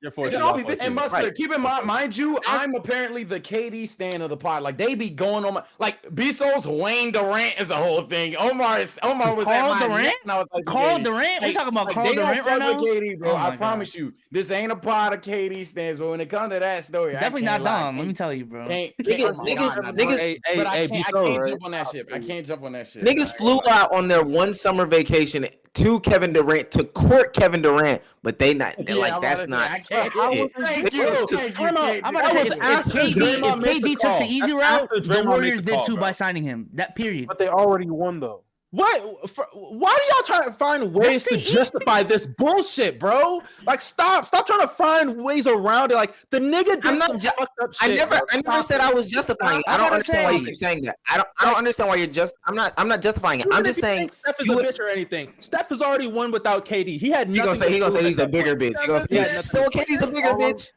You're forcing. And Mustard, keep in mind you, I'm apparently the KD stan of the pod. Like they be going on like Bezos, Wayne Durant is a whole thing. Omar was Carl at Durant. And I was like, Carl Durant. We talking about Carl Durant right now. KD, bro. I promise you, this ain't a pod of KD stans. But when it comes to that story, definitely not Dom. Let me tell you, bro. Niggas, I can't jump on that shit. I can't jump on that shit. Niggas flew out on their one summer vacation to Kevin Durant to court Kevin Durant, but they're like that's not. Thank you. I'm about to say if KD took the easy route, the Warriors did too by signing him. That period. But they already won though. What? Why do y'all try to find ways to justify this bullshit, bro? Like, stop trying to find ways around it. Like, the nigga did some fucked up shit. I never said I was justifying it. I don't understand why you keep saying that. I don't understand why you're I'm not justifying it. I'm just saying Steph is a bitch or anything. Steph has already won without KD. He had nothing. He gonna say he's a bigger bitch. He gonna say KD's a bigger bitch.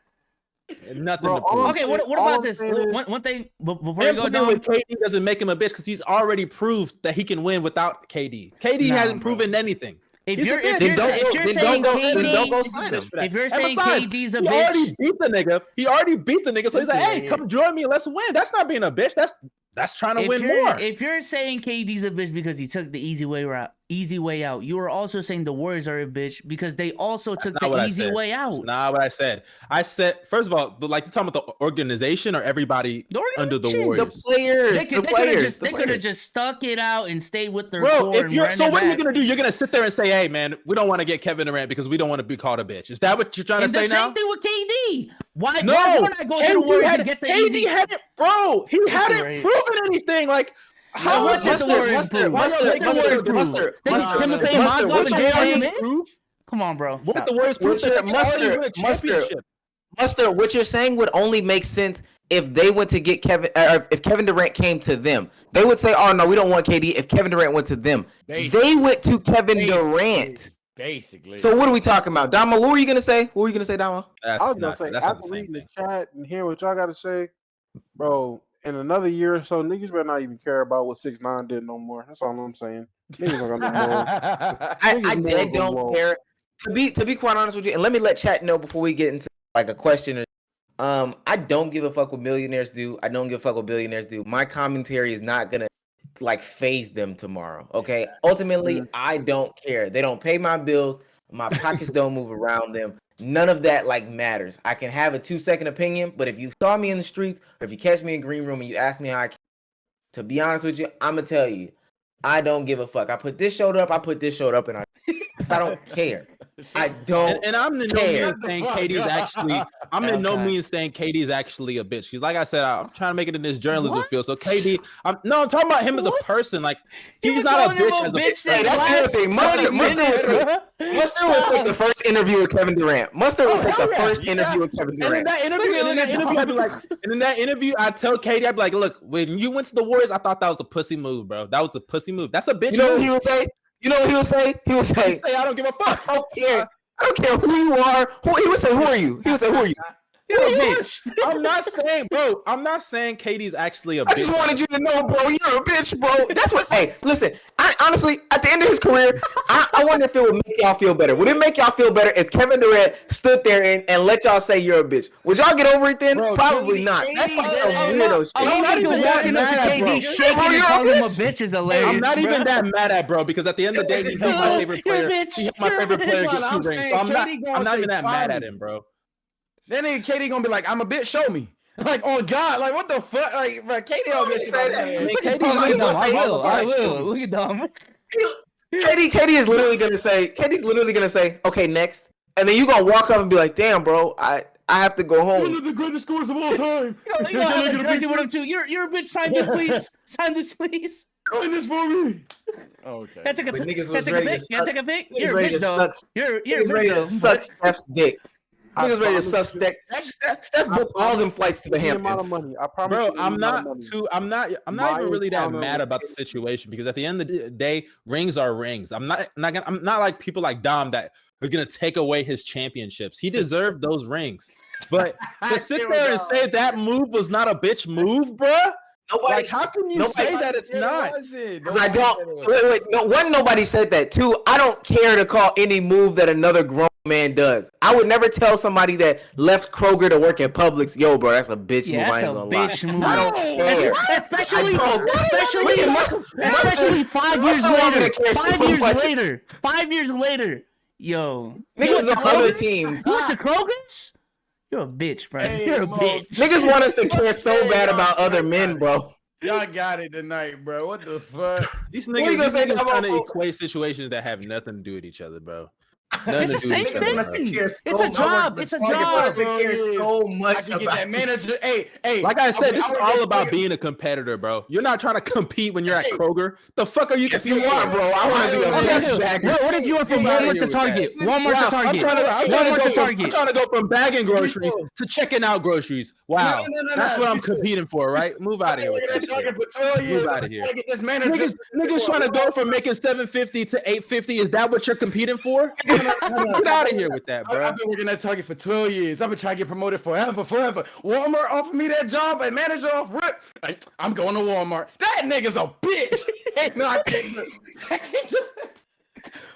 Nothing to prove. Okay, what about this? One thing before you go down. With KD doesn't make him a bitch because he's already proved that he can win without KD. KD hasn't proven anything. If you're saying KD's a bitch, he already beat the nigga. So he's like, hey, come join me, let's win. That's not being a bitch. That's trying to win more. If you're saying KD's a bitch because he took the easy way easy way out. You were also saying the Warriors are a bitch because they also took the easy way out. That's not what I said. I said, first of all, like you're talking about the organization or everybody under the Warriors? The players. They could have just stuck it out and stayed with their core. So what are you gonna do? You're gonna sit there and say, "Hey, man, we don't want to get Kevin Durant because we don't want to be called a bitch." Is that what you're trying to say now? The same thing with KD. Why no, wouldn't I go to the Warriors and get the easy? KD hadn't, bro. He hadn't proven anything. Like. How what did the Warriors prove? Timothy Mozgov and J.R. Smith? Come on, bro. What the Warriors prove? Mustard, what you're saying would only make sense if they went to get Kevin, or if Kevin Durant came to them. They would say, "Oh no, we don't want KD." If Kevin Durant went to them, they went to Kevin Durant. Basically. So what are we talking about, Damo? What were you gonna say? Damo? I was gonna say after reading the chat and hearing what y'all got to say, bro. In another year or so, niggas better not even care about what 6ix9ine did no more. That's all I'm saying. Niggas are gonna know. I don't care. To be quite honest with you, and let me let chat know before we get into like a question. I don't give a fuck what millionaires do. I don't give a fuck what billionaires do. My commentary is not gonna like phase them tomorrow. Okay. Ultimately, I don't care. They don't pay my bills. My pockets don't move around them. None of that like matters. I can have a 2-second opinion, but if you saw me in the streets or if you catch me in green room and you ask me how to be honest with you, I'm gonna tell you, I don't give a fuck. I put this shoulder up, and I don't care. I don't. And I'm in no means saying KD's actually. I'm in no means saying KD's actually a bitch. Because like I said, I'm trying to make it in this journalism field. So KD, I'm talking about him as a person. Like he's not a bitch as a bitch. Hey, that's the thing. Mustard will take the first interview with Kevin Durant. Mustard will take the first interview with Kevin Durant. And in that interview, I tell KD, I'd be like, look, when you went to the Warriors, I thought that was a pussy move, bro. That was a pussy move. That's a bitch. You know what he would say? He would say, I don't give a fuck. I don't care who you are. He would say, who are you? He would say, who are you? You're a bitch. I'm not saying KD's actually a bitch. I just wanted you to know, bro. You're a bitch, bro. That's what. Hey, listen. I honestly, at the end of his career, I wonder if it would make y'all feel better. Would it make y'all feel better if Kevin Durant stood there and let y'all say you're a bitch? Would y'all get over it then? Bro, probably not. That's like some weirdo shit. I'm not even walking up to KD shaking and calling him a bitch is hilarious. I'm not even that mad at bro because at the end of the day, he helped my favorite player. He helped my favorite player get 2 rings. So I'm not even that mad at him, bro. Then KD gonna be like, "I'm a bitch. Show me." Like, oh God, like what the fuck? Like, bro, KD don't get say that. I will. Look at them. KD is literally gonna say, "Okay, next," and then you gonna walk up and be like, "Damn, bro, I have to go home." One of the greatest scores of all time. You know, have a jersey with him too. You're a bitch. Sign this, please. Sign this, please. Sign this for me. Okay. Can I take a pic? You're a bitch, though. You're a bitch, though. Suck Steph's dick. Niggas ready to suck Steph booked all them flights to the Hamptons. Money. I promise. Bro, I'm not even really that mad about the situation because at the end of the day, rings are rings. I'm not like people like Dom that are gonna take away his championships. He deserved those rings. But to sit there and say that move was not a bitch move, bro. Like, how can you say that it's not? Because I don't. Wait. No, nobody said that. 2, I don't care to call any move that another grown man does. I would never tell somebody that left Kroger to work at Publix, yo, bro, that's a bitch move. I ain't gonna lie. I don't care. Especially 5 years later. 5 years later. Yo. Niggas of other teams. You went to Kroger's? You're a bitch, bro. You're a bitch. Niggas want us to care so bad about other men, bro. Y'all got it tonight, bro. What the fuck? These niggas trying to equate situations that have nothing to do with each other, bro. It's the same thing. It's a job. It's a job. So much about that manager. Hey. Like I said, this is all about being a competitor, bro. You're not trying to compete when you're at Kroger. The fuck are you competing? Yes, you are, bro. I want to be a best bagger. What if you went from Walmart to Target? Walmart to Target. I'm trying to go from bagging groceries to checking out groceries. Wow, that's what I'm competing for, right? Move out of here with that shit. Move out of here. Niggas trying to go from making $750 to $850. Is that what you're competing for? Get out of here with that, bro. I've been working at Target for 12 years. I've been trying to get promoted forever. Walmart offered me that job as manager off rip. I'm going to Walmart. That nigga's a bitch. No, I can't.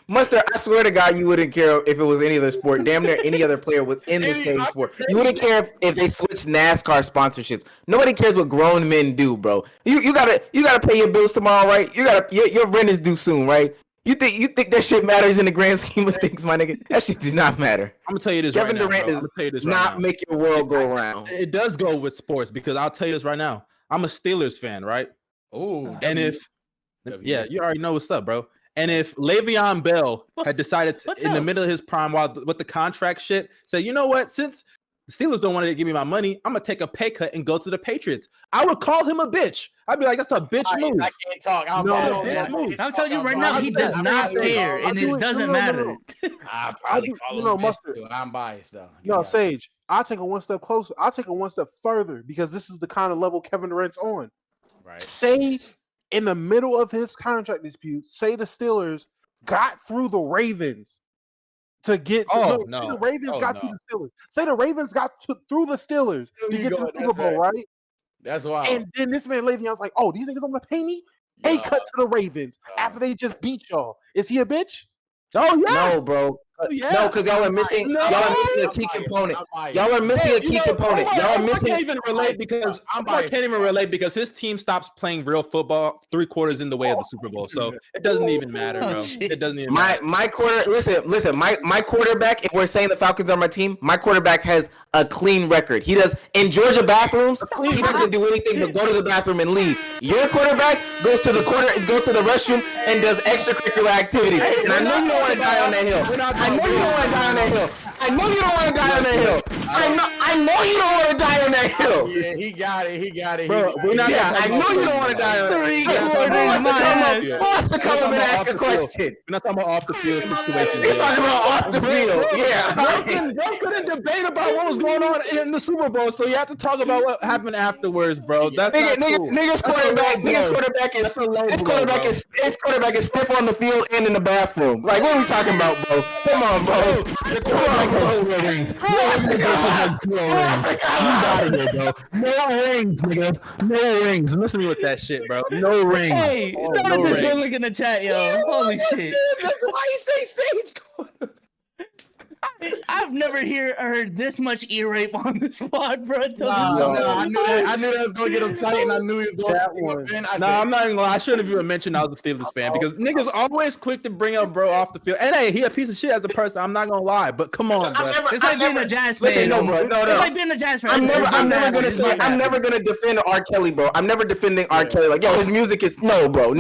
Mustard, I swear to God, you wouldn't care if it was any other sport. Damn near any other player within the same sport. You wouldn't care if they switched NASCAR sponsorships. Nobody cares what grown men do, bro. You gotta pay your bills tomorrow, right? Your rent is due soon, right? You think that shit matters in the grand scheme of things, my nigga? That shit does not matter. I'm gonna tell you this Kevin right now. Durant Bro. I'm gonna tell you this right not now. make your world go around. It does go with sports because I'll tell you this right now. I'm a Steelers fan, right? Oh, And if you already know what's up, bro. And if Le'Veon Bell had decided in the middle of his prime with the contract shit, say, you know what, since the Steelers don't want to give me my money, I'm gonna take a pay cut and go to the Patriots. I would call him a bitch. I'd be like, that's a bitch move. I can't talk. I'm telling you right now, he does not care, and it doesn't matter. I probably follow Mustard. I'm biased though. No, Sage, I'll take it one step closer. I'll take it one step further because this is the kind of level Kevin Durant's on. Right. Say in the middle of his contract dispute, say the Steelers got through the Ravens to get to the Ravens got through the Steelers. Say the Ravens got through the Steelers to get to the Super Bowl, right? That's wild. And then this man Le'Veon's like, oh, these niggas don't want to pay me? They cut to the Ravens after they just beat y'all. Is he a bitch? Oh yeah. No, bro. No, because y'all are missing. Y'all are missing a key component. Y'all are missing a key component. Y'all are missing. I can't even relate because his team stops playing real football 3 quarters in the way of the Super Bowl, so it doesn't even matter, bro. It doesn't even matter. My quarter. Listen. My quarterback. If we're saying the Falcons are my team, my quarterback has a clean record. He does in Georgia bathrooms. He doesn't do anything but go to the bathroom and leave. Your quarterback goes to the restroom and does extracurricular activities. And I know you don't want to die on that hill. I know you don't want to die on that hill. I know you don't want to die on that hill. I know you don't want to die on that hill. Yeah, he got it. Bro, I know you don't want to die on that hill. Who wants to come up and ask a question? We're not talking about off the field situations. We're talking about off the field. Yeah. Bro couldn't debate about what was going on in the Super Bowl, so you have to talk about what happened afterwards, bro. That's niggas quarterback is stiff on the field and in the bathroom. Like, what are we talking about, bro? Come on, bro. No rings, nigga. No rings. Listen to me with that shit, bro. No rings. Hey, don't look in the chat, yo. Holy shit. That's why you say Sage. I've never heard this ear rape on the spot, bro. I knew that was gonna get him tight, and I knew he was going to win. I'm not even gonna lie. I shouldn't have even mentioned I was a Steelers fan because niggas always quick to bring up bro off the field. And hey, he a piece of shit as a person. I'm not gonna lie, but come on, bro. It's like being a Jazz fan. No, bro. No. It's like being a Jazz fan. I'm never gonna defend R. Kelly, bro. I'm never defending R. Kelly. Like, yo, his music is no, bro.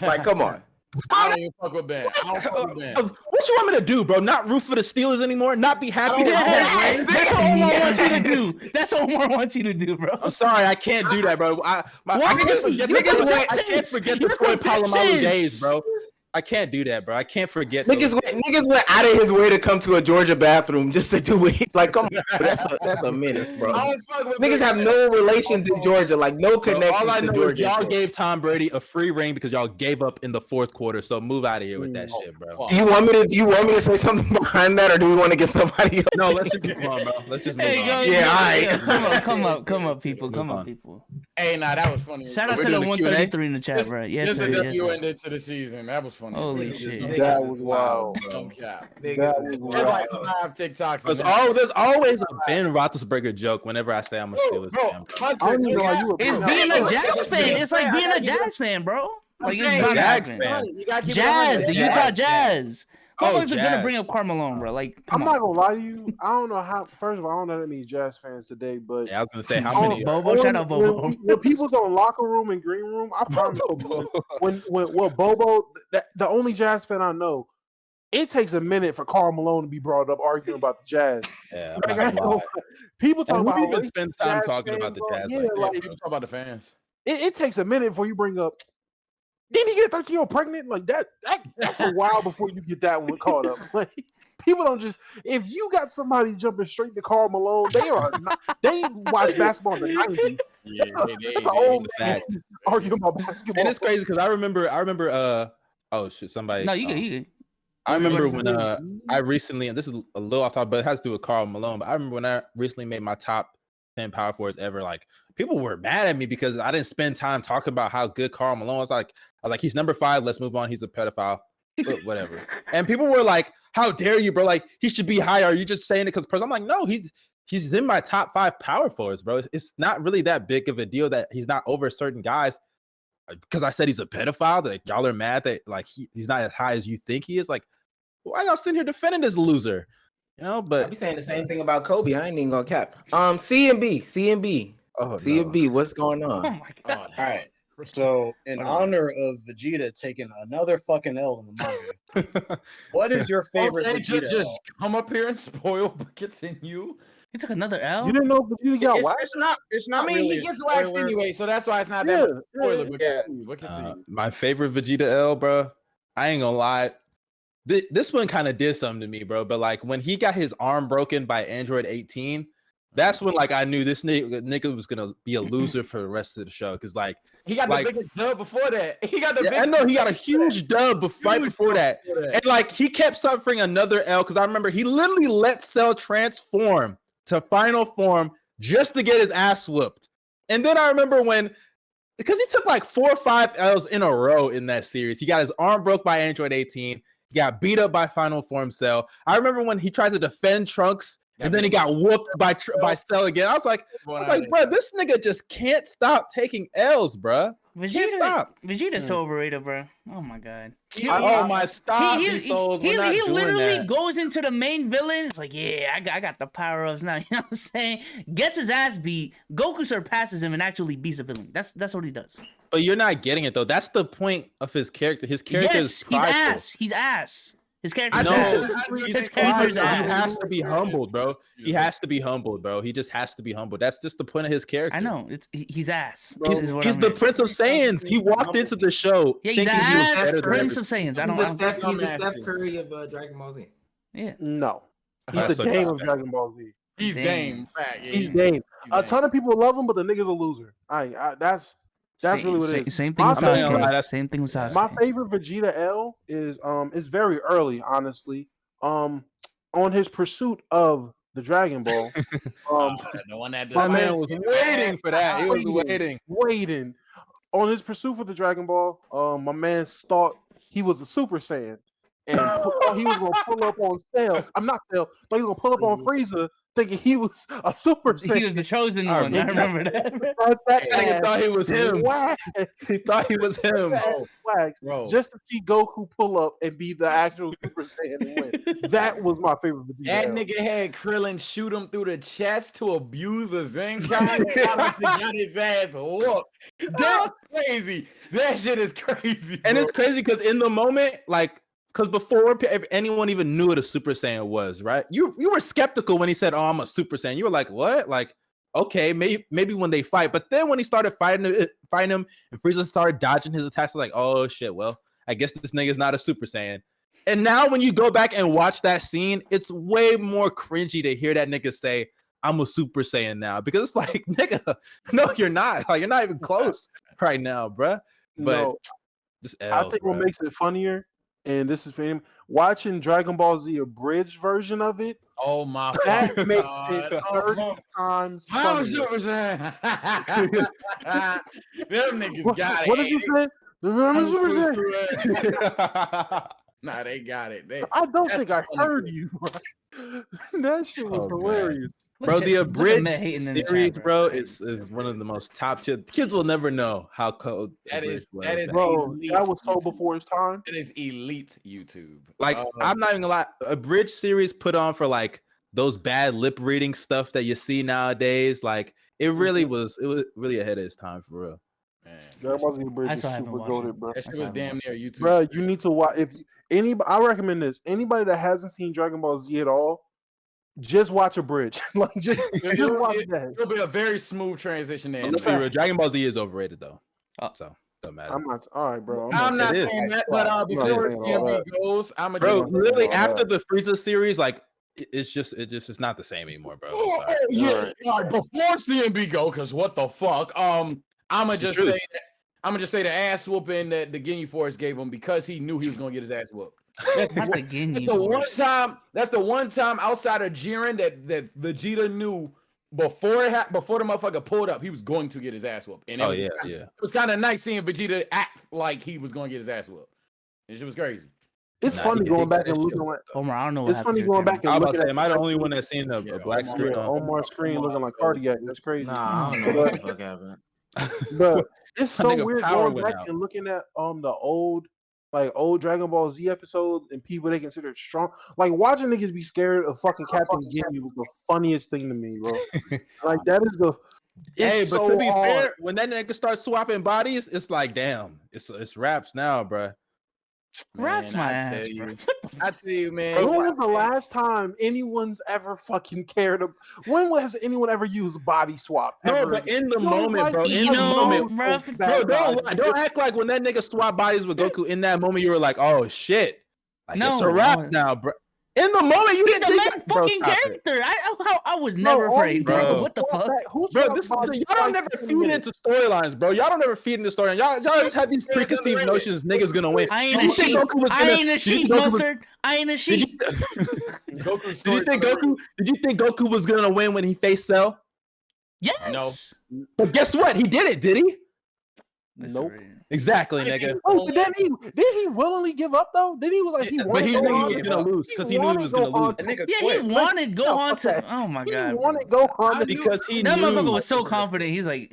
Like, come on. I don't even fuck with Ben. What you want me to do, bro? Not root for the Steelers anymore? Not be happy to That's what Omar wants you to do. That's what Omar wants you to do, bro. I'm sorry, I can't do that, bro. I can't forget the Troy Polamalu days, bro. I can't do that, bro. I can't forget. Niggas went out of his way to come to a Georgia bathroom just to do it. Like, come on, that's a menace, bro. Niggas have no relations in Georgia, like no connection. All I know to Georgia. Is y'all gave Tom Brady a free reign because y'all gave up in the 4th quarter. So move out of here with that shit, bro. Do you want me to say something behind that, or do we want to get somebody else? No, let's just move on, bro. Let's just move on. Yeah, all right. Come up, people. Hey, that was funny. Shout out to the 133 in the chat, bro. Yes, sir. This is ended to the season. That was funny. Holy shit. That was wild. That was wild. TikToks. There's always a Ben Roethlisberger joke whenever I say I'm a Steelers fan. It's being a Jazz fan. It's like being a Jazz fan, bro. Like, it's not Jazz fan. Jazz, the Utah Jazz. Motherfuckers are gonna bring up Carmelo, bro. Like, I'm not gonna lie to you. I don't know how. First of all, I don't know that many Jazz fans today, but yeah, I was gonna say how many. Bobo, shout out Bobo. When people's on locker room and green room, I promise you, when Bobo, the only Jazz fan I know, it takes a minute for Karl Malone to be brought up arguing about the Jazz. Yeah, people talk about even spends time talking about the Jazz. People talk about the fans. It takes a minute before you bring up. Didn't he get 13-year-old pregnant? Like that's a while before you get that one caught up. Like, people don't just, if you got somebody jumping straight to Karl Malone, they watch basketball in the 90s. Yeah, that's an old man arguing about basketball. And it's crazy because I remember oh shit, somebody. No, you good. I remember when I recently, and this is a little off topic, but it has to do with Karl Malone. But I remember when I recently made my top 10 power forwards ever. Like, people were mad at me because I didn't spend time talking about how good Karl Malone was. I was like, he's number 5. Let's move on. He's a pedophile. Whatever. And people were like, how dare you, bro? Like, he should be higher. Are you just saying it because I'm like, no, he's in my top 5 power forwards, bro. It's not really that big of a deal that he's not over certain guys. because I said he's a pedophile, that y'all are mad that like he's not as high as you think he is. Like, why y'all sitting here defending this loser? You know, but I'll be saying the same thing about Kobe. I ain't even gonna cap. CMB. oh CMB, what's going on? Oh my god! All right. So, in honor of Vegeta taking another fucking L in the manga, what is your favorite Vegeta just L? come up here and spoil, but continue. He took another L. You didn't know Vegeta got waxed? It's not I mean, really he a gets waxed spoiler. anyway, so that's why it's not that much of a spoiler. But yeah. continue, but continue. my favorite Vegeta L, bro. I ain't gonna lie. This one kind of did something to me, bro. But like when he got his arm broken by Android 18, that's when like I knew this nigga was gonna be a loser for the rest of the show. Cause like He got the biggest dub before that. He got the I know he got a huge dub right before that. And like he kept suffering another L because I remember he literally let Cell transform to final form just to get his ass whooped. And then I remember because he took like 4 or 5 L's in a row in that series. He got his arm broke by Android 18. He got beat up by Final Form Cell. I remember when he tried to defend Trunks and then he got whooped by Cell again. I was like, bro, this nigga just can't stop taking L's, bro. Can't stop. Vegeta's so overrated, bro. Oh my god. He literally goes into the main villain. It's like, yeah, I got the power ups now. You know what I'm saying? Gets his ass beat. Goku surpasses him and actually beats the villain. That's what he does. But you're not getting it though. That's the point of his character. His character is prideful. He's ass. His character. His character's ass. He has to be humbled, bro. He has to be humbled, bro. He just has to be humbled. That's just the point of his character. I know. He's ass. He's the Prince of Saiyans. He walked into the show. Yeah, he's ass. Prince of Saiyans. He's the Steph Curry of Dragon Ball Z. Yeah. No. He's the game of Dragon Ball Z. He's game. He's game. A ton of people love him, but the nigga's a loser. That's really what it is. Same thing with Sasuke. Same thing with Sasuke. My favorite Vegeta L is very early, honestly. On his pursuit of the Dragon Ball. The one that my man was waiting for that. He was waiting. On his pursuit for the Dragon Ball, my man thought he was a Super Saiyan. And he was gonna pull up on Cell. I'm not Cell, but he was gonna pull up on Frieza, thinking he was a Super Saiyan. He was the chosen one. I remember that. That nigga thought he was him. He thought he was him. Bro. Just to see Goku pull up and be the actual Super Saiyan and win. That was my favorite video. That nigga had Krillin shoot him through the chest to abuse a Zenkai. Got his ass whooped. That's crazy. That shit is crazy. Bro. And it's crazy because in the moment, like, because before anyone even knew what a Super Saiyan was, right? You were skeptical when he said, "Oh, I'm a Super Saiyan." You were like, "What?" Like, okay, maybe when they fight. But then when he started fighting him, and Frieza started dodging his attacks, like, "Oh shit, well, I guess this nigga's not a Super Saiyan." And now when you go back and watch that scene, it's way more cringy to hear that nigga say, "I'm a Super Saiyan now," because it's like, nigga, no, you're not. Like, you're not even close right now, bruh. But I think what makes it funnier. And this is for him watching Dragon Ball Z abridged version of it. Oh my! That makes it 30 times funnier. Them niggas got it. What did you say? Nah, they got it. I don't think I heard you. That shit was hilarious. Bro, the abridged series, bro, is one of the most top tier. Kids will never know how cold that is. Bro, that was so before its time. It is elite YouTube. Like, I'm not even gonna lie. A bridge series put on for like those bad lip reading stuff that you see nowadays. Like, it was really ahead of its time for real. Man, Dragon Ball Z Bridge is super goated, bro. That shit was damn near YouTube. Bro, you need to watch. I recommend this. Anybody that hasn't seen Dragon Ball Z at all, just watch a bridge. Like just watch that. It'll be a very smooth transition there. Let's be real. Dragon Ball Z is overrated though. So don't matter. I'm not all right, bro. I'm not saying that, but before CMB goes, I'm a literally after the Frieza series, like it's not the same anymore, bro. All right. Before CMB go, because what the fuck? I'ma just say the ass whooping that the Ginyu Force gave him because he knew he was gonna get his ass whooped. That's the one time outside of Jiren that Vegeta knew before the motherfucker pulled up, he was going to get his ass whooped. And it was kind of nice seeing Vegeta act like he was going to get his ass whooped. And shit was crazy. It's funny going back and looking at Omar. I don't know. It's funny going back and looking at. Am I the only one that's seen a black screen? Omar's screen looking like cardiac. That's crazy. Nah, I don't know what the fuck happened. But It's so weird going back and looking at the old Dragon Ball Z episodes and people they consider strong. Like watching niggas be scared of fucking Captain Ginyu was the funniest thing to me, bro. Like that is the. Hey, but to be fair, when that nigga starts swapping bodies, it's like, damn, it's raps now, bro. Raps my ass, bro. I tell you, man. When was the last time anyone's ever fucking cared? When has anyone ever used body swap? No, but in the moment, bro. In the moment, bro. Don't act like when that nigga swapped bodies with Goku. In that moment, you were like, "Oh shit!" Like it's a rap now, bro. In the moment, you didn't think that, fucking character. I was never afraid, bro. What the fuck, bro? Y'all don't never feed into storylines, bro. Y'all don't ever feed into storylines. Y'all just have these preconceived notions. Niggas gonna win. I ain't a sheep, mustard. I ain't a sheep. Did you think Goku was gonna win when he faced Cell? Yes. No. But guess what? He did it. Did he? Nope. Exactly, nigga. Oh, but then did he willingly give up though? Then he was like, but he knew he was gonna lose because he knew he was gonna lose. Yeah, he wanted Gohan to. Oh my god, he wanted Gohan because he that knew. motherfucker was so confident. He's like,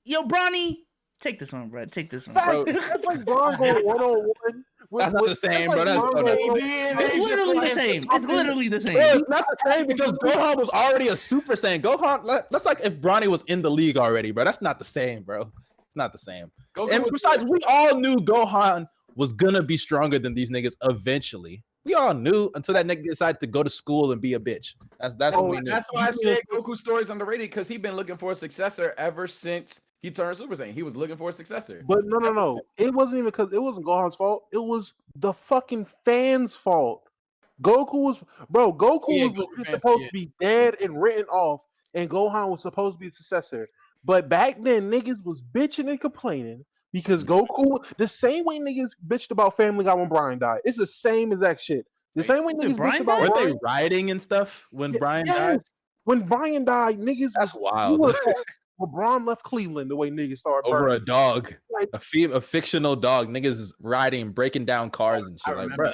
"Yo, Bronny, take this one, bro. Take this one." Bro. That's like Bron going 1-on-1. That's not the same, bro. It's literally the same. It's literally the same. Bro, it's not the same because Gohan was already a Super Saiyan. Gohan, that's like if Bronny was in the league already, bro. That's not the same, bro. It's not the same. And besides, we all knew Gohan was gonna be stronger than these niggas eventually. We all knew until that nigga decided to go to school and be a bitch. That's what we knew. That's why I said Goku's story is underrated because he's been looking for a successor ever since he turned Super Saiyan. He was looking for a successor. But no. It wasn't even because it wasn't Gohan's fault. It was the fucking fans' fault. Goku was supposed to be dead and written off, and Gohan was supposed to be the successor. But back then, niggas was bitching and complaining because Goku, the same way niggas bitched about Family Guy when Brian died. It's the same exact shit. The same way niggas bitched about Weren't they rioting and stuff when Brian died? When Brian died, niggas. That's wild. LeBron left Cleveland the way niggas started over a dog, a fictional dog. Niggas is riding, breaking down cars and shit. Like, bro,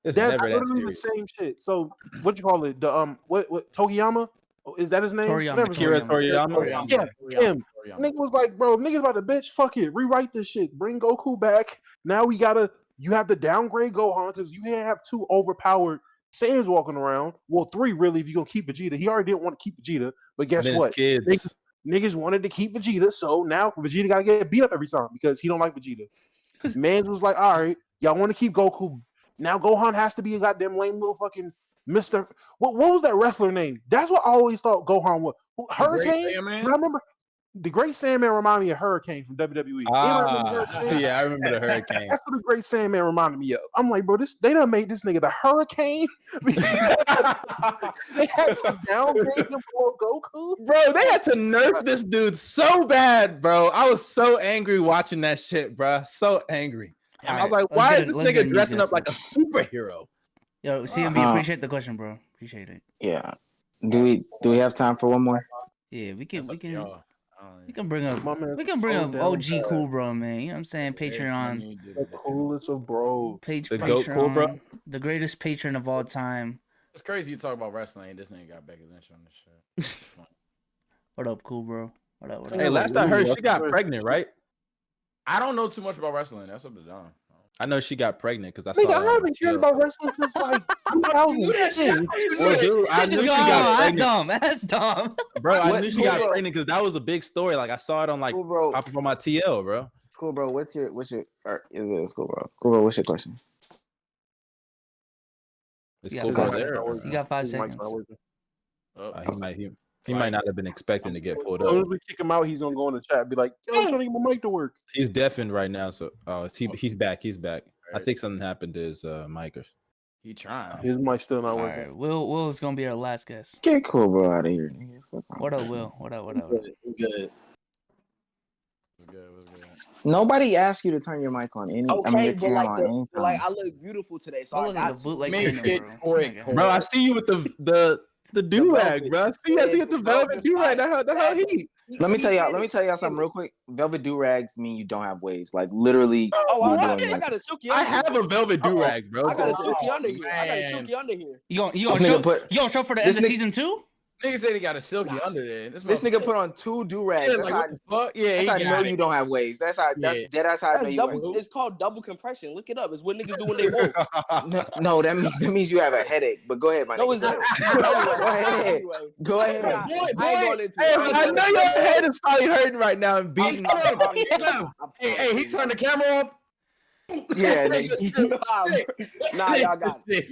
that's literally the same shit. So what you call it? The what Toriyama? Is that his name? Akira Toriyama. Yeah, him. Nigga was like, bro, if niggas about to bitch, fuck it, rewrite this shit, bring Goku back. Now you have to downgrade Gohan because you can't have 2 overpowered Saiyans walking around. Well, 3 really if you're gonna keep Vegeta. He already didn't want to keep Vegeta, but guess what? Niggas wanted to keep Vegeta, so now Vegeta gotta get beat up every time because he don't like Vegeta. Mans was like, all right, y'all want to keep Goku. Now Gohan has to be a goddamn lame little fucking Mr. What was that wrestler name? That's what I always thought Gohan was. Hurricane? I remember the Great Sandman reminded me of Hurricane from WWE. Yeah, I remember the Hurricane. That's what the Great Sandman reminded me of. I'm like, bro, they done made this nigga the Hurricane. They had to downgrade him for Goku. Bro, they had to nerf this dude so bad, bro. I was so angry watching that shit, bro. So angry. I was like, why is this nigga dressing up like a superhero? Yo, CMB, appreciate the question, bro. Appreciate it. Yeah. Do we have time for one more? Yeah, we can bring up OG Cool Bro, man. You know what I'm saying? Patreon. The coolest of bro. Patreon, Cool Bro. The greatest patron of all time. It's crazy you talk about wrestling. This nigga got Becky Lynch on this shit. What up, Cool Bro? What up? Hey, last I heard, she got pregnant, right? I don't know too much about wrestling. That's up to Don. I know she got pregnant because I saw. I haven't cared about wrestling since like 2010. Well, dude, I knew she got pregnant. That's dumb. Bro, I knew she got pregnant because that was a big story. Like I saw it on like top of my TL, bro. Cool, bro. What's your? Is it cool, bro? Cool, bro. What's your question? It's Cool Bro there. You got 5 seconds. He might not have been expecting to get pulled up. As soon as we kick him out, he's gonna go in the chat and be like, yo, I'm trying to get my mic to work. He's deafened right now, so he's back. He's back. Right. I think something happened to his mic. He trying. His mic still not working. Right. Will is gonna be our last guest. Get Cool Bro out of here. What up, Will? What up? It's good. Nobody asked you to turn your mic on. I look beautiful today, so I got to. Bro, I see you with the do-rag, bro. I see you with the velvet do-rag. The hell he? Let me tell y'all something real quick. Velvet do-rags mean you don't have waves. Like literally. I got a silky. I have a velvet do-rag, bro. I got a silky under here. You gonna show for the end of season 2? Nigga said he got a silky under there. This nigga put on 2 do-rags. Yeah, That's like, how, what the fuck? Yeah, that's he how I know got you it. don't have waves. That's how. Yeah. That's how I know you. Double, it's called double compression. Look it up. It's what niggas do when they woke. No, that means you have a headache. But go ahead, my No, nigga. it's not. Go ahead. Go ahead. I ain't going into Hey, it. I know your head is probably hurting right now and beating. Hey, he turned the camera off. Yeah, nigga. Nah, y'all got it.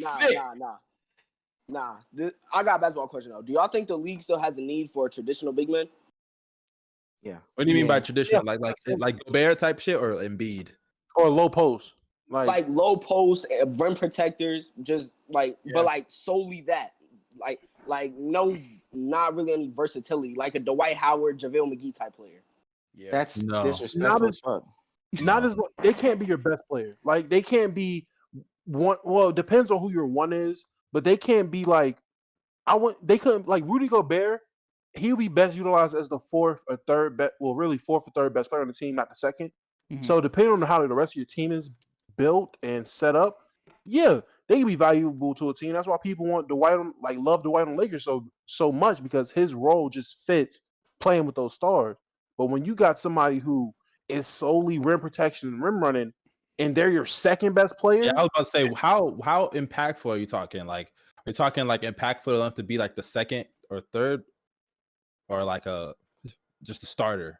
Nah. I got a basketball question though. Do y'all think the league still has a need for a traditional big man? Yeah. What do you mean by traditional? Like Gobert type shit or Embiid? Or low post. Like low post, rim protectors, just like, but like solely that. Like no, not really any versatility. Like a Dwight Howard, JaVale McGee type player. Yeah. That's No. disrespectful as fuck. Not as they can't be your best player. Like they can't be one. Well, it depends on who your one is, but they can't be like they couldn't like Rudy Gobert. He'll be best utilized as the fourth or third best. Well, really fourth or third best player on the team, not the second. Mm-hmm. So depending on how the rest of your team is built and set up, yeah, they can be valuable to a team. That's why people want Dwight, love Dwight on Lakers so much because his role just fits playing with those stars. But when you got somebody who is solely rim protection and rim running, and they're your second best player. Yeah, I was about to say, how impactful are you talking? Like, are you talking like impactful enough to be like the second or third, or like just a starter?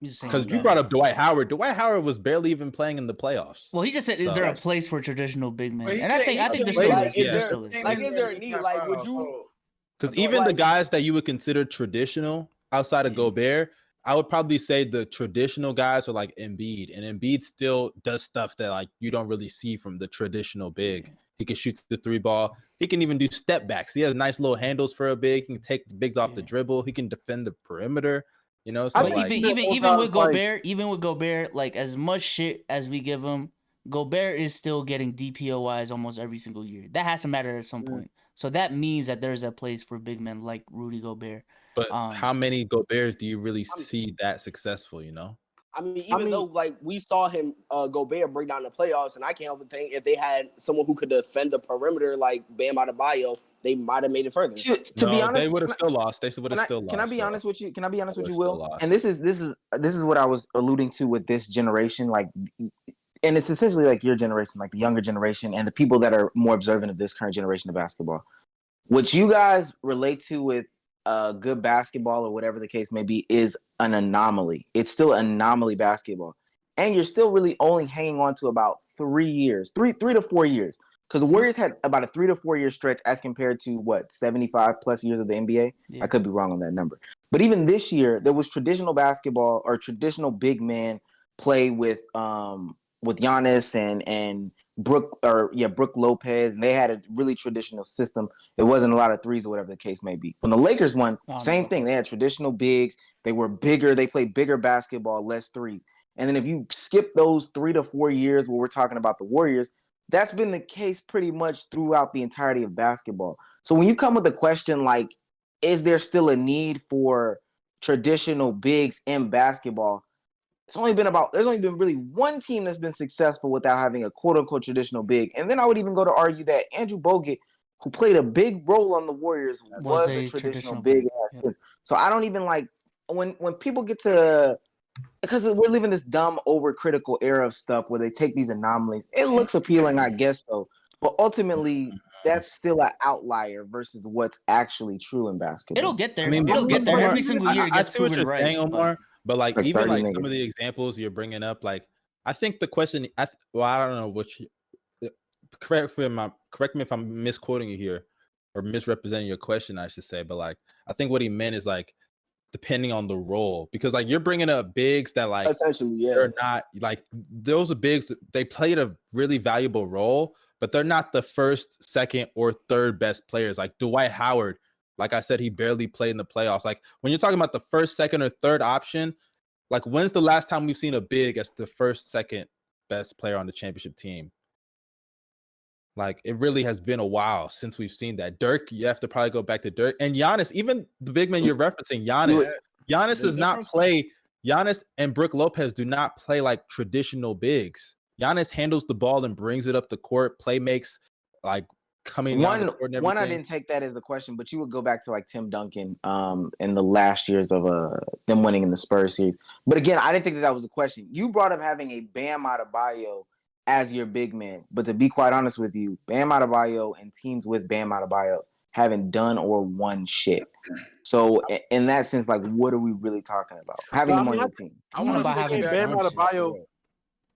Because you brought up Dwight Howard. Dwight Howard was barely even playing in the playoffs. Well, he just said, "Is there a place for traditional big men?" And I think there still is. Like, is there a need? Like, would you? Because even the guys that you would consider traditional outside of Gobert, I would probably say the traditional guys are like Embiid, and Embiid still does stuff that like you don't really see from the traditional big. He can shoot the 3 ball. He can even do step backs. He has nice little handles for a big. He can take the bigs off the dribble. He can defend the perimeter. You know, so like, even with Gobert, like as much shit as we give him, Gobert is still getting DPOIs almost every single year. That has to matter at some point. So that means that there's a place for big men like Rudy Gobert. But how many Goberts do you really see that successful, you know? I mean, even though like we saw him Gobert break down the playoffs, and I can't help but think if they had someone who could defend the perimeter like Bam Adebayo, they might have made it further. To be honest, they would have still lost. They would have still lost. Can I be honest with you? Can I be honest with you, Will? And this is what I was alluding to with this generation, like, and it's essentially like your generation, like the younger generation, and the people that are more observant of this current generation of basketball. What you guys relate to with good basketball or whatever the case may be is an anomaly. It's still anomaly basketball, and you're still really only hanging on to about 3 years, three to 4 years. Because the Warriors had about a 3 to 4 year stretch as compared to 75 plus years of the NBA. Yeah. I could be wrong on that number. But even this year, there was traditional basketball or traditional big man play with Giannis and Brook Lopez, and they had a really traditional system. It wasn't a lot of threes or whatever the case may be. When the Lakers won, same thing. They had traditional bigs. They were bigger. They played bigger basketball, less threes. And then if you skip those 3 to 4 years where we're talking about the Warriors, that's been the case pretty much throughout the entirety of basketball. So when you come with a question like, is there still a need for traditional bigs in basketball? There's only been really one team that's been successful without having a quote unquote traditional big. And then I would even go to argue that Andrew Bogut, who played a big role on the Warriors, was a traditional big. Yeah. So I don't even like when people get to, because we're living this dumb overcritical era of stuff where they take these anomalies. It looks appealing, I guess so. But ultimately, that's still an outlier versus what's actually true in basketball. It'll get there. It'll get there every single year. It gets proven right. Saying, Omar, but like even like some of the examples you're bringing up, like I think the question, I don't know which. Correct me if I'm misquoting you here or misrepresenting your question, I should say. But like I think what he meant is like depending on the role, because like you're bringing up bigs that like essentially, they're not like those are bigs. They played a really valuable role, but they're not the first, second, or third best players. Like Dwight Howard, like I said, he barely played in the playoffs. Like when you're talking about the first, second, or third option, like when's the last time we've seen a big as the first, second best player on the championship team? Like it really has been a while since we've seen that. Dirk, you have to probably go back to Dirk and Giannis. Even the big man you're referencing, Giannis does not play. Giannis and Brook Lopez do not play like traditional bigs. Giannis handles the ball and brings it up the court, play makes, like coming down the court and everything. One, I didn't take that as the question, but you would go back to like Tim Duncan in the last years of them winning in the Spurs series. But again, I didn't think that was the question. You brought up having a Bam Adebayo as your big man, but to be quite honest with you, Bam Adebayo and teams with Bam Adebayo haven't done or won shit. So in that sense, like, what are we really talking about? Having him on your team. I want to say Bam Adebayo.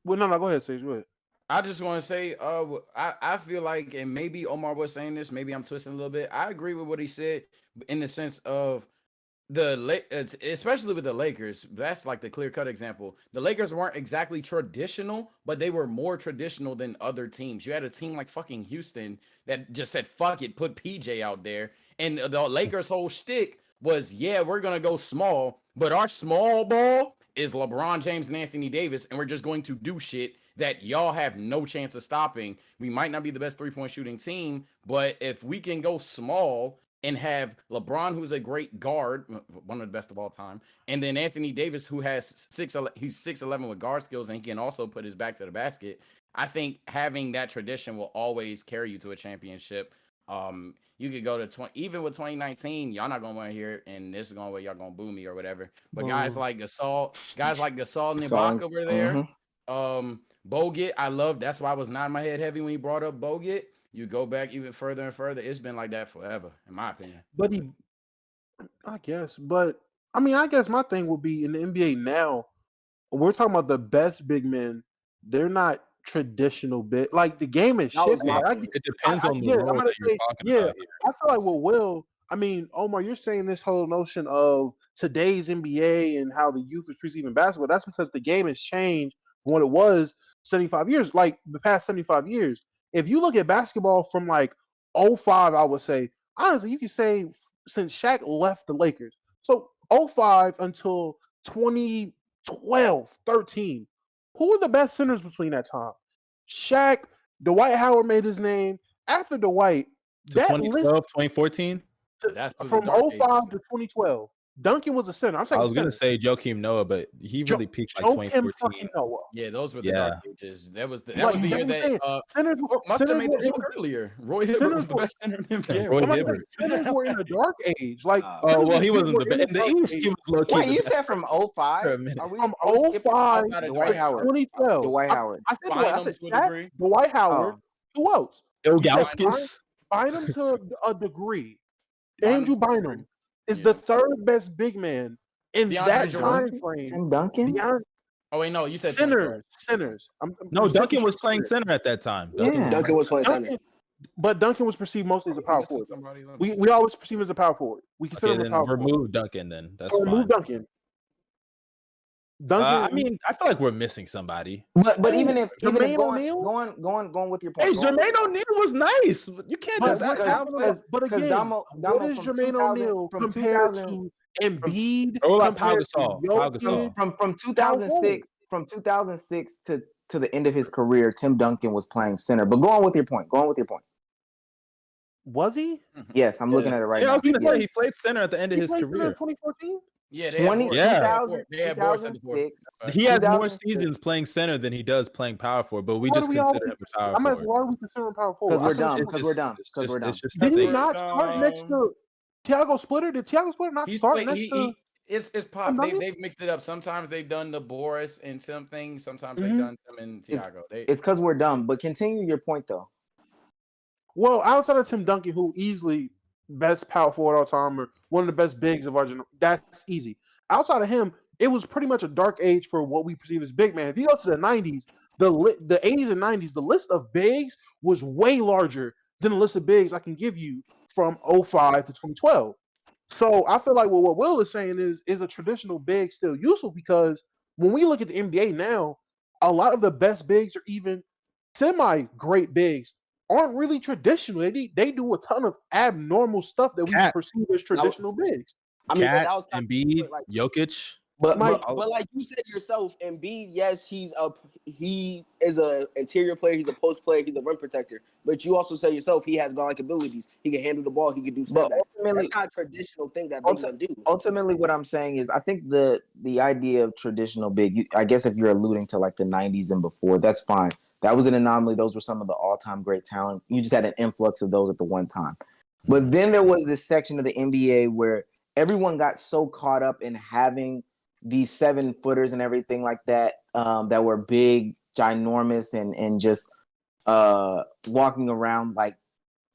Well, no, go ahead, Sage. Go ahead. I just want to say, I feel like, and maybe Omar was saying this, maybe I'm twisting a little bit. I agree with what he said in the sense of especially with the Lakers. That's like the clear-cut example. The Lakers weren't exactly traditional, but they were more traditional than other teams. You had a team like fucking Houston that just said, fuck it, put PJ out there. And the Lakers' whole shtick was, yeah, we're going to go small, but our small ball is LeBron James and Anthony Davis, and we're just going to do shit that y'all have no chance of stopping. We might not be the best three-point shooting team, but if we can go small and have LeBron, who's a great guard, one of the best of all time, and then Anthony Davis, who has he's 6'11" with guard skills, and he can also put his back to the basket. I think having that tradition will always carry you to a championship. You could go to even with 2019, y'all not gonna want to hear it, and this is gonna where y'all gonna boo me or whatever. But guys like Gasol and Ibaka over there. Bogut, I love. That's why I was nodding my head heavy when he brought up Bogut. You go back even further and further. It's been like that forever, in my opinion. But I guess. But I mean, I guess my thing would be in the NBA now. When we're talking about the best big men, they're not traditional bit. Like the game is shifting. It depends on the role that you're talking about here. I feel like Will. I mean, Omar, you're saying this whole notion of today's NBA and how the youth is perceiving basketball. That's because the game has changed from what it was 75 years, like the past 75 years. If you look at basketball from like 05, I would say, honestly, you can say since Shaq left the Lakers. So 05 until 2012, 13. Who were the best centers between that time? Shaq, Dwight Howard made his name. After Dwight, that 2012, 2014? That's from 05 to 2012. Duncan was a center. I was going to say Joakim Noah, but he really peaked like 2014. Yeah, those were the dark ages. That was the year that centers must have made the joke earlier. Roy Hibbert was the best center in the NBA. Roy Hibbert. Centers were in the dark age. Like, he wasn't the best. In the East, he was low-key. Wait, you said from 05? From 05 to Dwight Howard. 2012. Dwight Howard. I said Shaq, Dwight Howard. Who else? Ilgauskas. Bynum to a degree. Andrew Bynum is the third best big man in that time frame. Tim Duncan? Oh wait, no, you said centers. Duncan was playing center at that time. Duncan was playing center. But Duncan was perceived mostly as a power forward. We always perceive him as a power forward. We consider him a power forward. Remove Duncan then. That's fine. Remove Duncan. I mean, I feel like we're missing somebody. But even if going with your point. Hey, Jermaine O'Neal was nice. You can't just but again, what is Jermaine O'Neal compared to Embiid? From 2006 to the end of his career, Tim Duncan was playing center. But go on with your point. Was he? Yes, I'm looking at it right now. I was going to say he played center at the end of his career. 2014. Yeah, 2006. He has more seasons playing center than he does playing power forward, but we just consider him a power forward. Why do we consider him power forward? Because we're dumb. Did he not start next to Thiago Splitter? Did Thiago Splitter not start next to? It's pop. They've mixed it up. Sometimes they've done the Boris and something. Sometimes they've done them in Thiago. It's because we're dumb. But continue your point though. Well, outside of Tim Duncan, who easily best power forward all time or one of the best bigs of our generation, that's easy. Outside of him, it was pretty much a dark age for what we perceive as big man. If you go to the 90s, the 80s and 90s, the list of bigs was way larger than the list of bigs I can give you from 05 to 2012. So I feel like what Will is saying is a traditional big still useful, because when we look at the NBA now, a lot of the best bigs or even semi-great bigs aren't really traditional. They do a ton of abnormal stuff that we perceive as traditional bigs. I mean, Cat, Embiid, Jokic. But like you said yourself, Embiid, yes, he is a interior player, he's a post player, he's a rim protector. But you also said yourself he has godlike abilities. He can handle the ball, he can do stuff. That's not a traditional thing that they can do. Ultimately, what I'm saying is I think the idea of traditional big, I guess if you're alluding to like the 90s and before, that's fine. That was an anomaly. Those were some of the all-time great talent. You just had an influx of those at the one time. But then there was this section of the NBA where everyone got so caught up in having these 7-footers and everything like that, that were big, ginormous, and just walking around like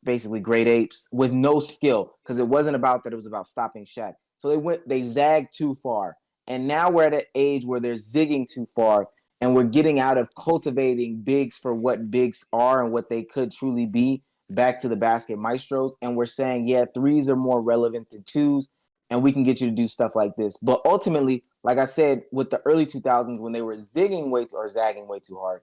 basically great apes with no skill, because it wasn't about that. It was about stopping Shaq. So they zagged too far. And now we're at an age where they're zigging too far, and we're getting out of cultivating bigs for what bigs are and what they could truly be, back to the basket maestros. And we're saying, yeah, threes are more relevant than twos, and we can get you to do stuff like this. But ultimately, like I said, with the early 2000s, when they were zagging way too hard,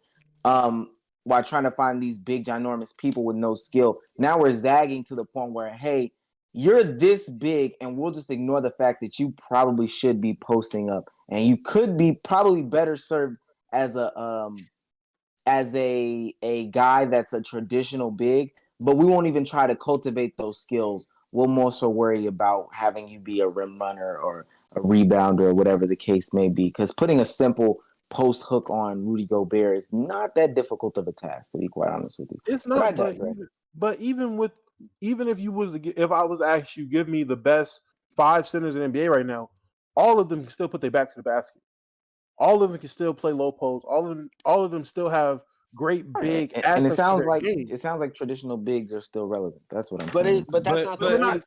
while trying to find these big, ginormous people with no skill, now we're zagging to the point where, hey, you're this big, and we'll just ignore the fact that you probably should be posting up, and you could be probably better served as a guy that's a traditional big, but we won't even try to cultivate those skills. We'll more so worry about having you be a rim runner or a rebounder or whatever the case may be, because putting a simple post hook on Rudy Gobert is not that difficult of a task, to be quite honest with you. It's not, but even if I was to ask you, give me the best 5 centers in the NBA right now, all of them can still put their back to the basket. All of them can still play low post. All of them still have great big aspects. And it sounds like game. it sounds like traditional bigs are still relevant. That's what I'm saying. But that's not the only thing.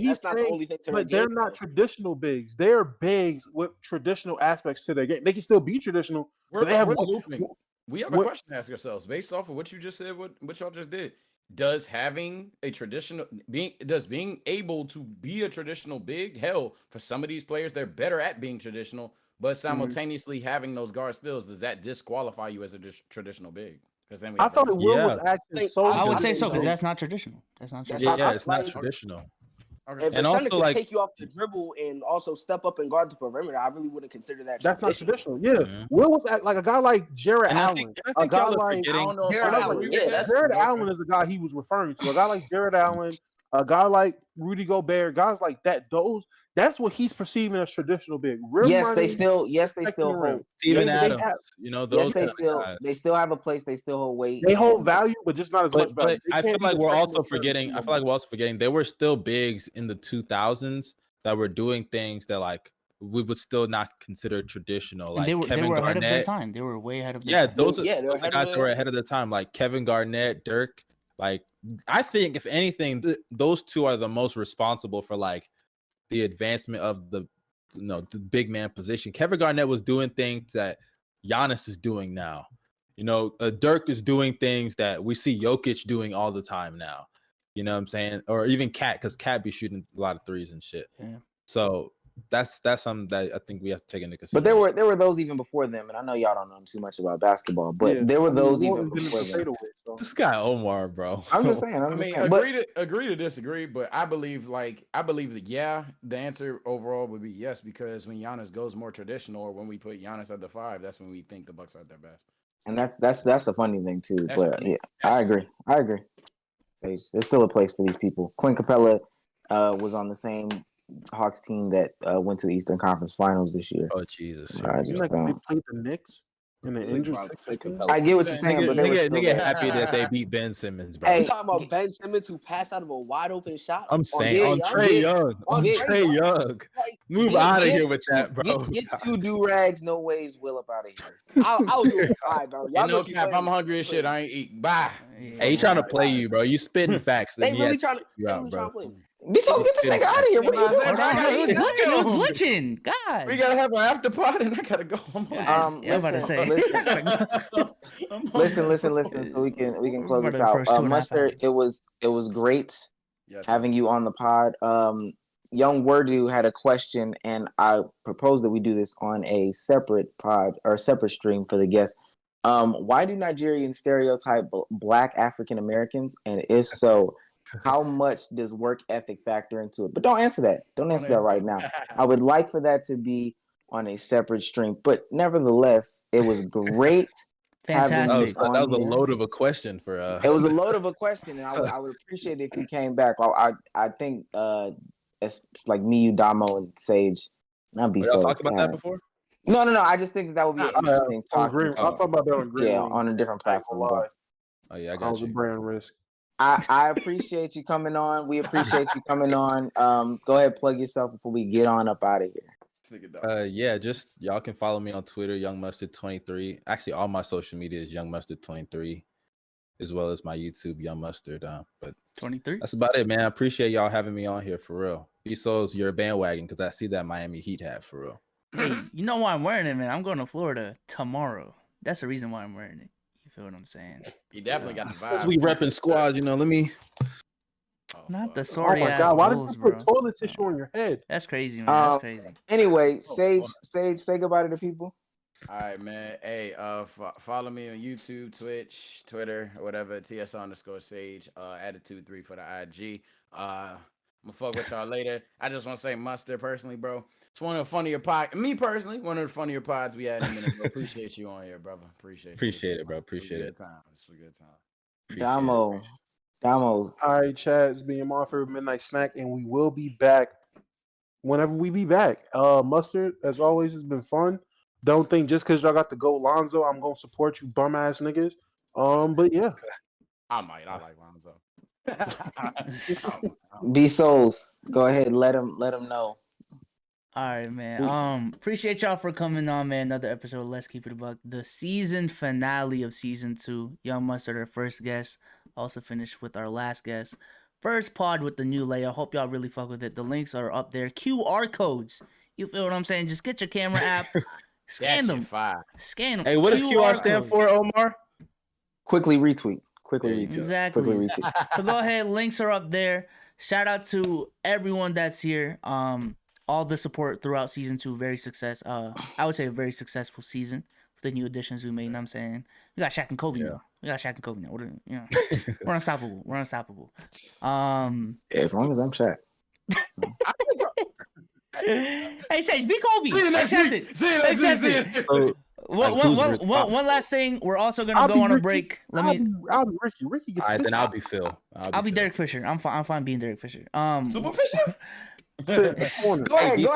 That's not the only thing. But they're not traditional bigs. They're bigs with traditional aspects to their game. They can still be traditional. We're looping. We have a question to ask ourselves based off of what you just said. What y'all just did. Does being able to be a traditional big, hell, for some of these players, they're better at being traditional, but simultaneously having those guard skills, does that disqualify you as a traditional big? Because then I thought Will was acting so. I would say so, because that's not traditional. That's not traditional. Yeah, it's not traditional. Okay. If a center could take you off the dribble and also step up and guard the perimeter, I really wouldn't consider that. That's not traditional. Yeah, Will was like a guy like Jared Allen. A guy like Jared Allen. Jared Allen is the guy he was referring to. A guy like Jared Allen, a guy like Rudy Gobert, guys like that. That's what he's perceiving as traditional big. They still hold. Steven Adams, those. They still have a place. They still hold weight. They hold value, but just not as much value. But I feel like we're also forgetting. There were still bigs in the 2000s that were doing things that like we would still not consider traditional. Like they were Kevin ahead Garnett. of their time. They were way ahead of their time. Those are the guys that were ahead of their time. Like Kevin Garnett, Dirk. Like I think if anything, those two are the most responsible for like the advancement of the big man position. Kevin Garnett was doing things that Giannis is doing now. Dirk is doing things that we see Jokic doing all the time now. You know what I'm saying? Or even Cat, because Cat be shooting a lot of threes and shit. Yeah. So that's something that I think we have to take into consideration. But there were those even before them, and I know y'all don't know too much about basketball, but there were those even before them. This guy Omar, bro. I'm just saying. Agree to disagree, but I believe that the answer overall would be yes, because when Giannis goes more traditional, or when we put Giannis at the 5, that's when we think the Bucks are at their best. And that's the funny thing too. I agree. There's still a place for these people. Clint Capella was on the same Hawks team that went to the Eastern Conference Finals this year. Oh Jesus! They played the Knicks in the injured. I get what you're saying, but they get happy that they beat Ben Simmons, bro. You talking about Ben Simmons who passed out of a wide open shot? I'm saying on Trae Young. Move out of here with that, bro. Get 2 do-rags, no waves, Will up out of here. I'll do it. All right, bro. No cap. I'm hungry as shit. I ain't eating. Bye. Hey, he trying to play you, bro. You spitting facts. They really trying to play me. Be supposed to get this nigga out of here. What are you doing? It was glitching. God. We gotta have an after pod, and I gotta go. Listen. So we can close this out. Mustard, it was great having you on the pod. Young Wordu had a question, and I proposed that we do this on a separate pod or separate stream for the guests. Why do Nigerians stereotype Black African Americans? And if so, how much does work ethic factor into it? But don't answer that. Don't answer that right now. I would like for that to be on a separate stream. But nevertheless, it was great. Fantastic. That was a load of a question for It was a load of a question, and I would appreciate it if you came back. I think it's like me, you, Damo, and Sage. I'd be so talked about that before. No. I just think that would be interesting talking. I'll talk about that on Green. Yeah, on a different platform. But oh yeah, I that got was a you. brand risk. I appreciate you coming on. We appreciate you coming on. Go ahead, plug yourself before we get on up out of here. Yeah, just y'all can follow me on Twitter, YoungMustard23. Actually, all my social media is YoungMustard23, as well as my YouTube, Young Mustard. But 23. That's about it, man. I appreciate y'all having me on here for real. B-Souls, you're a bandwagon because I see that Miami Heat hat for real. Hey, you know why I'm wearing it, man? I'm going to Florida tomorrow. That's the reason why I'm wearing it. You feel what I'm saying? You definitely got the vibe. Since we repping squad, let me. Not the sorry Oh my ass God! Why did Bulls, you bro. put toilet tissue on your head? That's crazy, man. That's crazy. Anyway, Sage, say goodbye to the people. All right, man. Hey, follow me on YouTube, Twitch, Twitter, or whatever. TS_Sage. Attitude 3 for the IG. I'm gonna fuck with y'all later. I just want to say, Mustard, personally, bro. It's one of the funnier pods. Me personally, one of the funnier pods we had in a minute. Bro. Appreciate you on here, brother. Appreciate it, bro. Appreciate it. It's a good time. Damo. All right, Chad, it's been your mom for midnight snack, and we will be back whenever we be back. Mustard, as always, has been fun. Don't think just because y'all got to go Lonzo, I'm gonna support you bum ass niggas. But yeah, I like Lonzo. B-Souls, go ahead, let him know. All right, man. Appreciate y'all for coming on, man. Another episode of Let's Keep It a Buck. The season finale of season 2. Young Mustard, our first guest. Also finished with our last guest. First pod with the new layout. Hope y'all really fuck with it. The links are up there. QR codes. You feel what I'm saying? Just get your camera app. Scan them. Scan them. Hey, what does QR stand for, Omar? Quickly retweet. Exactly. Quickly retweet. So go ahead. Links are up there. Shout out to everyone that's here. All the support throughout season 2, I would say a very successful season with the new additions we made. You know what I'm saying? We got Shaq and Kobe now. We're unstoppable. As long as I'm Shaq. Hey, Sage, be Kobe. Accept it. One last thing. We're also gonna go on a break. I'll be Ricky. Ricky. All right, then I'll be Phil. I'll be Derek Fisher. I'm fine being Derek Fisher. Super Fisher. Go ahead.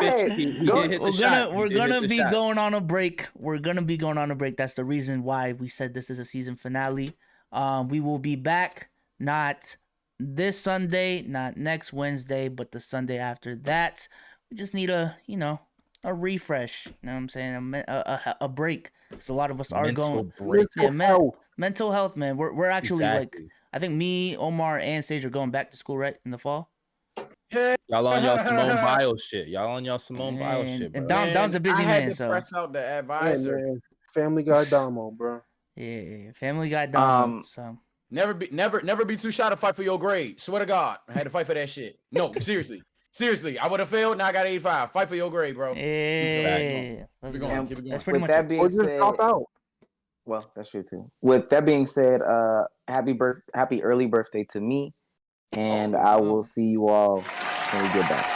We're gonna be going on a break. That's the reason why we said this is a season finale. We will be back not this Sunday, not next Wednesday, but the Sunday after that. We just need a refresh. You know what I'm saying? A break. So a lot of us are going. Mental health, man. We're actually I think me, Omar, and Sage are going back to school right in the fall. Y'all on y'all Simone Biles shit. And Dom's a busy man, so press out the advisor. Yeah, Family Guy Damo, bro. Yeah, Family Guy Damo. So never be too shy to fight for your grade. Swear to God, I had to fight for that shit. No, seriously, I would have failed. Now I got 85. Fight for your grade, bro. Yeah, keep it going. That's pretty much that being said. Well, that's true too. With that being said, happy early birthday to me. And I will see you all when we get back.